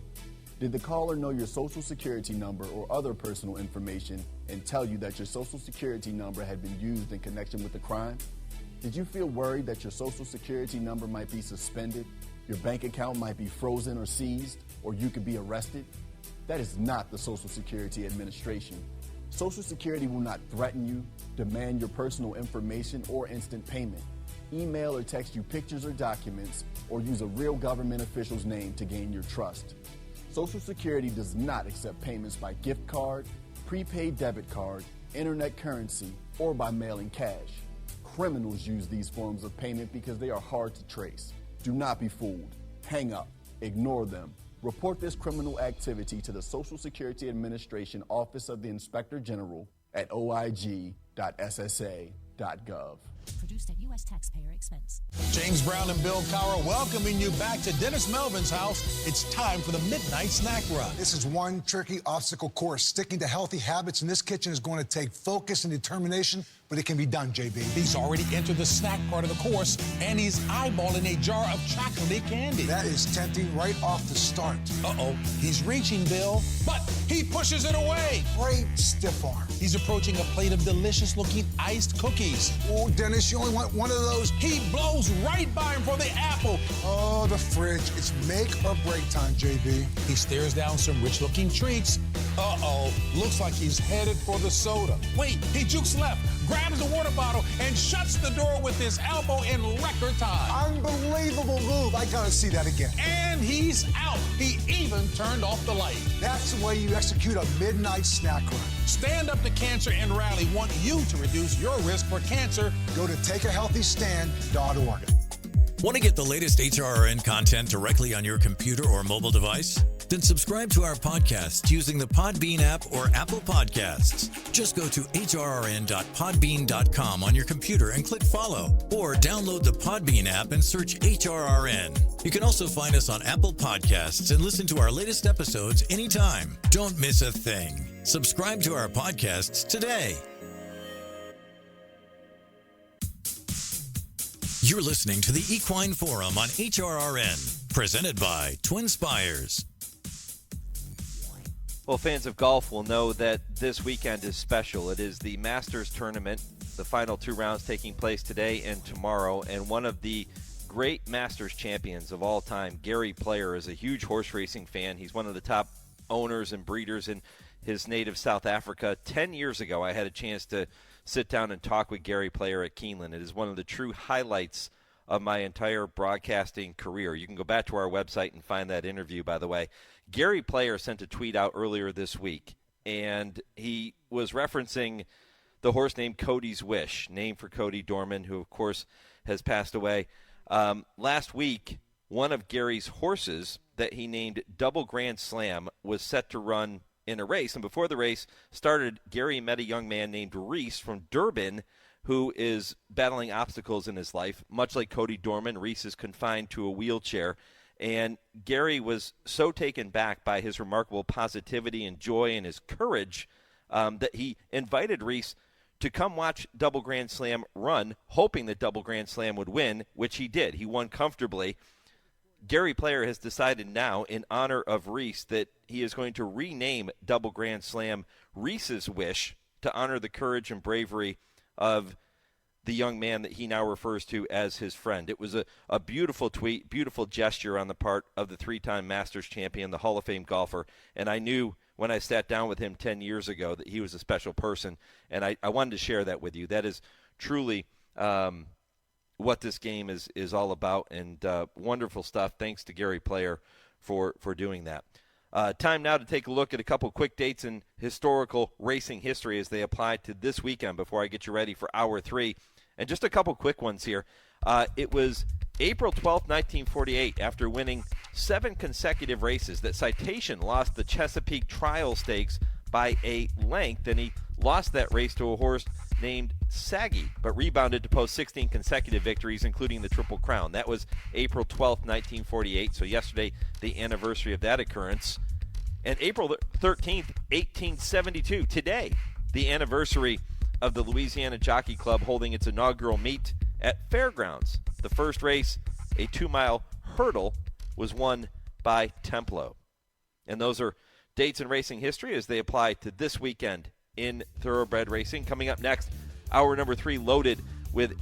Did the caller know your Social Security number or other personal information and tell you that your Social Security number had been used in connection with the crime? Did you feel worried that your Social Security number might be suspended, your bank account might be frozen or seized, or you could be arrested? That is not the Social Security Administration. Social Security will not threaten you, demand your personal information, or instant payment, email or text you pictures or documents, or use a real government official's name to gain your trust. Social Security does not accept payments by gift card, prepaid debit card, internet currency, or by mailing cash. Criminals use these forms of payment because they are hard to trace. Do not be fooled. Hang up. Ignore them. Report this criminal activity to the Social Security Administration Office of the Inspector General at oig.ssa.gov. Produced at U.S. taxpayer expense. James Brown and Bill Cowher welcoming you back to Dennis Melvin's house. It's time for the Midnight Snack Run. This is one tricky obstacle course. Sticking to healthy habits in this kitchen is going to take focus and determination, but it can be done, JB. He's already entered the snack part of the course, and he's eyeballing a jar of chocolate candy. That is tempting right off the start. Uh-oh, he's reaching, Bill, but he pushes it away. Great stiff arm. He's approaching a plate of delicious-looking iced cookies. Oh, Dennis, you only want one of those. He blows right by him for the apple. Oh, the fridge. It's make or break time, JB. He stares down some rich-looking treats. Uh-oh, looks like he's headed for the soda. Wait, he jukes left, grabs the water bottle, and shuts the door with his elbow in record time. Unbelievable move. I gotta see that again. And he's out. He even turned off the light. That's the way you execute a midnight snack run. Stand Up to Cancer and Rally want you to reduce your risk for cancer. Go to takeahealthystand.org. Want to get the latest HRRN content directly on your computer or mobile device? Then subscribe to our podcast using the Podbean app or Apple Podcasts. Just go to hrrn.podbean.com on your computer and click follow, or download the Podbean app and search HRRN. You can also find us on Apple Podcasts and listen to our latest episodes anytime. Don't miss a thing. Subscribe to our podcasts today. You're listening to the Equine Forum on HRRN, presented by TwinSpires. Well, fans of golf will know that this weekend is special. It is the Masters Tournament, the final two rounds taking place today and tomorrow, and one of the great Masters champions of all time, Gary Player, is a huge horse racing fan. He's one of the top owners and breeders in his native South Africa. 10 years ago, I had a chance to sit down and talk with Gary Player at Keeneland. It is one of the true highlights of my entire broadcasting career. You can go back to our website and find that interview, by the way. Gary Player sent a tweet out earlier this week, and he was referencing the horse named Cody's Wish, named for Cody Dorman, who, of course, has passed away. Last week, one of Gary's horses that he named Double Grand Slam was set to run in a race, and before the race started, Gary met a young man named Reese from Durban who is battling obstacles in his life. Much like Cody Dorman, Reese is confined to a wheelchair, and Gary was so taken back by his remarkable positivity and joy and his courage that he invited Reese to come watch Double Grand Slam run, hoping that Double Grand Slam would win, which he did. He won comfortably. Gary Player has decided now, in honor of Reese, that he is going to rename Double Grand Slam Reese's Wish to honor the courage and bravery of the young man that he now refers to as his friend. It was a beautiful tweet, beautiful gesture on the part of the three-time Masters champion, the Hall of Fame golfer, and I knew when I sat down with him 10 years ago that he was a special person, and I wanted to share that with you. That is truly what this game is all about, and wonderful stuff. Thanks to Gary Player for doing that. Time now to take a look at a couple quick dates in historical racing history as they apply to this weekend before I get you ready for Hour 3. And just a couple quick ones here. It was April 12, 1948, after winning 7 consecutive races, that Citation lost the Chesapeake Trial Stakes by a length, and he lost that race to a horse named saggy, but rebounded to post 16 consecutive victories, including the Triple Crown. That was April 12th, 1948, so yesterday, the anniversary of that occurrence. And April 13th, 1872, today, the anniversary of the Louisiana Jockey Club holding its inaugural meet at Fairgrounds. The first race, a 2-mile hurdle, was won by Templo. And those are dates in racing history as they apply to this weekend in thoroughbred racing. Coming up next, hour number 3 loaded with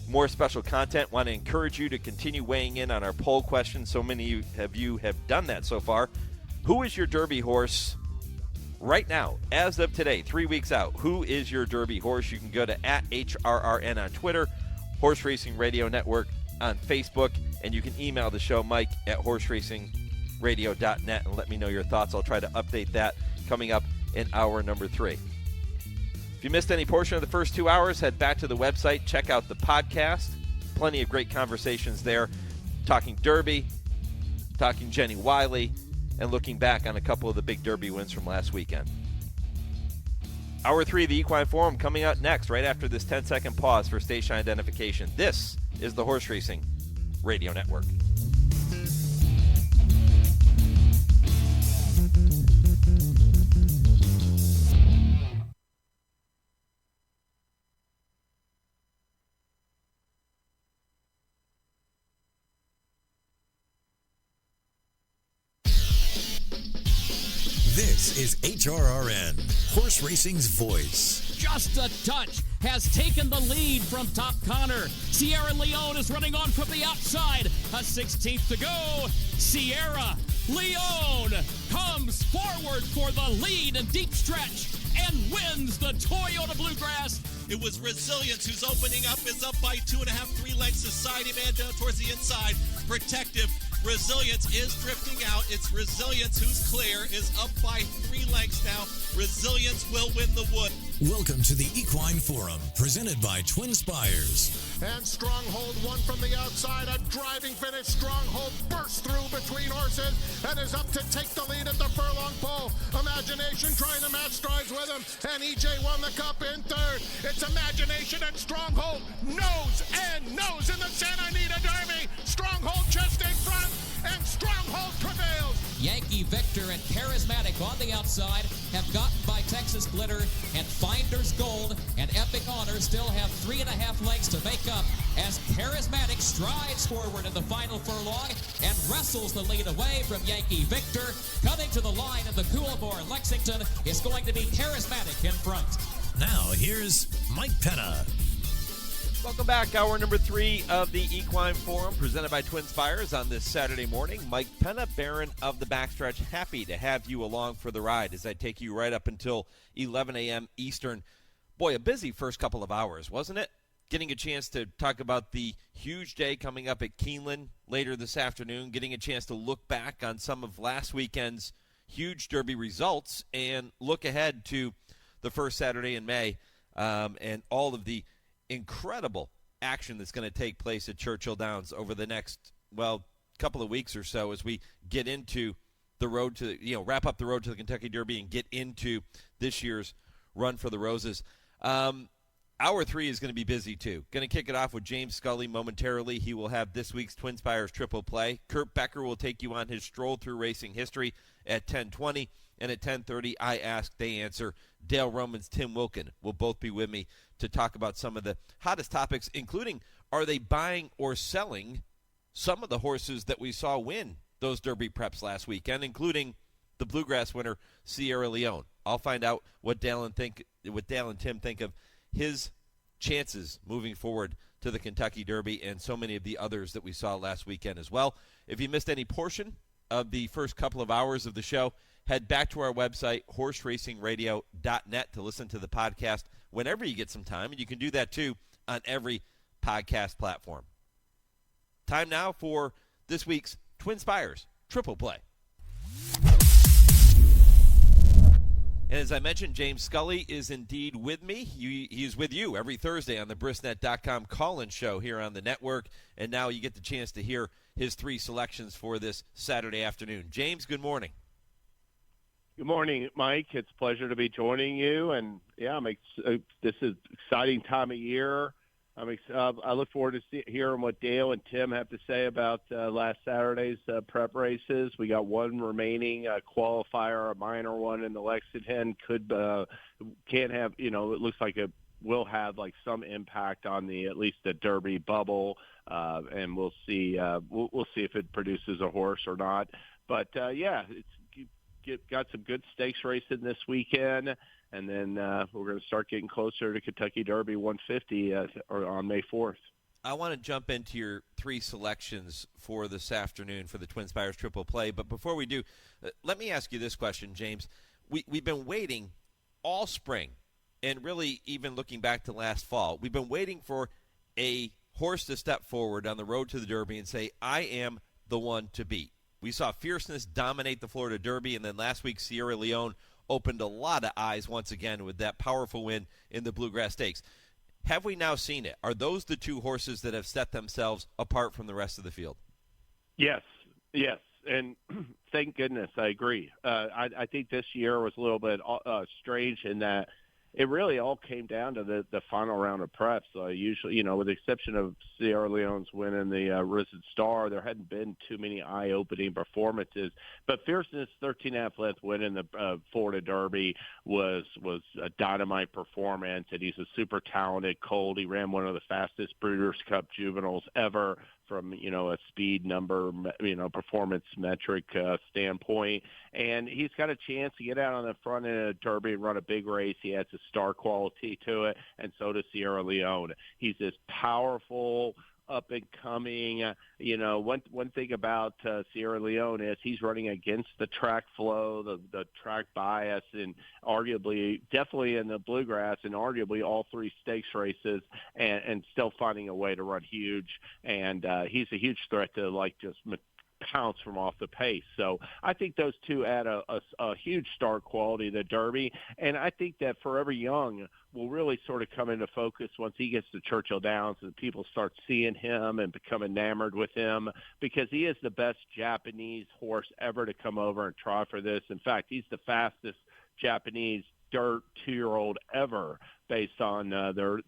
more special content. Want to encourage you to continue weighing in on our poll question. So many of you have done that so far. Who is your Derby horse right now, as of today, 3 weeks out? Who is your Derby horse? You can go to @HRRN on Twitter, Horse Racing Radio Network on Facebook, and you can email the show, Mike at horseracing.radio.net, and let me know your thoughts. I'll try to update that coming up in hour number 3. If you missed any portion of the first 2 hours, head back to the website, check out the podcast. Plenty of great conversations there, talking Derby, talking Jenny Wiley, and looking back on a couple of the big Derby wins from last weekend. Hour 3 of the Equine Forum coming out next, right after this 10-second pause for station identification. This is the Horse Racing Radio Network. This is HRRN, Horse Racing's voice. Just a touch has taken the lead from Top Connor. Sierra Leone is running on from the outside. A 16th to go. Sierra Leone comes forward for the lead and deep stretch and wins the Toyota Bluegrass. It was Resilience who's opening up, is up by 2.5, 3 lengths. Society Man down towards the inside. Protective. Resilience is drifting out. It's Resilience who's clear, is up by 3 lengths now. Resilience will win the wood. Welcome to the Equine Forum, presented by TwinSpires. And Stronghold won from the outside. A driving finish. Stronghold bursts through between horses and is up to take the lead at the furlong pole. Imagination trying to match strides with him. And EJ won the cup in third. It's Imagination and Stronghold nose and nose in the Santa Anita Derby. Stronghold just in front and Stronghold prevails. Yankee Victor and Charismatic on the outside have gotten by Texas Glitter, and Finder's Gold and Epic Honor still have 3.5 lengths to make up as Charismatic strides forward in the final furlong and wrestles the lead away from Yankee Victor. Coming to the line of the Coolmore Lexington is going to be Charismatic in front. Now here's Mike Penna. Welcome back. Hour number 3 of the Equine Forum, presented by TwinSpires on this Saturday morning. Mike Penna, Baron of the Backstretch, happy to have you along for the ride as I take you right up until 11 a.m. Eastern. Boy, a busy first couple of hours, wasn't it? Getting a chance to talk about the huge day coming up at Keeneland later this afternoon, getting a chance to look back on some of last weekend's huge Derby results and look ahead to the first Saturday in May and all of the incredible action that's going to take place at Churchill Downs over the next, couple of weeks or so as we get into the road to, wrap up the road to the Kentucky Derby and get into this year's Run for the Roses. Hour 3 is going to be busy, too. Going to kick it off with James Scully momentarily. He will have this week's TwinSpires Triple Play. Kurt Becker will take you on his Stroll Through Racing History at 10:20. And at 10:30, I Ask, They Answer. Dale Roman's Tim Wilkin will both be with me to talk about some of the hottest topics, including are they buying or selling some of the horses that we saw win those Derby preps last weekend, including the Bluegrass winner, Sierra Leone. I'll find out what Dale and Tim think of his chances moving forward to the Kentucky Derby and so many of the others that we saw last weekend as well. If you missed any portion of the first couple of hours of the show, head back to our website, horseracingradio.net, to listen to the podcast whenever you get some time, and you can do that too on every podcast platform. Time now for this week's TwinSpires Triple Play. And as I mentioned, James Scully is indeed with me. He is with you every Thursday on the Brisnet.com call-in show here on the network. And now you get the chance to hear his 3 selections for this Saturday afternoon. James, good morning. Good morning, Mike. It's a pleasure to be joining you. And, yeah, this is an exciting time of year. I look forward to hearing what Dale and Tim have to say about last Saturday's prep races. We got one remaining qualifier, a minor one in the Lexington. Can't have, it looks like it will have like some impact on at least the Derby bubble, and we'll see. We'll see if it produces a horse or not. But got some good stakes racing this weekend. And then we're going to start getting closer to Kentucky Derby 150 on May 4th. I want to jump into your three selections for this afternoon for the TwinSpires Triple Play. But before we do, let me ask you this question, James. We've been waiting all spring, and really even looking back to last fall, we've been waiting for a horse to step forward on the road to the Derby and say, I am the one to beat. We saw Fierceness dominate the Florida Derby, and then last week Sierra Leone opened a lot of eyes once again with that powerful win in the Bluegrass Stakes. Have we now seen it? Are those the two horses that have set themselves apart from the rest of the field? Yes, and thank goodness, I agree. I think this year was a little bit strange in that it really all came down to the final round of preps. Usually, with the exception of Sierra Leone's win in the Risen Star, there hadn't been too many eye-opening performances. But Fierceness' 13.5 length win in the Florida Derby was a dynamite performance, and he's a super talented colt. He ran one of the fastest Breeders' Cup juveniles ever from, a speed number, performance metric standpoint. And he's got a chance to get out on the front end of the Derby and run a big race. He has a star quality to it, and so does Sierra Leone. He's this powerful, up and coming. One thing about Sierra Leone is he's running against the track flow, the track bias, and definitely in the Bluegrass, and arguably all three stakes races, and still finding a way to run huge. And he's a huge threat to just pounce from off the pace. So I think those two add a huge star quality to the Derby. And I think that Forever Young will really sort of come into focus once he gets to Churchill Downs and people start seeing him and become enamored with him, because he is the best Japanese horse ever to come over and try for this. In fact, he's the fastest Japanese dirt 2-year-old ever based on their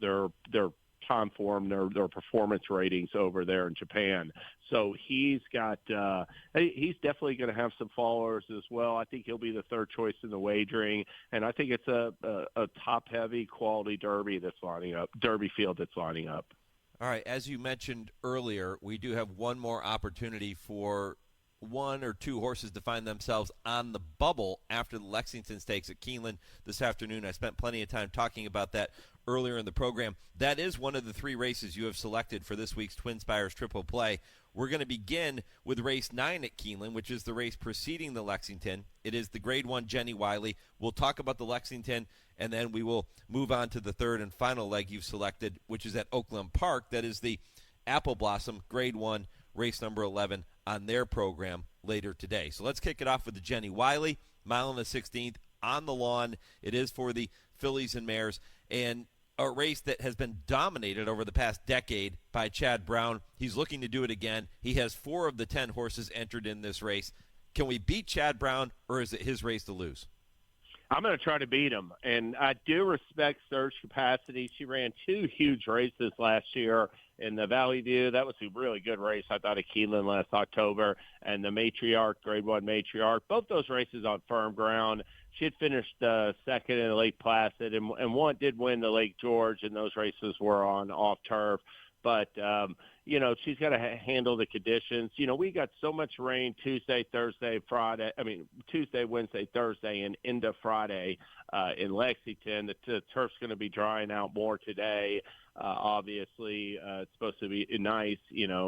time form, their performance ratings over there in Japan. So he's definitely going to have some followers as well. I think he'll be the third choice in the wagering, and I think it's a top-heavy quality Derby field that's lining up. All right, as you mentioned earlier, we do have one more opportunity for one or two horses to find themselves on the bubble after the Lexington Stakes at Keeneland this afternoon. I spent plenty of time talking about that earlier in the program. That is one of the three races you have selected for this week's TwinSpires Triple Play. We're going to begin with race 9 at Keeneland, which is the race preceding the Lexington. It is the Grade 1 Jenny Wiley. We'll talk about the Lexington, and then we will move on to the third and final leg you've selected, which is at Oakland Park. That is the Apple Blossom Grade 1 race number 11 on their program later today. So let's kick it off with the Jenny Wiley, mile and a 16th on the lawn. It is for the fillies and mares, and a race that has been dominated over the past decade by Chad Brown. He's looking to do it again. He has 4 of the 10 horses entered in this race. Can we beat Chad Brown, or is it his race to lose? I'm going to try to beat him, and I do respect Surge Capacity. She ran 2 huge races last year in the Valley View. That was a really good race, I thought, at Keeneland last October. And the Matriarch, Grade 1 Matriarch, both those races on firm ground. She had finished second in Lake Placid, and one did win the Lake George, and those races were on off turf. But, she's got to handle the conditions. We got so much rain Tuesday, Wednesday, Thursday, and into Friday in Lexington. The turf's going to be drying out more today. Obviously, it's supposed to be nice,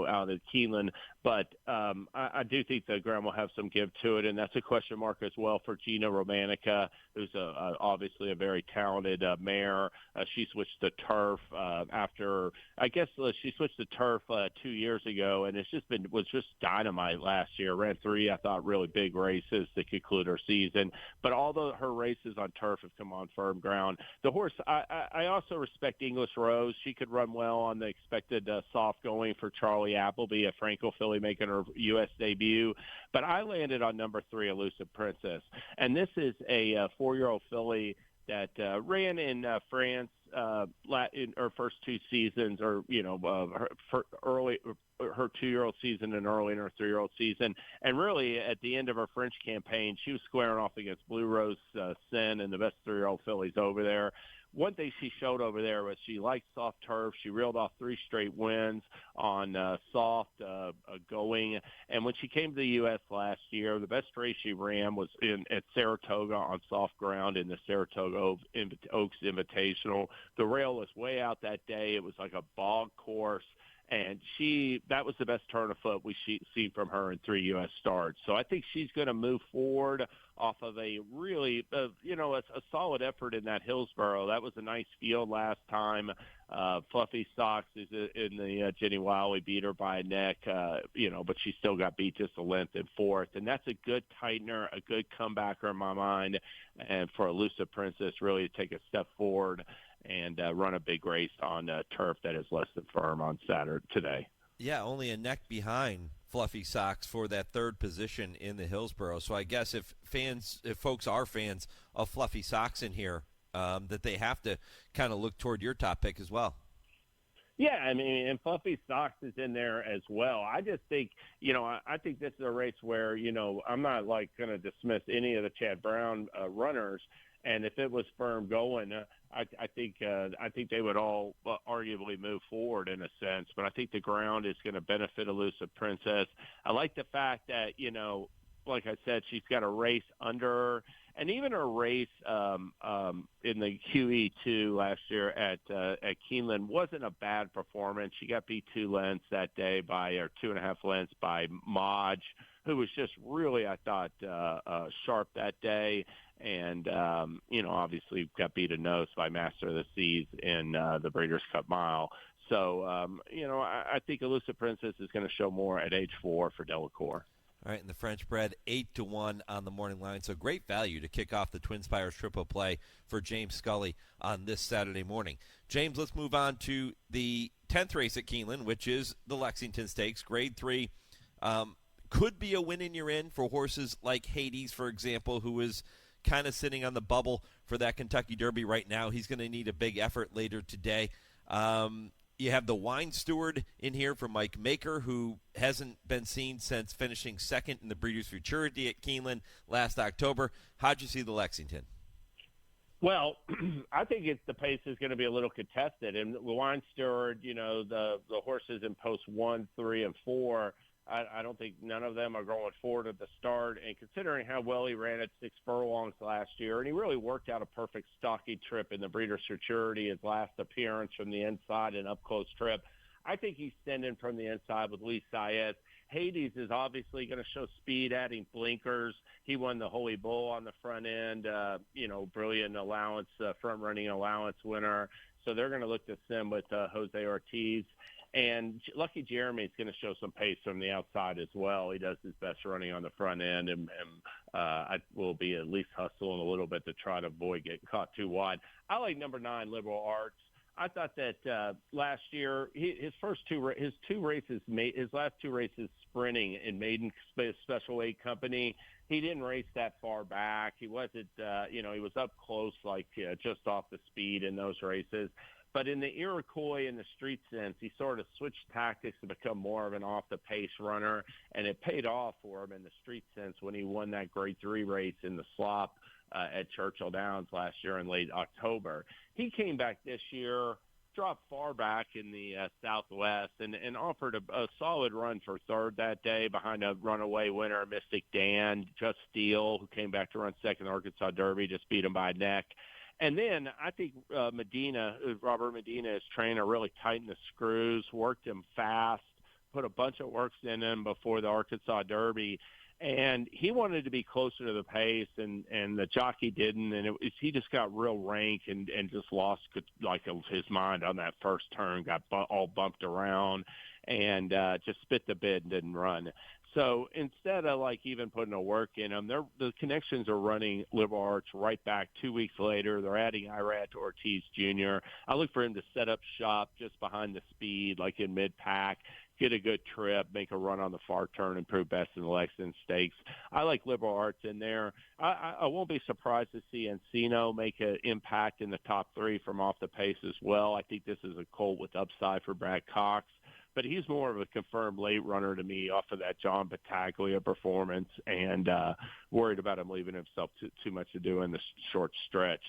out at Keeneland. But I do think the ground will have some give to it, and that's a question mark as well for Gina Romanica, who's obviously a very talented mare. She switched to turf after, I guess she switched to turf 2 years ago, and was just dynamite last year. Ran 3, I thought, really big races to conclude her season. But although her races on turf have come on firm ground, the horse, I also respect English Rose. She could run well on the expected soft going for Charlie Appleby, a Franco filly making her U.S. debut. But I landed on number 3, Elusive Princess. And this is a 4-year-old filly that ran in France in her first 2 seasons, or her 2-year-old season and early in her 3-year-old season. And really, at the end of her French campaign, she was squaring off against Blue Rose Sen and the best 3-year-old fillies over there. One thing she showed over there was she liked soft turf. She reeled off 3 straight wins on soft going. And when she came to the U.S. last year, the best race she ran was at Saratoga on soft ground in the Saratoga Oaks Invitational. The rail was way out that day. It was like a bog course. And that was the best turn of foot we see from her in 3 U.S. starts. So I think she's going to move forward off of a really, a solid effort in that Hillsborough. That was a nice field last time. Fluffy Socks is in the Jenny Wiley, beat her by a neck, but she still got beat just a length in 4th. And that's a good tightener, a good comebacker in my mind, and for Elusive Princess really to take a step forward and run a big race on turf that is less than firm on Saturday today. Yeah, only a neck behind Fluffy Socks for that 3rd position in the Hillsborough. So I guess if folks are fans of Fluffy Socks in here, that they have to kind of look toward your top pick as well. Yeah, I mean, and Fluffy Socks is in there as well. I just think, I think this is a race where, I'm not going to dismiss any of the Chad Brown runners. And if it was firm going, I think they would all arguably move forward in a sense. But I think the ground is going to benefit Elusive Princess. I like the fact that, like I said, she's got a race under her. And even her race in the QE2 last year at Keeneland wasn't a bad performance. She got beat 2 lengths that day or 2.5 lengths by Modge, who was just really, I thought, sharp that day. And, obviously got beat a nose by Master of the Seas in the Breeders' Cup Mile. So, I think Elusive Princess is going to show more at age 4 for Delacour. All right, and the French bred 8-1 on the morning line. So great value to kick off the TwinSpires triple play for James Scully on this Saturday morning. James, let's move on to the 10th race at Keeneland, which is the Lexington Stakes, Grade 3. Could be a win in your in for horses like Hades, for example, who is kind of sitting on the bubble for that Kentucky Derby right now. He's going to need a big effort later today. You have the Wine Steward in here for Mike Maker, who hasn't been seen since finishing 2nd in the Breeders' Futurity at Keeneland last October. How'd you see the Lexington? Well, I think the pace is going to be a little contested. And the Wine Steward, the horses in post 1, 3, and 4, I don't think none of them are going forward at the start. And considering how well he ran at 6 furlongs last year, and he really worked out a perfect stocky trip in the Breeders' Futurity, his last appearance from the inside, an up-close trip, I think he's sending from the inside with Lee Sayed. Hades is obviously going to show speed, adding blinkers. He won the Holy Bull on the front end, brilliant allowance, front-running allowance winner. So they're going to look to send with Jose Ortiz. And Lucky Jeremy is going to show some pace from the outside as well. He does his best running on the front end, and I will be at least hustling a little bit to try to avoid getting caught too wide. I like number 9, Liberal Arts. I thought that last year his last 2 races sprinting in Maiden Special Weight Company, he didn't race that far back. He wasn't, he was up close, just off the speed in those races. But in the Iroquois and the Street Sense, he sort of switched tactics to become more of an off-the-pace runner, and it paid off for him in the Street Sense when he won that Grade 3 race in the slop at Churchill Downs last year in late October. He came back this year, dropped far back in the Southwest, and offered a solid run for 3rd that day behind a runaway winner, Mystic Dan. Just Steele, who came back to run 2nd Arkansas Derby, just beat him by a neck. And then I think Robert Medina, his trainer, really tightened the screws, worked him fast, put a bunch of works in him before the Arkansas Derby. And he wanted to be closer to the pace, and the jockey didn't. And he just got real rank and just lost his mind on that first turn, got all bumped around. and just spit the bid and didn't run. So instead of like even putting a work in them, the connections are running Liberal Arts right back 2 weeks later. They're adding Irad to Ortiz Jr. I look for him to set up shop just behind the speed, like in mid-pack, get a good trip, make a run on the far turn, and prove best in the Lexington Stakes. I like Liberal Arts in there. I won't be surprised to see Encino make an impact in the top 3 from off the pace as well. I think this is a colt with upside for Brad Cox. But he's more of a confirmed late runner to me off of that John Battaglia performance, and worried about him leaving himself too much to do in the short stretch.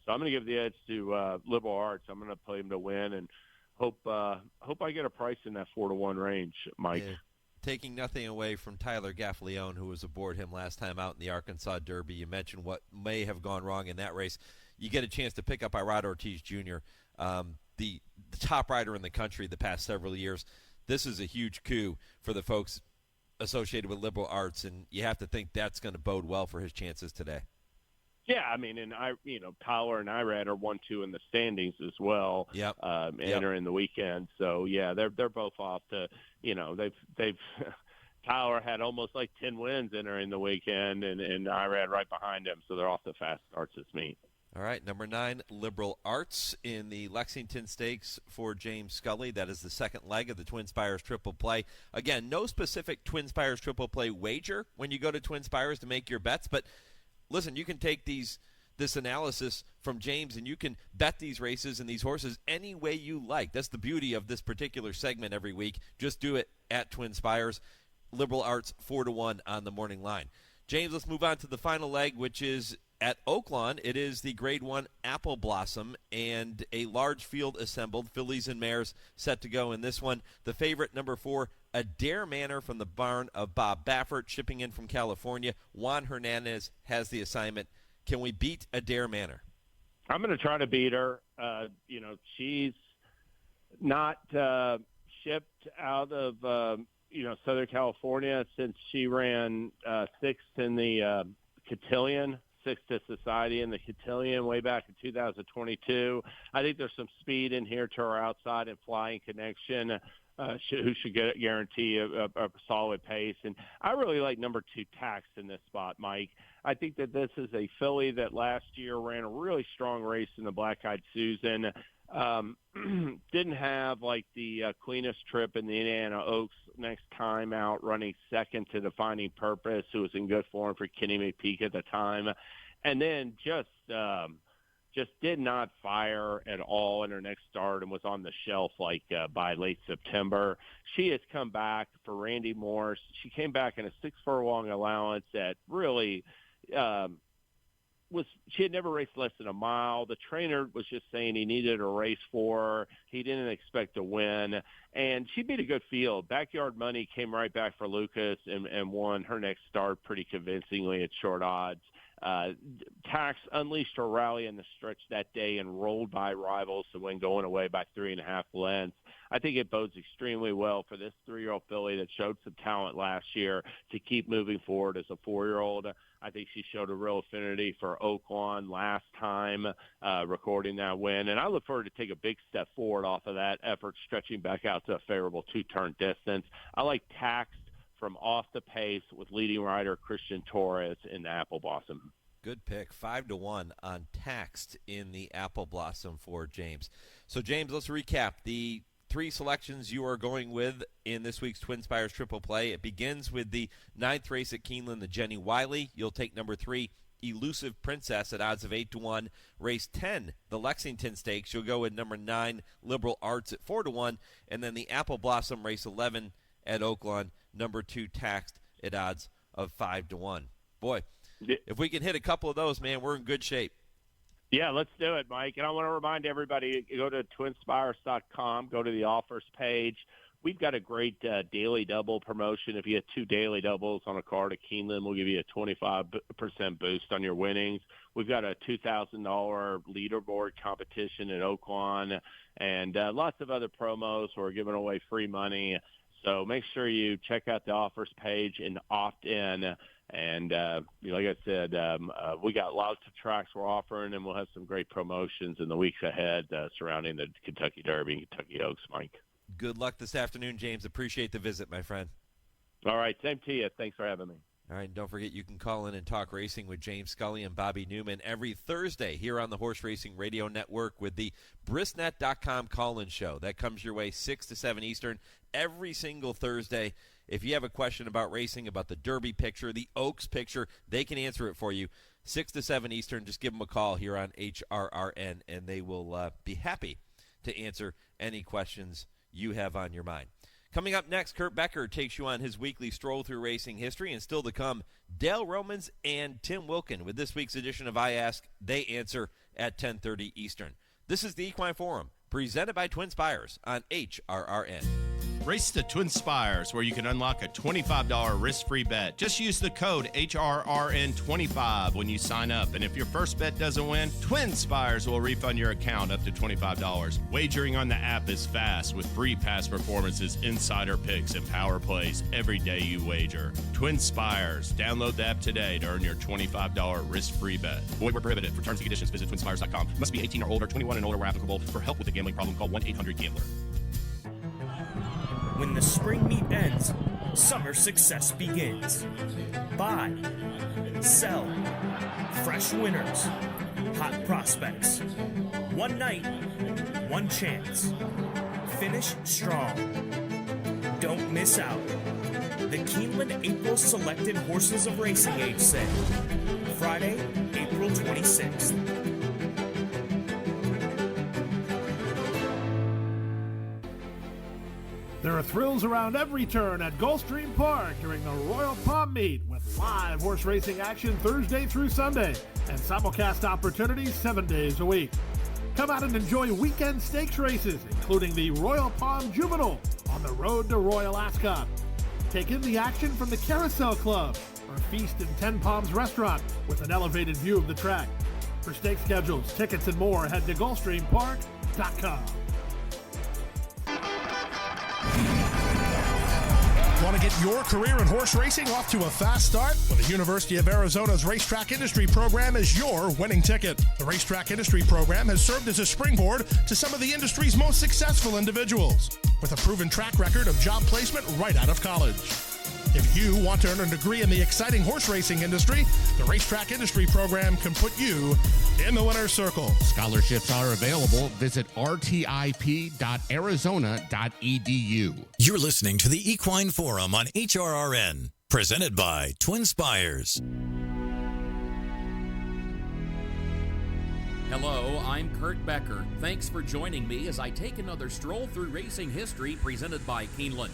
So I'm going to give the edge to Liberal Arts. I'm going to play him to win, and hope I get a price in that 4-1 range, Mike. Yeah. Taking nothing away from Tyler Gaffalione, who was aboard him last time out in the Arkansas Derby. You mentioned what may have gone wrong in that race. You get a chance to pick up Irad Ortiz Jr., the top rider in the country the past several years. This is a huge coup for the folks associated with Liberal Arts, and you have to think that's going to bode well for his chances today. Yeah, I mean, and Power and Irad are 1-2 in the standings as well. Yep. Entering the weekend. So yeah, they're both off to, they've Power had almost like 10 wins entering the weekend, and Irad right behind him. So they're off to fast starts this meet. All right, number 9, Liberal Arts in the Lexington Stakes for James Scully. That is the second leg of the TwinSpires Triple Play. Again, no specific TwinSpires Triple Play wager when you go to TwinSpires to make your bets, but listen, you can take this analysis from James and you can bet these races and these horses any way you like. That's the beauty of this particular segment every week. Just do it at TwinSpires. Liberal Arts 4-1 on the morning line. James, let's move on to the final leg, which is at Oaklawn. It is the Grade 1 Apple Blossom, and a large field assembled, fillies and mares set to go in this one. The favorite, number 4, Adair Manor from the barn of Bob Baffert, shipping in from California. Juan Hernandez has the assignment. Can we beat Adair Manor? I'm going to try to beat her. She's not shipped out of Southern California since she ran 6th in the Cotillion, 6th to Society in the Cotillion way back in 2022. I think there's some speed in here to her outside and Flying Connection, who should guarantee a solid pace. And I really like number 2, Tax, in this spot, Mike. I think that this is a filly that last year ran a really strong race in the Black-Eyed Susan. Didn't have like the cleanest trip in the Indiana Oaks next time out, running second to Defining Purpose, who was in good form for Kenny McPeak at the time, and then just did not fire at all in her next start and was on the shelf by late September. She has come back for Randy Morse. She came back in a 6 furlong allowance that really she had never raced less than a mile. The trainer was just saying he needed a race for her. He didn't expect to win. And she beat a good field. Backyard Money came right back for Lucas and won her next start pretty convincingly at short odds. Tax unleashed her rally in the stretch that day and rolled by rivals to win, going away by 3.5 lengths. I think it bodes extremely well for this 3-year-old filly that showed some talent last year to keep moving forward as a 4-year-old. I think she showed a real affinity for Oaklawn last time, recording that win. And I look forward to take a big step forward off of that effort, stretching back out to a favorable 2-turn distance. I like Tax from off the pace with leading rider Christian Torres in the Apple Blossom. Good pick. 5-1 on Taxed in the Apple Blossom for James. So, James, let's recap the 3 selections you are going with in this week's TwinSpires Triple Play. It begins with the 9th race at Keeneland, the Jenny Wiley. You'll take number 3, Elusive Princess, at odds of 8-1. Race 10, the Lexington Stakes. You'll go with number 9, Liberal Arts, at 4-1. And then the Apple Blossom, race 11 at Oaklawn, number 2, Taxed, at odds of 5-1. Boy, if we can hit a couple of those, man, we're in good shape. Yeah, let's do it, Mike. And I want to remind everybody, go to TwinSpires.com, go to the offers page. We've got a great daily double promotion. If you get 2 daily doubles on a card at Keeneland, we'll give you a 25% boost on your winnings. We've got a $2,000 leaderboard competition at Oaklawn and lots of other promos. We're giving away free money. So make sure you check out the offers page and opt in. And, like I said, we got lots of tracks we're offering, and we'll have some great promotions in the weeks ahead surrounding the Kentucky Derby and Kentucky Oaks, Mike. Good luck this afternoon, James. Appreciate the visit, my friend. All right, same to you. Thanks for having me. All right, and don't forget you can call in and talk racing with James Scully and Bobby Newman every Thursday here on the Horse Racing Radio Network with the Brisnet.com call-in show. That comes your way 6 to 7 Eastern every single Thursday. If you have a question about racing, about the Derby picture, the Oaks picture, they can answer it for you. 6 to 7 Eastern, just give them a call here on HRRN, and they will be happy to answer any questions you have on your mind. Coming up next, Kurt Becker takes you on his weekly stroll through racing history, and still to come, Dale Romans and Tim Wilkin with this week's edition of I Ask, They Answer at 10:30 Eastern. This is the Equine Forum, presented by TwinSpires on HRRN. Race to TwinSpires, where you can unlock a $25 risk-free bet. Just use the code HRRN25 when you sign up. And if your first bet doesn't win, TwinSpires will refund your account up to $25. Wagering on the app is fast with free past performances, insider picks, and power plays every day you wager. TwinSpires. Download the app today to earn your $25 risk-free bet. Void where prohibited. For terms and conditions, visit TwinSpires.com. Must be 18 or older, 21 and older where applicable. For help with a gambling problem, call 1-800-GAMBLER. When the spring meet ends, summer success begins. Buy, sell, fresh winners, hot prospects. One night, one chance. Finish strong. Don't miss out. The Keeneland April Selected Horses of Racing Age Sale. Friday, April 26th. There are thrills around every turn at Gulfstream Park during the Royal Palm Meet with live horse racing action Thursday through Sunday and simulcast opportunities 7 days a week. Come out and enjoy weekend stakes races, including the Royal Palm Juvenile on the road to Royal Ascot. Take in the action from the Carousel Club or feast in Ten Palms Restaurant with an elevated view of the track. For stake schedules, tickets, and more, head to GulfstreamPark.com. Want to get your career in horse racing off to a fast start? Well, the University of Arizona's Racetrack Industry Program is your winning ticket. The Racetrack Industry Program has served as a springboard to some of the industry's most successful individuals, with a proven track record of job placement right out of college. If you want to earn a degree in the exciting horse racing industry, the Racetrack Industry Program can put you in the winner's circle. Scholarships are available. Visit rtip.arizona.edu. You're listening to the Equine Forum on HRRN, presented by TwinSpires. Hello, I'm Kurt Becker. Thanks for joining me as I take another stroll through racing history presented by Keeneland.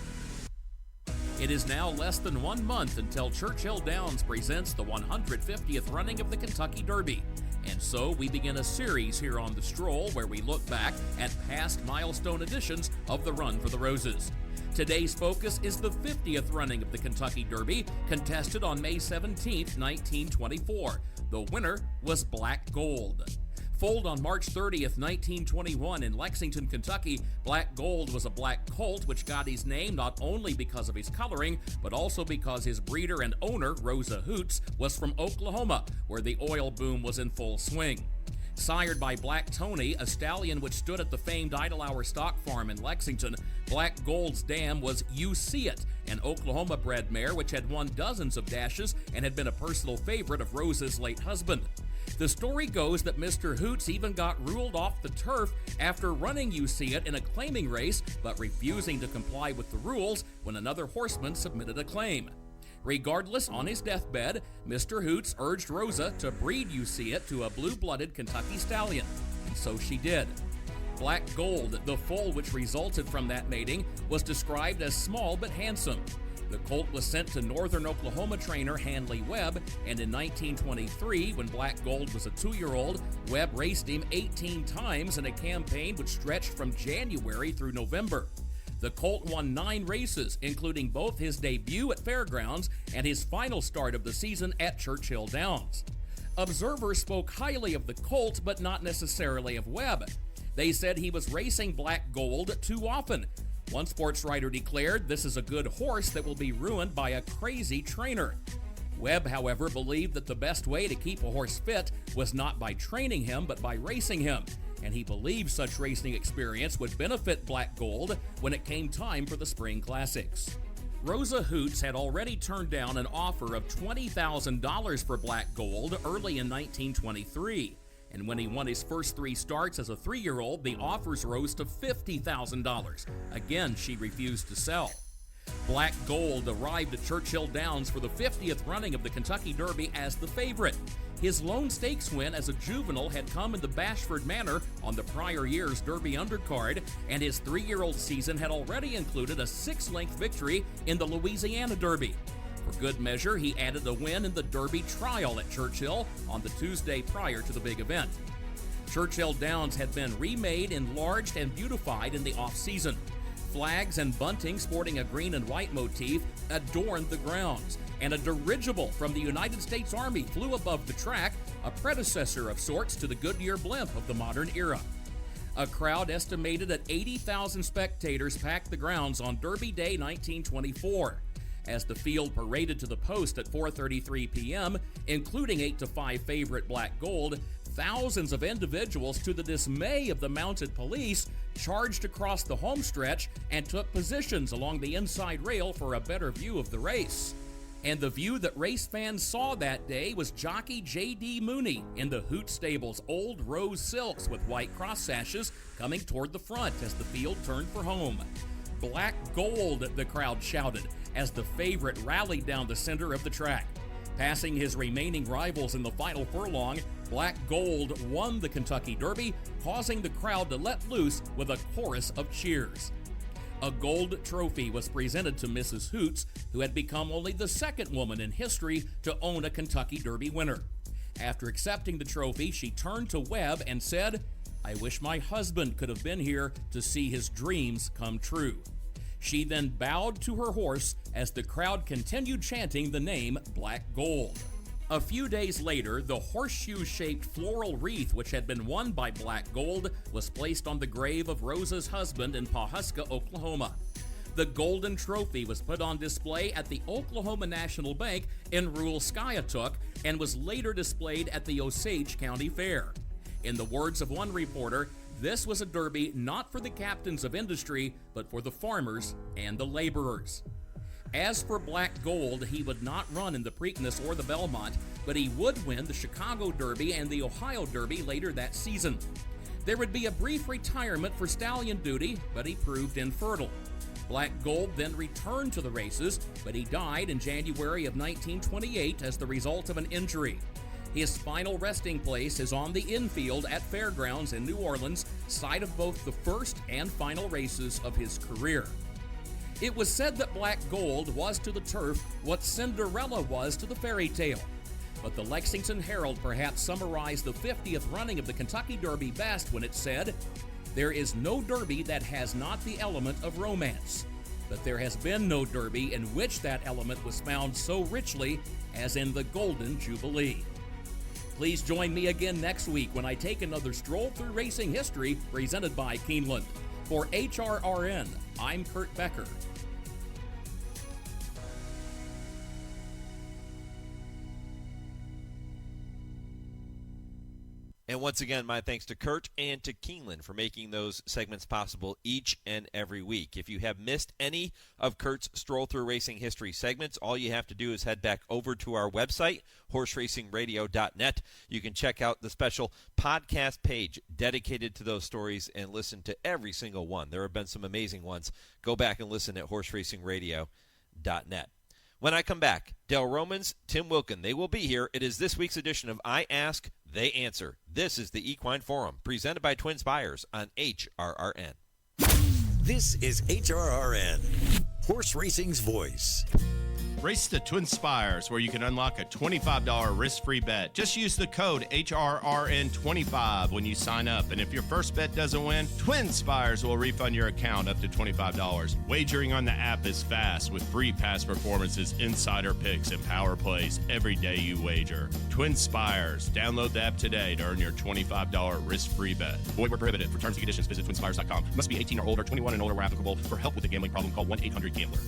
It is now less than 1 month until Churchill Downs presents the 150th running of the Kentucky Derby. And so we begin a series here on The Stroll where we look back at past milestone editions of the Run for the Roses. Today's focus is the 50th running of the Kentucky Derby, contested on May 17, 1924. The winner was Black Gold. Foaled on March 30th, 1921 in Lexington, Kentucky, Black Gold was a black colt which got his name not only because of his coloring, but also because his breeder and owner, Rosa Hoots, was from Oklahoma, where the oil boom was in full swing. Sired by Black Tony, a stallion which stood at the famed Idlehour Stock Farm in Lexington, Black Gold's dam was You See It, an Oklahoma-bred mare which had won dozens of dashes and had been a personal favorite of Rosa's late husband. The story goes that Mr. Hoots even got ruled off the turf after running You See It in a claiming race, but refusing to comply with the rules when another horseman submitted a claim. Regardless, on his deathbed, Mr. Hoots urged Rosa to breed You See It to a blue-blooded Kentucky stallion, and so she did. Black Gold, the foal which resulted from that mating, was described as small but handsome. The colt was sent to northern Oklahoma trainer Hanley Webb, and in 1923, when Black Gold was a 2-year-old, Webb raced him 18 times in a campaign which stretched from January through November. The colt won 9 races, including both his debut at Fairgrounds and his final start of the season at Churchill Downs. Observers spoke highly of the colt, but not necessarily of Webb. They said he was racing Black Gold too often. One sports writer declared, "This is a good horse that will be ruined by a crazy trainer." Webb, however, believed that the best way to keep a horse fit was not by training him, but by racing him. and he believed such racing experience would benefit Black Gold when it came time for the Spring Classics. Rosa Hoots had already turned down an offer of $20,000 for Black Gold early in 1923, and when he won his first 3 starts as a 3-year-old, the offers rose to $50,000. Again, she refused to sell. Black Gold arrived at Churchill Downs for the 50th running of the Kentucky Derby as the favorite. His lone stakes win as a juvenile had come in the Bashford Manor on the prior year's Derby undercard, and his 3-year-old season had already included a 6-length victory in the Louisiana Derby. For good measure, he added a win in the Derby Trial at Churchill on the Tuesday prior to the big event. Churchill Downs had been remade, enlarged, and beautified in the off-season. Flags and bunting sporting a green and white motif adorned the grounds, and a dirigible from the United States Army flew above the track, a predecessor of sorts to the Goodyear blimp of the modern era. A crowd estimated at 80,000 spectators packed the grounds on Derby Day 1924. As the field paraded to the post at 4:33 p.m., including 8-5 favorite Black Gold, thousands of individuals, to the dismay of the mounted police, charged across the homestretch and took positions along the inside rail for a better view of the race. And the view that race fans saw that day was jockey J.D. Mooney in the Hoot Stable's old rose silks with white cross sashes coming toward the front as the field turned for home. Black Gold, the crowd shouted as the favorite rallied down the center of the track. Passing his remaining rivals in the final furlong, Black Gold won the Kentucky Derby, causing the crowd to let loose with a chorus of cheers. A gold trophy was presented to Mrs. Hoots, who had become only the second woman in history to own a Kentucky Derby winner. After accepting the trophy, she turned to Webb and said, "I wish my husband could have been here to see his dreams come true." She then bowed to her horse as the crowd continued chanting the name Black Gold. A few days later, the horseshoe-shaped floral wreath which had been won by Black Gold was placed on the grave of Rosa's husband in Pawhuska, Oklahoma. The golden trophy was put on display at the Oklahoma National Bank in rural Skiatook and was later displayed at the Osage County Fair. In the words of one reporter, this was a derby not for the captains of industry, but for the farmers and the laborers. As for Black Gold, he would not run in the Preakness or the Belmont, but he would win the Chicago Derby and the Ohio Derby later that season. There would be a brief retirement for stallion duty, but he proved infertile. Black Gold then returned to the races, but he died in January of 1928 as the result of an injury. His final resting place is on the infield at Fairgrounds in New Orleans, site of both the first and final races of his career. It was said that Black Gold was to the turf what Cinderella was to the fairy tale. But the Lexington Herald perhaps summarized the 50th running of the Kentucky Derby best when it said, "There is no derby that has not the element of romance, but there has been no derby in which that element was found so richly as in the Golden Jubilee." Please join me again next week when I take another stroll through racing history presented by Keeneland. For HRRN, I'm Kurt Becker. And once again, my thanks to Kurt and to Keeneland for making those segments possible each and every week. If you have missed any of Kurt's Stroll Through Racing History segments, all you have to do is head back over to our website, horseracingradio.net. You can check out the special podcast page dedicated to those stories and listen to every single one. There have been some amazing ones. Go back and listen at horseracingradio.net. When I come back, Del Romans, Tim Wilkin, they will be here. It is this week's edition of I Ask, They Answer. This is the Equine Forum, presented by TwinSpires on HRRN. This is HRRN, horse racing's voice. Race to TwinSpires, where you can unlock a $25 risk-free bet. Just use the code HRRN25 when you sign up. And if your first bet doesn't win, TwinSpires will refund your account up to $25. Wagering on the app is fast with free past performances, insider picks, and power plays every day you wager. TwinSpires. Download the app today to earn your $25 risk-free bet. Void where prohibited. For terms and conditions, visit TwinSpires.com. Must be 18 or older, 21 and older where applicable. For help with a gambling problem, call 1-800-GAMBLER.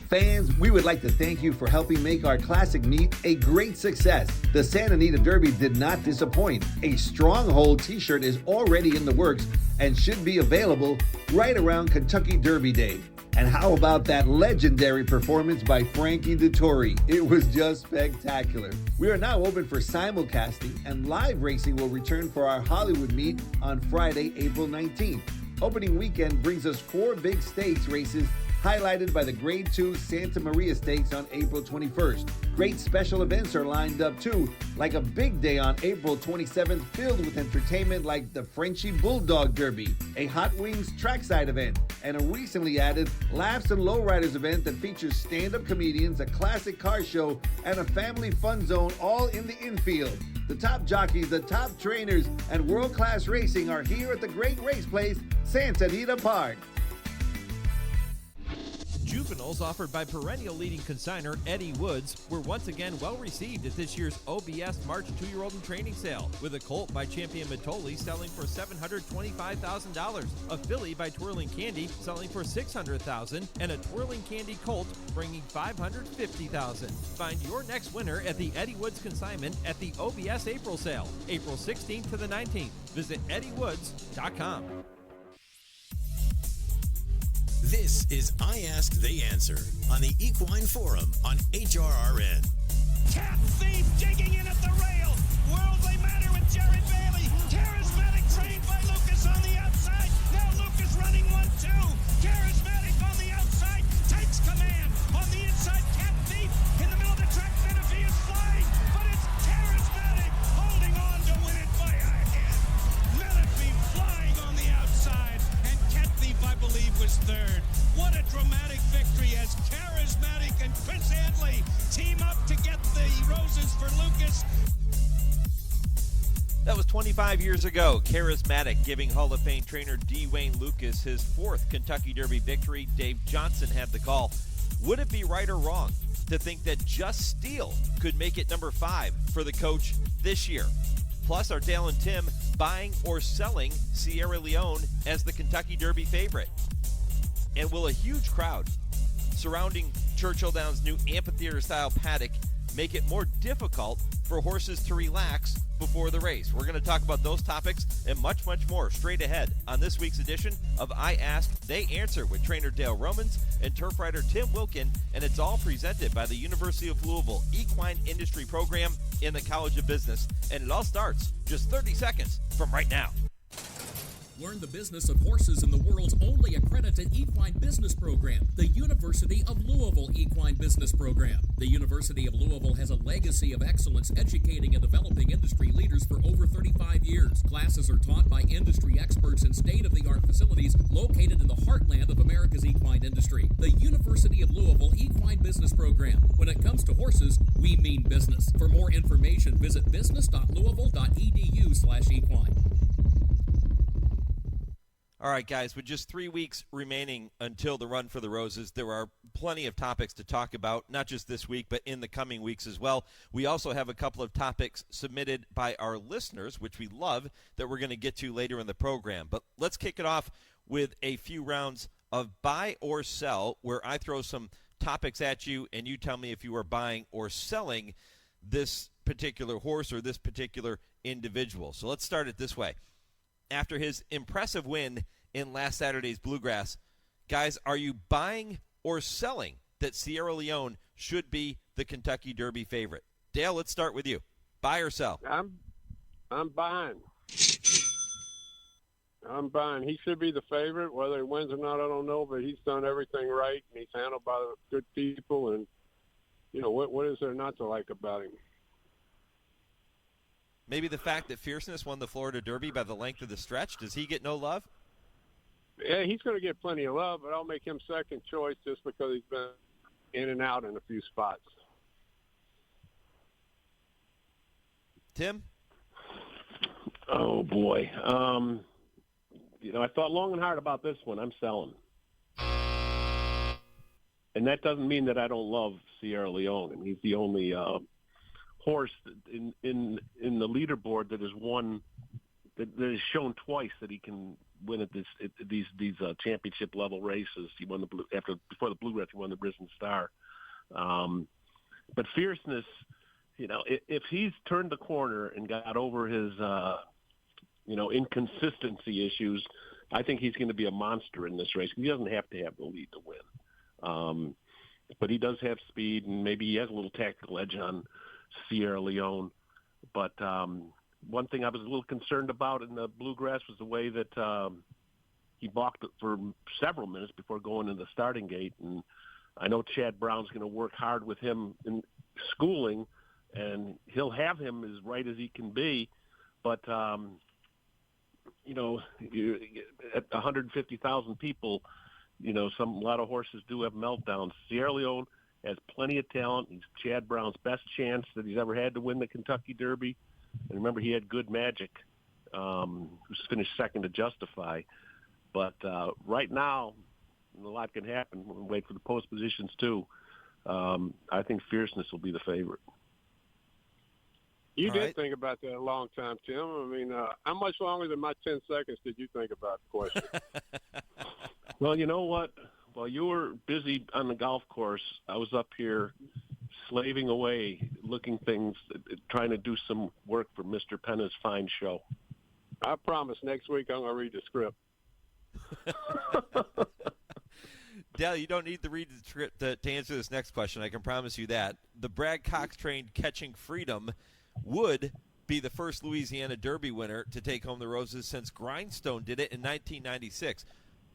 Fans, we would like to thank you for helping make our classic meet a great success. The Santa Anita Derby did not disappoint. A Stronghold t-shirt is already in the works and should be available right around Kentucky Derby Day. And how about that legendary performance by Frankie Dettori? It was just spectacular. We are now open for simulcasting, and live racing will return for our Hollywood meet on Friday, April 19th. Opening weekend brings us 4 big stakes races highlighted by the Grade 2 Santa Maria Stakes on April 21st. Great special events are lined up too, like a big day on April 27th filled with entertainment like the Frenchie Bulldog Derby, a Hot Wings trackside event, and a recently added Laughs and Lowriders event that features stand-up comedians, a classic car show, and a family fun zone all in the infield. The top jockeys, the top trainers, and world-class racing are here at the great race place, Santa Anita Park. Juveniles offered by perennial leading consignor Eddie Woods were once again well received at this year's OBS March 2-year-old and training sale, with a colt by Champion Mitoli selling for $725,000, a filly by Twirling Candy selling for $600,000, and a Twirling Candy colt bringing $550,000. Find your next winner at the Eddie Woods consignment at the OBS April sale, April 16th to the 19th. Visit eddywoods.com. This is I Ask, They Answer on the Equine Forum on HRRN. Cat thief digging in at the rail. Worldly Matter with Jared Bailey. Charismatic trained by Lucas on the outside. Now Lucas running 1-2. Charismatic on the outside. Takes command. On the inside, Cat thief in the middle of the track. Menifee is flying, but it's Charismatic holding on to win it by a head. Menifee flying on the outside. And Cat thief, I believe, was third. What a dramatic victory as Charismatic and Chris Handley team up to get the roses for Lucas. That was 25 years ago. Charismatic giving Hall of Fame trainer D. Wayne Lucas his 4th Kentucky Derby victory. Dave Johnson had the call. Would it be right or wrong to think that Just Steel could make it number 5 for the coach this year? Plus, are Dale and Tim buying or selling Sierra Leone as the Kentucky Derby favorite? And will a huge crowd surrounding Churchill Downs' new amphitheater-style paddock make it more difficult for horses to relax before the race? We're going to talk about those topics and much, much more straight ahead on this week's edition of I Ask, They Answer with trainer Dale Romans and turf rider Tim Wilkin, and it's all presented by the University of Louisville Equine Industry Program in the College of Business, and it all starts just 30 seconds from right now. Learn the business of horses in the world's only accredited equine business program, the University of Louisville Equine Business Program. The University of Louisville has a legacy of excellence educating and developing industry leaders for over 35 years. Classes are taught by industry experts in state-of-the-art facilities located in the heartland of America's equine industry. The University of Louisville Equine Business Program. When it comes to horses, we mean business. For more information, visit business.louisville.edu/equine. All right, guys, with just 3 weeks remaining until the Run for the Roses, there are plenty of topics to talk about, not just this week, but in the coming weeks as well. We also have a couple of topics submitted by our listeners, which we love, that we're going to get to later in the program. But let's kick it off with a few rounds of buy or sell, where I throw some topics at you, and you tell me if you are buying or selling this particular horse or this particular individual. So let's start it this way. After his impressive win in last Saturday's Bluegrass, guys, are you buying or selling that Sierra Leone should be the Kentucky Derby favorite? Dale, let's start with you. Buy or sell? I'm buying. I'm buying. He should be the favorite. Whether he wins or not, I don't know, but he's done everything right, and he's handled by good people, and, you know, what is there not to like about him? Maybe the fact that Fierceness won the Florida Derby by the length of the stretch. Does he get no love? Yeah, he's going to get plenty of love, but I'll make him second choice just because he's been in and out in a few spots. Tim? Oh, boy. You know, I thought long and hard about this one. I'm selling. And that doesn't mean that I don't love Sierra Leone. I mean, he's the only horse in the leaderboard that has won, that has shown twice that he can win at these championship level races. He won before the Bluegrass. He won the Risen Star. But fierceness, if he's turned the corner and got over his inconsistency issues, I think he's going to be a monster in this race. He doesn't have to have the lead to win. But he does have speed, and maybe he has a little tactical edge on Sierra Leone. But one thing I was a little concerned about in the Bluegrass was the way that he balked for several minutes before going to the starting gate. And I know Chad Brown's going to work hard with him in schooling, and he'll have him as right as he can be. But, at 150,000 people, a lot of horses do have meltdowns. Sierra Leone has plenty of talent. He's Chad Brown's best chance that he's ever had to win the Kentucky Derby. And remember, he had Good Magic, who's finished second to Justify. But right now, a lot can happen. We'll wait for the post positions, too. I think Fierceness will be the favorite. You did think about that a long time, Tim. I mean, how much longer than my 10 seconds did you think about the question? Well, you know what? While you were busy on the golf course, I was up here slaving away, looking things, trying to do some work for Mr. Penna's fine show. I promise next week I'm going to read the script. Dale, you don't need to read the script to answer this next question. I can promise you that. The Brad Cox-trained Catching Freedom would be the first Louisiana Derby winner to take home the roses since Grindstone did it in 1996.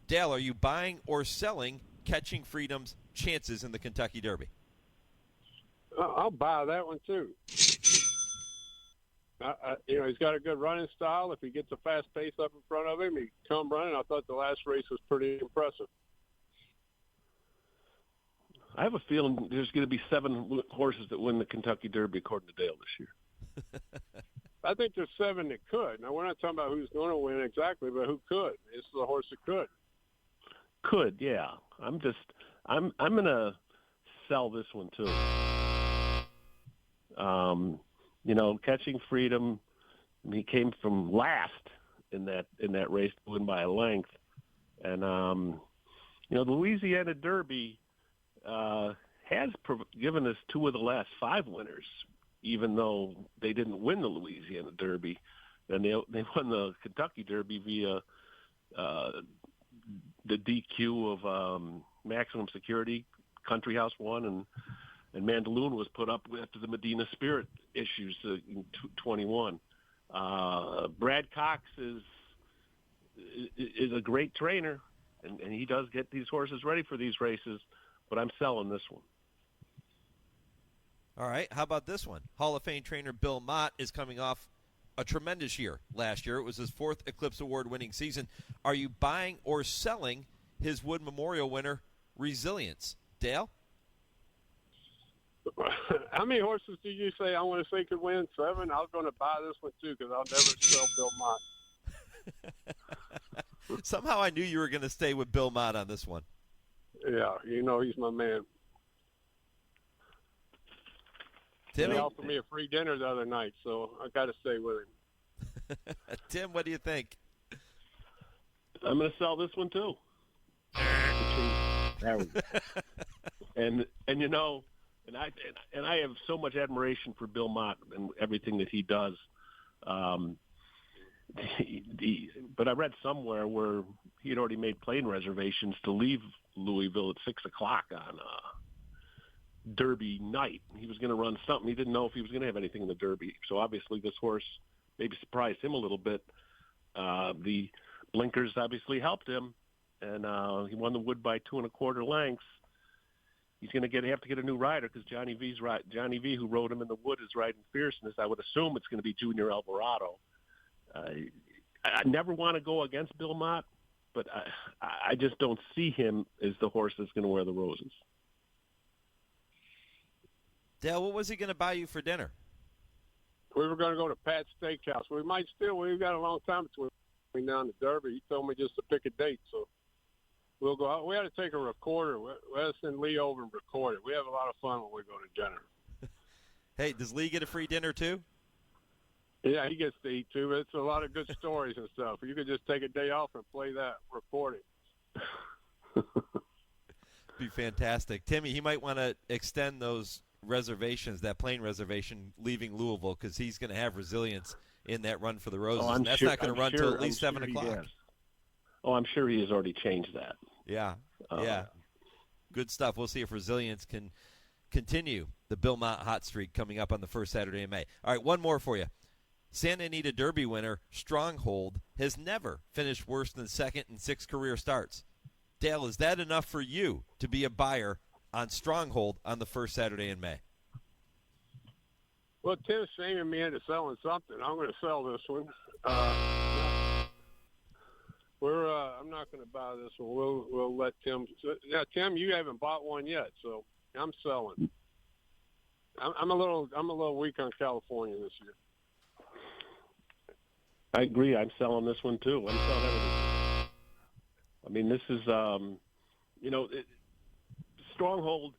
Dale, are you buying or selling Catching Freedom's chances in the Kentucky Derby? I'll buy that one, too. He's got a good running style. If he gets a fast pace up in front of him, he come running. I thought the last race was pretty impressive. I have a feeling there's going to be 7 horses that win the Kentucky Derby according to Dale this year. I think there's 7 that could. Now, we're not talking about who's going to win exactly, but who could. This is a horse that could. Could, yeah. I'm going to sell this one, too. Catching Freedom, he came from last in that race to win by a length. And, the Louisiana Derby has given us 2 of the last 5 winners, even though they didn't win the Louisiana Derby. And they won the Kentucky Derby via the DQ of Maximum Security. Country House won, and Mandaloon was put up after the Medina Spirit issues in 21. Brad Cox is a great trainer, and he does get these horses ready for these races, but I'm selling this one. All right, how about this one? Hall of Fame trainer Bill Mott is coming off a tremendous year last year. It was his 4th Eclipse Award-winning season. Are you buying or selling his Wood Memorial winner, Resilience? Dale? How many horses did you say I want to say could win? 7? I was going to buy this one, too, because I'll never sell Bill Mott. Somehow I knew you were going to stay with Bill Mott on this one. Yeah, he's my man. Timmy? He offered me a free dinner the other night, so I got to stay with him. Tim, what do you think? I'm going to sell this one, too. And I have so much admiration for Bill Mott and everything that he does. But I read somewhere where he had already made plane reservations to leave Louisville at 6:00 on Derby night. He was going to run something. He didn't know if he was going to have anything in the Derby. So obviously this horse maybe surprised him a little bit. The blinkers obviously helped him, and he won the Wood by 2 1/4 lengths. He's going to have to get a new rider because Johnny V, who rode him in the Wood, is riding Fierceness. I would assume it's going to be Junior Alvarado. I never want to go against Bill Mott, but I just don't see him as the horse that's going to wear the roses. Dale, what was he going to buy you for dinner? We were going to go to Pat's Steakhouse. We've got a long time between now and the Derby. He told me just to pick a date, so we'll go out. We had to take a recorder. We had to send Lee over and record it. We have a lot of fun when we go to dinner. Hey, does Lee get a free dinner too? Yeah, he gets to eat too, but it's a lot of good stories and stuff. You could just take a day off and play that recording. Be fantastic. Timmy, he might want to extend those reservations, that plane reservation leaving Louisville, because he's going to have resilience in that run for the Roses. And that's not going to run until at least 7 o'clock. I'm sure he has already changed that. Yeah, yeah. Good stuff. We'll see if resilience can continue the Bill Mott hot streak coming up on the first Saturday in May. All right, one more for you. Santa Anita Derby winner Stronghold has never finished worse than second in 6 career starts. Dale, is that enough for you to be a buyer on Stronghold on the first Saturday in May? Well, Tim's shaming me into selling something. I'm going to sell this one. I'm not going to buy this one. We'll let Tim. Now, Tim, you haven't bought one yet, so I'm selling. I'm a little weak on California this year. I agree. I'm selling this one too. I'm selling everything. I mean, this is Stronghold.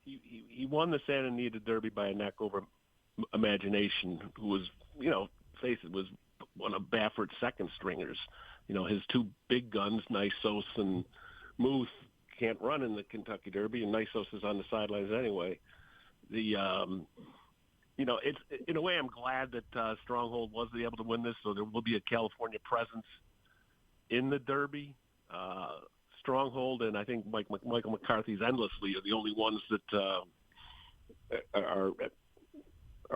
He won the Santa Anita Derby by a neck over Imagination, who was, face it, was one of Baffert's second stringers. His 2 big guns, Nysos and Muth, can't run in the Kentucky Derby, and Nysos is on the sidelines anyway. It's in a way I'm glad that Stronghold was able to win this, so there will be a California presence in the Derby. Stronghold and I think Michael McCarthy's Endlessly are the only ones that are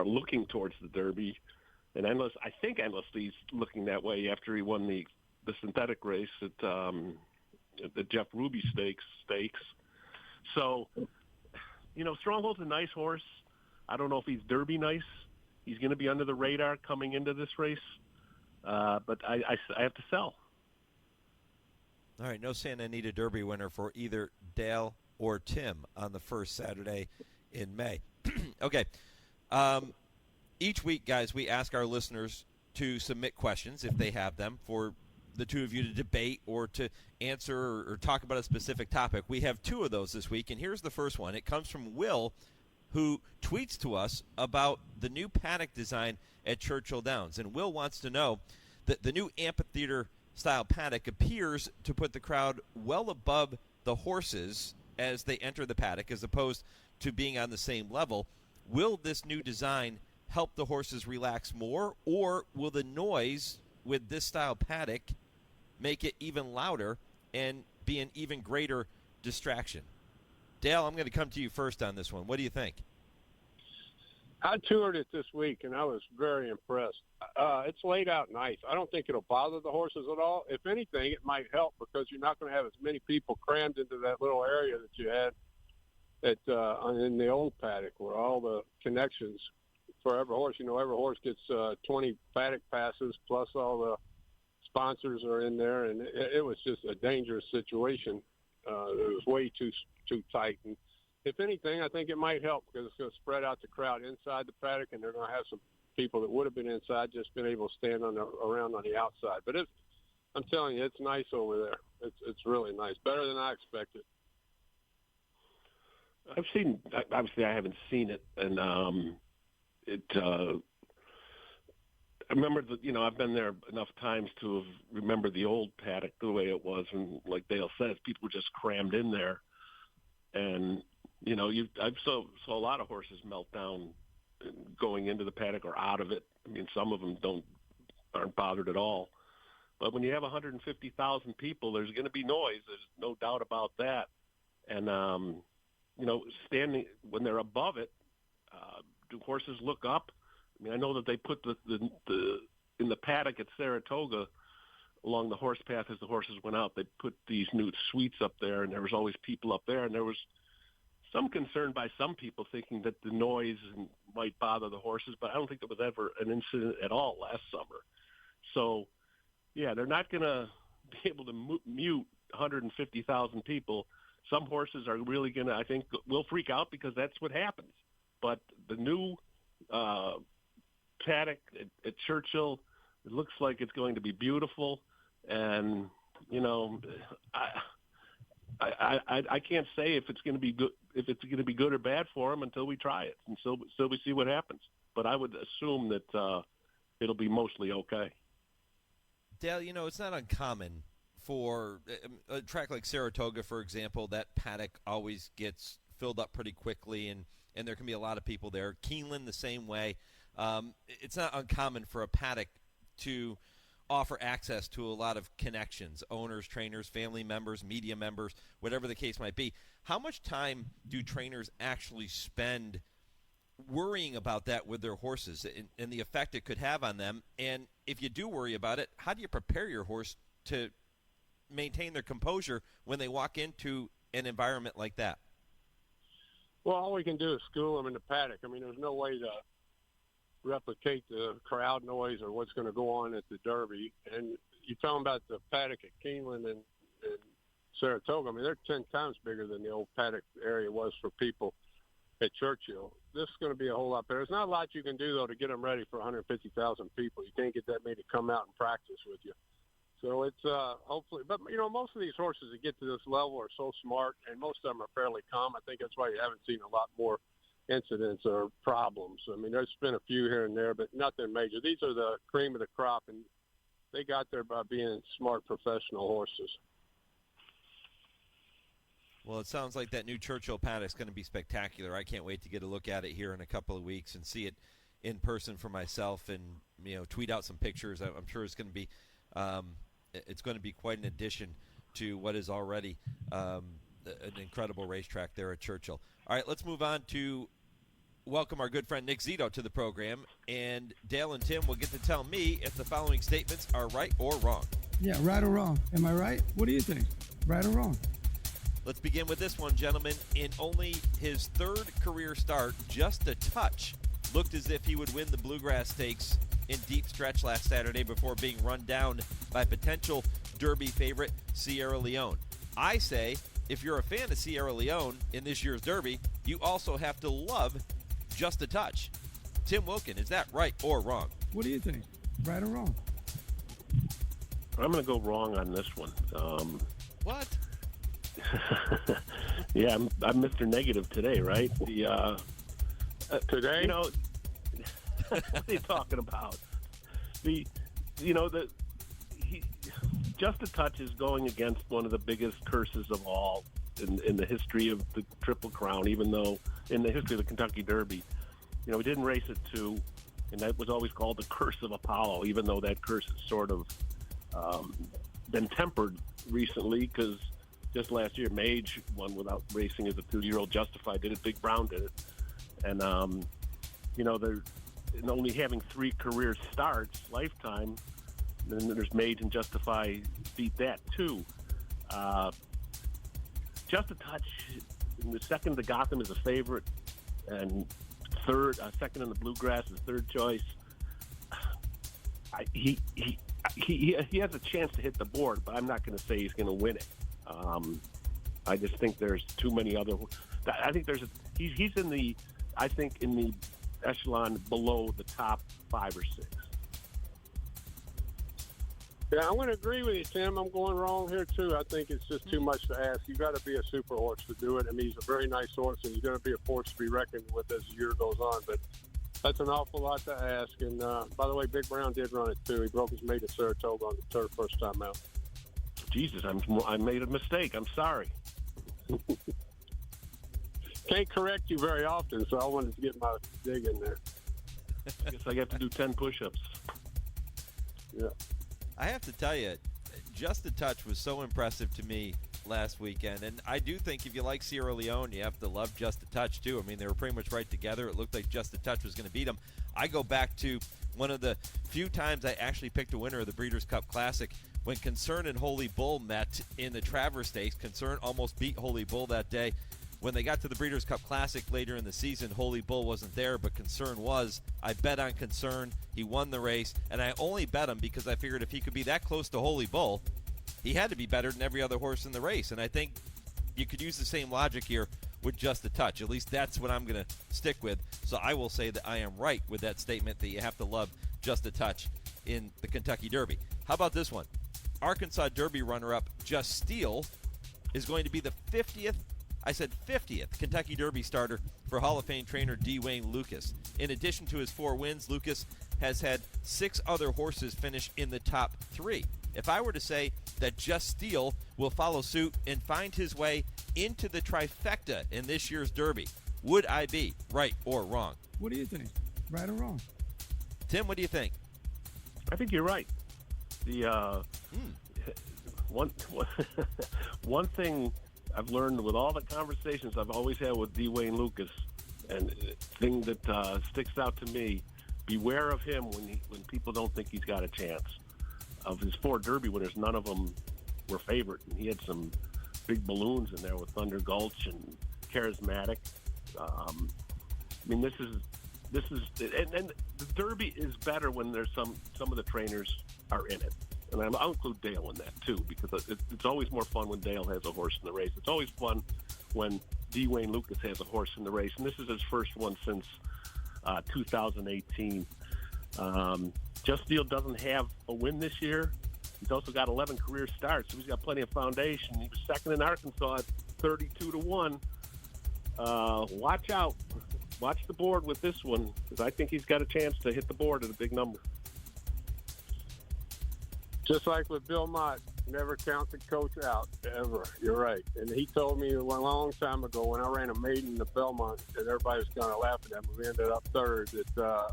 looking towards the Derby. And I think Endlessly's looking that way after he won the synthetic race at the Jeff Ruby Stakes. So, Stronghold's a nice horse. I don't know if he's Derby nice. He's going to be under the radar coming into this race. But I have to sell. All right, no Santa Anita Derby winner for either Dale or Tim on the first Saturday in May. Okay. Each week, guys, we ask our listeners to submit questions, if they have them, for the two of you to debate or to answer or talk about a specific topic. We have 2 of those this week, and here's the first one. It comes from Will, who tweets to us about the new paddock design at Churchill Downs. And Will wants to know that the new amphitheater-style paddock appears to put the crowd well above the horses as they enter the paddock, as opposed to being on the same level. Will this new design help the horses relax more, or will the noise with this style paddock make it even louder and be an even greater distraction? Dale, I'm going to come to you first on this one. What do you think? I toured it this week, and I was very impressed. It's laid out nice. I don't think it'll bother the horses at all. If anything, it might help because you're not going to have as many people crammed into that little area that you had in the old paddock, where all the connections for every horse. Every horse gets 20 paddock passes, plus all the sponsors are in there, and it was just a dangerous situation. It was way too tight. And if anything, I think it might help because it's going to spread out the crowd inside the paddock, and they're going to have some people that would have been inside just been able to stand around on the outside. But I'm telling you, it's nice over there. It's really nice, better than I expected. Obviously I haven't seen it, and I remember I've been there enough times to have remembered the old paddock the way it was, and like Dale says, people were just crammed in there, and I've saw a lot of horses melt down going into the paddock or out of it. I mean, some of them aren't bothered at all, but when you have 150,000 people, there's going to be noise. There's no doubt about that, and standing when they're above it, do horses look up? I mean, I know that they put the in the paddock at Saratoga along the horse path as the horses went out, they put these new suites up there, and there was always people up there, and there was some concern by some people thinking that the noise might bother the horses, but I don't think there was ever an incident at all last summer. So, yeah, they're not going to be able to mute 150,000 people. Some horses are really going to, I think, will freak out because that's what happens. But the new paddock at Churchill, it looks like it's going to be beautiful. And, I can't say if it's going to be good, if it's going to be good or bad for them until we try it, and so we see what happens. But I would assume that it'll be mostly okay. Dale, it's not uncommon for a track like Saratoga, for example. That paddock always gets filled up pretty quickly, and there can be a lot of people there. Keeneland the same way. It's not uncommon for a paddock to offer access to a lot of connections, owners, trainers, family members, media members, whatever the case might be. How much time do trainers actually spend worrying about that with their horses and the effect it could have on them? And if you do worry about it, how do you prepare your horse to maintain their composure when they walk into an environment like that? Well, all we can do is school them in the paddock. I mean, there's no way to replicate the crowd noise or what's going to go on at the Derby. And you're talking about the paddock at Keeneland and Saratoga. I mean, they're 10 times bigger than the old paddock area was for people at Churchill. This is going to be a whole lot better. There's not a lot you can do, though, to get them ready for 150,000 people. You can't get that many to come out and practice with you. So it's hopefully – but, most of these horses that get to this level are so smart, and most of them are fairly calm. I think that's why you haven't seen a lot more incidents or problems. I mean, there's been a few here and there, but nothing major. These are the cream of the crop, and they got there by being smart professional horses. Well, it sounds like that new Churchill paddock is going to be spectacular. I can't wait to get a look at it here in a couple of weeks and see it in person for myself and, tweet out some pictures. I'm sure it's going to be quite an addition to what is already an incredible racetrack there at Churchill. All right, let's move on to welcome our good friend Nick Zito to the program. And Dale and Tim will get to tell me if the following statements are right or wrong. Yeah, right or wrong. Am I right? What do you think? Right or wrong? Let's begin with this one, gentlemen. In only his third career start, Just a Touch looked as if he would win the Bluegrass Stakes in deep stretch last Saturday before being run down by potential Derby favorite Sierra Leone. I say, if you're a fan of Sierra Leone in this year's Derby, you also have to love Just a Touch. Tim Wilkin, is that right or wrong? What do you think? Right or wrong? I'm going to go wrong on this one. What? Yeah, I'm Mr. Negative today, right? Today? What are you talking about? Just a Touch is going against one of the biggest curses of all in the history of the Triple Crown, even though in the history of the Kentucky Derby. We didn't race at 2, and that was always called the Curse of Apollo, even though that curse has sort of been tempered recently because just last year, Mage won without racing as a 2-year-old. Justified did it. Big Brown did it. And, they're only having 3 career starts, lifetime. Then there's Mage and Justify beat that, too. Just a Touch, in the second to Gotham is a favorite, and second in the Bluegrass is third choice. He has a chance to hit the board, but I'm not going to say he's going to win it. I just think there's too many other. I think he's in the echelon below the top 5 or 6. Yeah, I'm going to agree with you, Tim. I'm going wrong here, too. I think it's just too much to ask. You've got to be a super horse to do it. I mean, he's a very nice horse, and he's going to be a force to be reckoned with as the year goes on. But that's an awful lot to ask. And, by the way, Big Brown did run it, too. He broke his mate at Saratoga on the first time out. Jesus, I made a mistake. I'm sorry. Can't correct you very often, so I wanted to get my dig in there. I guess I have to do 10 push-ups. Yeah. I have to tell you, Just a Touch was so impressive to me last weekend. And I do think if you like Sierra Leone, you have to love Just a Touch, too. I mean, they were pretty much right together. It looked like Just a Touch was going to beat them. I go back to one of the few times I actually picked a winner of the Breeders' Cup Classic when Concern and Holy Bull met in the Travers Stakes. Concern almost beat Holy Bull that day. When they got to the Breeders' Cup Classic later in the season, Holy Bull wasn't there, but Concern was. I bet on Concern. He won the race, and I only bet him because I figured if he could be that close to Holy Bull, he had to be better than every other horse in the race. And I think you could use the same logic here with Just a Touch. At least that's what I'm going to stick with. So I will say that I am right with that statement that you have to love Just a Touch in the Kentucky Derby. How about this one? Arkansas Derby runner-up Just Steele is going to be the 50th Kentucky Derby starter for Hall of Fame trainer D. Wayne Lucas. In addition to his 4 wins, Lucas has had 6 other horses finish in the top 3. If I were to say that Just Steel will follow suit and find his way into the trifecta in this year's Derby, would I be right or wrong? What do you think? Right or wrong? Tim, what do you think? I think you're right. The one thing I've learned with all the conversations I've always had with D. Wayne Lucas, and the thing that sticks out to me, beware of him when people don't think he's got a chance. Of his 4 Derby winners, none of them were favorite, and he had some big balloons in there with Thunder Gulch and Charismatic. I mean, this is and the Derby is better when there's some of the trainers are in it. And I'll include Dale in that, too, because it's always more fun when Dale has a horse in the race. It's always fun when D. Wayne Lucas has a horse in the race, and this is his first one since 2018. Just Steel doesn't have a win this year. He's also got 11 career starts, so he's got plenty of foundation. He was second in Arkansas at 32-1. Watch out. Watch the board with this one, because I think he's got a chance to hit the board at a big number. Just like with Bill Mott, never count the coach out, ever. You're right. And he told me a long time ago when I ran a maiden in the Belmont, and everybody was kind of laughing at me. We ended up third. That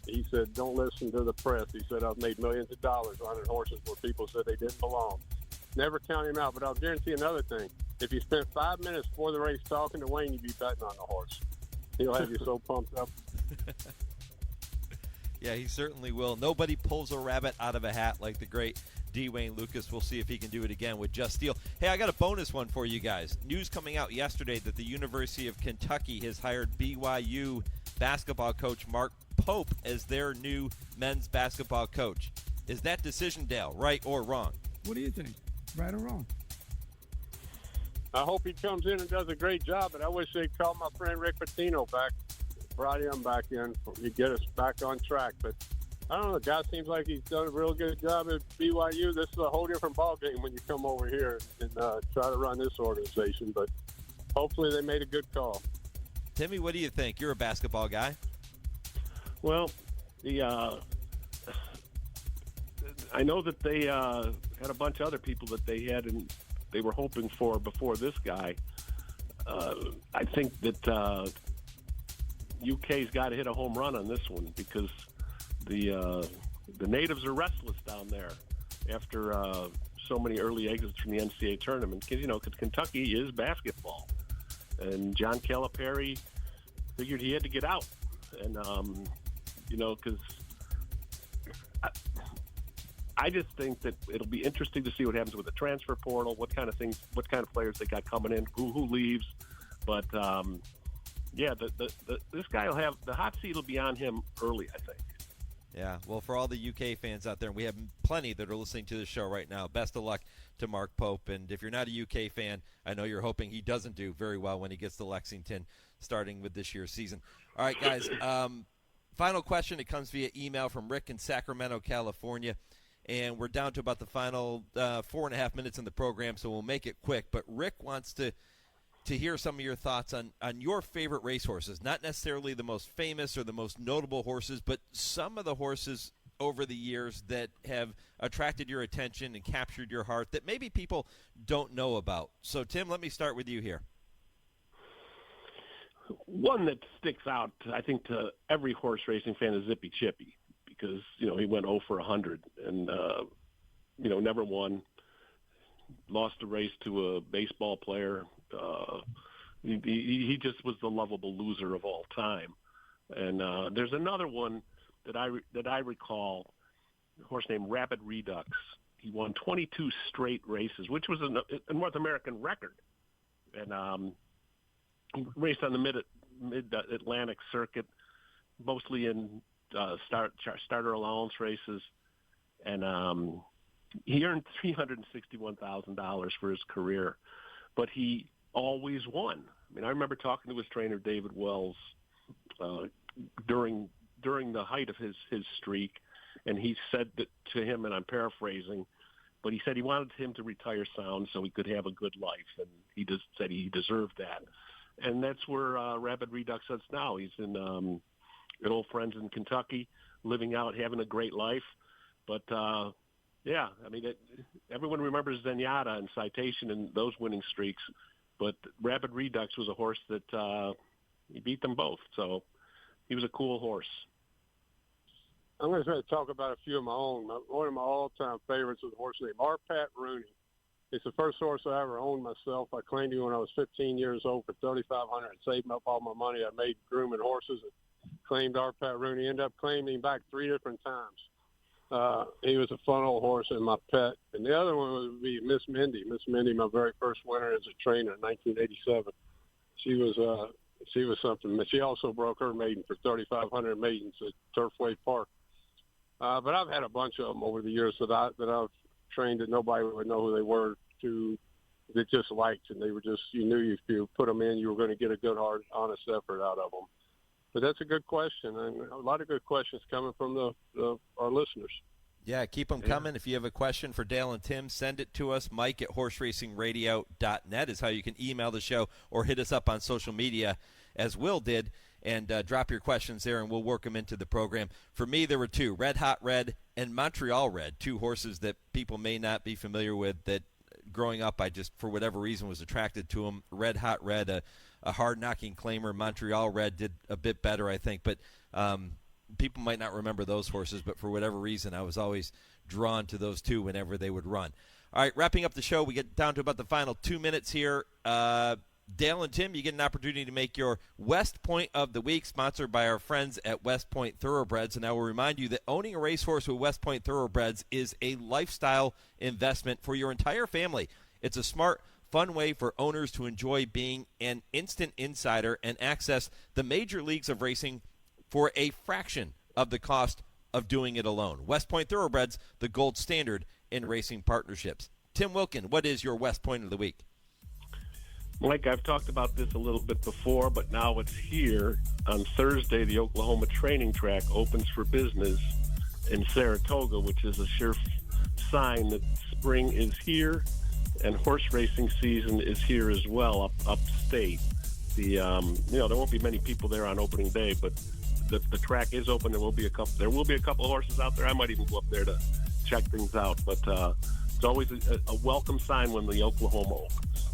he said, don't listen to the press. He said, I've made millions of dollars running horses where people said they didn't belong. Never count him out. But I'll guarantee another thing. If you spent 5 minutes before the race talking to Wayne, you'd be betting on the horse. He'll have you so pumped up. Yeah, he certainly will. Nobody pulls a rabbit out of a hat like the great D. Wayne Lucas. We'll see if he can do it again with Just Steel. Hey, I got a bonus one for you guys. News coming out yesterday that the University of Kentucky has hired BYU basketball coach Mark Pope as their new men's basketball coach. Is that decision, Dale, right or wrong? What do you think? Right or wrong? I hope he comes in and does a great job, but I wish they'd call my friend Rick Pitino back, brought him back in to get us back on track. But I don't know, the guy seems like he's done a real good job at BYU. This is a whole different ballgame when you come over here and try to run this organization. But hopefully they made a good call. Timmy, what do you think? You're a basketball guy. Well, I know that they had a bunch of other people that they had and they were hoping for before this guy. I think that UK's got to hit a home run on this one because the natives are restless down there after so many early exits from the NCAA tournament. Because Kentucky is basketball, and John Calipari figured he had to get out, and because I just think that it'll be interesting to see what happens with the transfer portal, what kind of players they got coming in, who leaves. But this guy will have the hot seat will be on him early, I think. Yeah, well, for all the UK fans out there, and we have plenty that are listening to the show right now, best of luck to Mark Pope. And if you're not a UK fan, I know you're hoping he doesn't do very well when he gets to Lexington starting with this year's season. All right, guys, final question. It comes via email from Rick in Sacramento, California. And we're down to about the final 4.5 minutes in the program, so we'll make it quick. But Rick wants to hear some of your thoughts on your favorite racehorses, not necessarily the most famous or the most notable horses, but some of the horses over the years that have attracted your attention and captured your heart that maybe people don't know about. So, Tim, let me start with you here. One that sticks out, I think, to every horse racing fan is Zippy Chippy. Because, he went 0 for 100 and, never won, lost a race to a baseball player. He just was the lovable loser of all time. And there's another one that I recall, a horse named Rapid Redux. He won 22 straight races, which was a North American record. And he raced on the mid-Atlantic circuit, mostly in starter allowance races, and he earned $361,000 for his career, but he always won. I mean, I remember talking to his trainer David Wells during the height of his streak, and he said that to him, and I'm paraphrasing, but he said he wanted him to retire sound so he could have a good life, and he just said he deserved that, and that's where Rapid Redux is now. He's in good old friends in Kentucky, living out, having a great life. But, yeah, I mean, everyone remembers Zenyatta and Citation and those winning streaks. But Rapid Redux was a horse that he beat them both. So he was a cool horse. I'm going to try to talk about a few of my own. One of my all-time favorites was a horse named Arpat Rooney. It's the first horse I ever owned myself. I claimed him when I was 15 years old for $3,500. I saved up all my money I made grooming horses and claimed Arpat Rooney. Ended up claiming him back 3 different times. He was a fun old horse and my pet. And the other one would be Miss Mindy. Miss Mindy, my very first winner as a trainer in 1987. She was something. She also broke her maiden for 3,500 maidens at Turfway Park. But I've had a bunch of them over the years that I've trained that nobody would know who they were, that just liked, and they were just, you knew if you put them in, you were going to get a good, hard, honest effort out of them. But that's a good question, and a lot of good questions coming from our listeners. Yeah, keep them coming. If you have a question for Dale and Tim, send it to us. Mike at horseracingradio.net is how you can email the show or hit us up on social media, as Will did, and drop your questions there, and we'll work them into the program. For me, there were 2, Red Hot Red and Montreal Red, 2 horses that people may not be familiar with that growing up I just, for whatever reason, was attracted to them. Red Hot Red, a hard-knocking claimer. Montreal Red did a bit better, I think, but people might not remember those horses, but for whatever reason, I was always drawn to those 2 whenever they would run. All right, wrapping up the show, we get down to about the final 2 minutes here. Dale and Tim, you get an opportunity to make your West Point of the Week, sponsored by our friends at West Point Thoroughbreds. And I will remind you that owning a racehorse with West Point Thoroughbreds is a lifestyle investment for your entire family. It's a smart, fun way for owners to enjoy being an instant insider and access the major leagues of racing for a fraction of the cost of doing it alone. West Point Thoroughbreds, the gold standard in racing partnerships. Tim Wilkin, what is your West Point of the Week? Mike, I've talked about this a little bit before, but now it's here. On Thursday, the Oklahoma training track opens for business in Saratoga, which is a sure sign that spring is here and horse racing season is here as well upstate. There won't be many people there on opening day, but the track is open. There will be a couple of horses out there. I might even go up there to check things out, but it's always a welcome sign when the Oklahoma opens.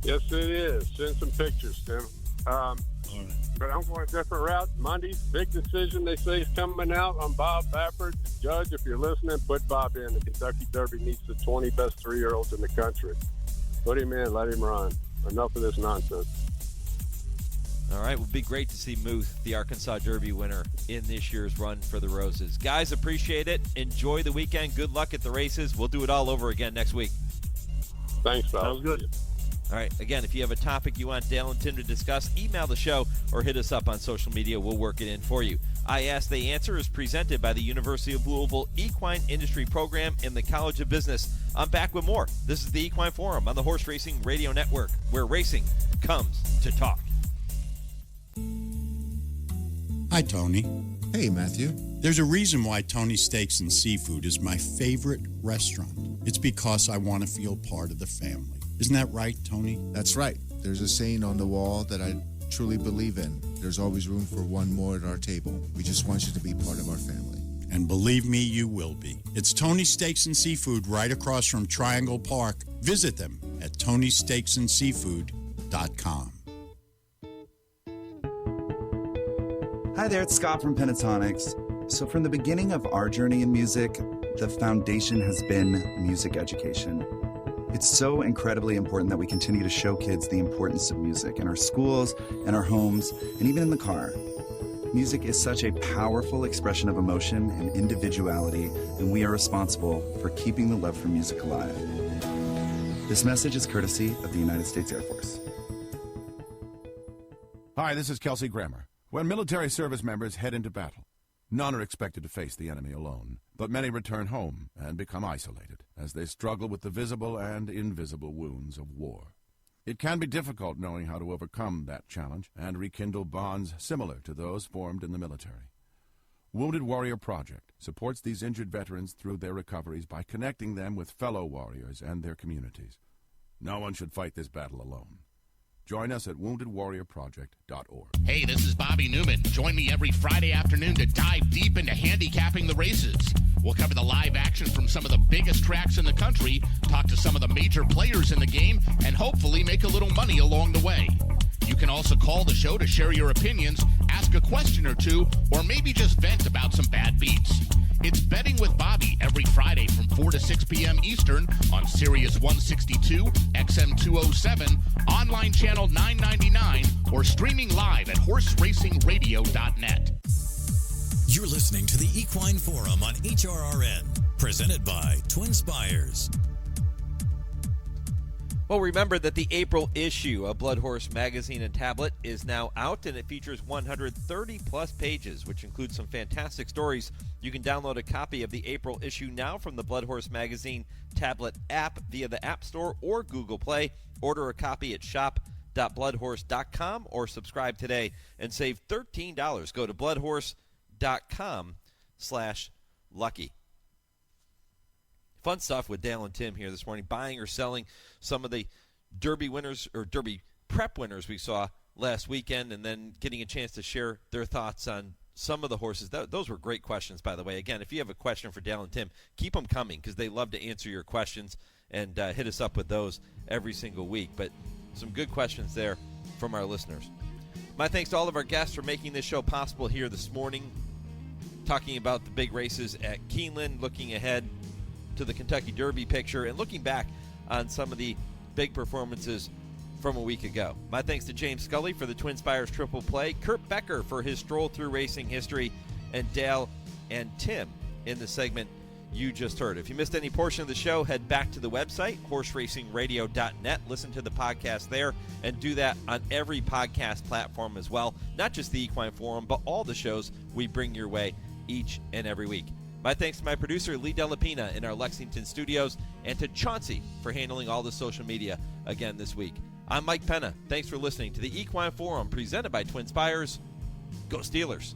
Yes, it is. Send some pictures, Tim. But I'm going a different route. Monday's big decision, they say, is coming out on Bob Baffert. Judge, if you're listening, put Bob in. The Kentucky Derby needs the 20 best 3-year-olds in the country. Put him in. Let him run. Enough of this nonsense. All right, it would be great to see Muth, the Arkansas Derby winner, in this year's Run for the Roses. Guys, appreciate it. Enjoy the weekend. Good luck at the races. We'll do it all over again next week. Thanks, Bob. Sounds good. All right, again, if you have a topic you want Dale and Tim to discuss, email the show or hit us up on social media. We'll work it in for you. I Ask, They Answer is presented by the University of Louisville Equine Industry Program and the College of Business. I'm back with more. This is the Equine Forum on the Horse Racing Radio Network, where racing comes to talk. Hi, Tony. Hey, Matthew. There's a reason why Tony's Steaks and Seafood is my favorite restaurant. It's because I want to feel part of the family. Isn't that right, Tony? That's right. There's a saying on the wall that I truly believe in. There's always room for one more at our table. We just want you to be part of our family. And believe me, you will be. It's Tony's Steaks and Seafood right across from Triangle Park. Visit them at TonySteaksandSeafood.com. Hi there, it's Scott from Pentatonics. So from the beginning of our journey in music, the foundation has been music education. It's so incredibly important that we continue to show kids the importance of music in our schools, in our homes, and even in the car. Music is such a powerful expression of emotion and individuality, and we are responsible for keeping the love for music alive. This message is courtesy of the United States Air Force. Hi, this is Kelsey Grammer. When military service members head into battle, none are expected to face the enemy alone, but many return home and become isolated as they struggle with the visible and invisible wounds of war. It can be difficult knowing how to overcome that challenge and rekindle bonds similar to those formed in the military. Wounded Warrior Project supports these injured veterans through their recoveries by connecting them with fellow warriors and their communities. No one should fight this battle alone. Join us at woundedwarriorproject.org. Hey, this is Bobby Newman. Join me every Friday afternoon to dive deep into handicapping the races. We'll cover the live action from some of the biggest tracks in the country, talk to some of the major players in the game, and hopefully make a little money along the way. You can also call the show to share your opinions, ask a question or two, or maybe just vent about some bad beats. It's Betting with Bobby every Friday from 4 to 6 p.m. Eastern on Sirius 162, XM 207, online channel 999, or streaming live at horseracingradio.net. You're listening to the Equine Forum on HRRN, presented by TwinSpires. Well, remember that the April issue of Blood Horse Magazine and Tablet is now out, and it features 130-plus pages, which includes some fantastic stories. You can download a copy of the April issue now from the Blood Horse Magazine Tablet app via the App Store or Google Play. Order a copy at shop.bloodhorse.com or subscribe today and save $13. Go to bloodhorse.com/lucky. Fun stuff with Dale and Tim here this morning, buying or selling some of the Derby winners or Derby prep winners we saw last weekend, and then getting a chance to share their thoughts on some of the horses. Those were great questions, by the way. Again, if you have a question for Dale and Tim, keep them coming because they love to answer your questions, and hit us up with those every single week. But some good questions there from our listeners. My thanks to all of our guests for making this show possible here this morning, talking about the big races at Keeneland, looking ahead to the Kentucky Derby picture, and looking back on some of the big performances from a week ago. My thanks to James Scully for the TwinSpires Triple Play, Kurt Becker for his Stroll Through Racing History, and Dale and Tim in the segment you just heard. If you missed any portion of the show, head back to the website, horseracingradio.net. Listen to the podcast there, and do that on every podcast platform as well. Not just the Equine Forum, but all the shows we bring your way each and every week. My thanks to my producer, Lee Delapina, in our Lexington studios, and to Chauncey for handling all the social media again this week. I'm Mike Penna. Thanks for listening to the Equine Forum presented by TwinSpires. Go Steelers.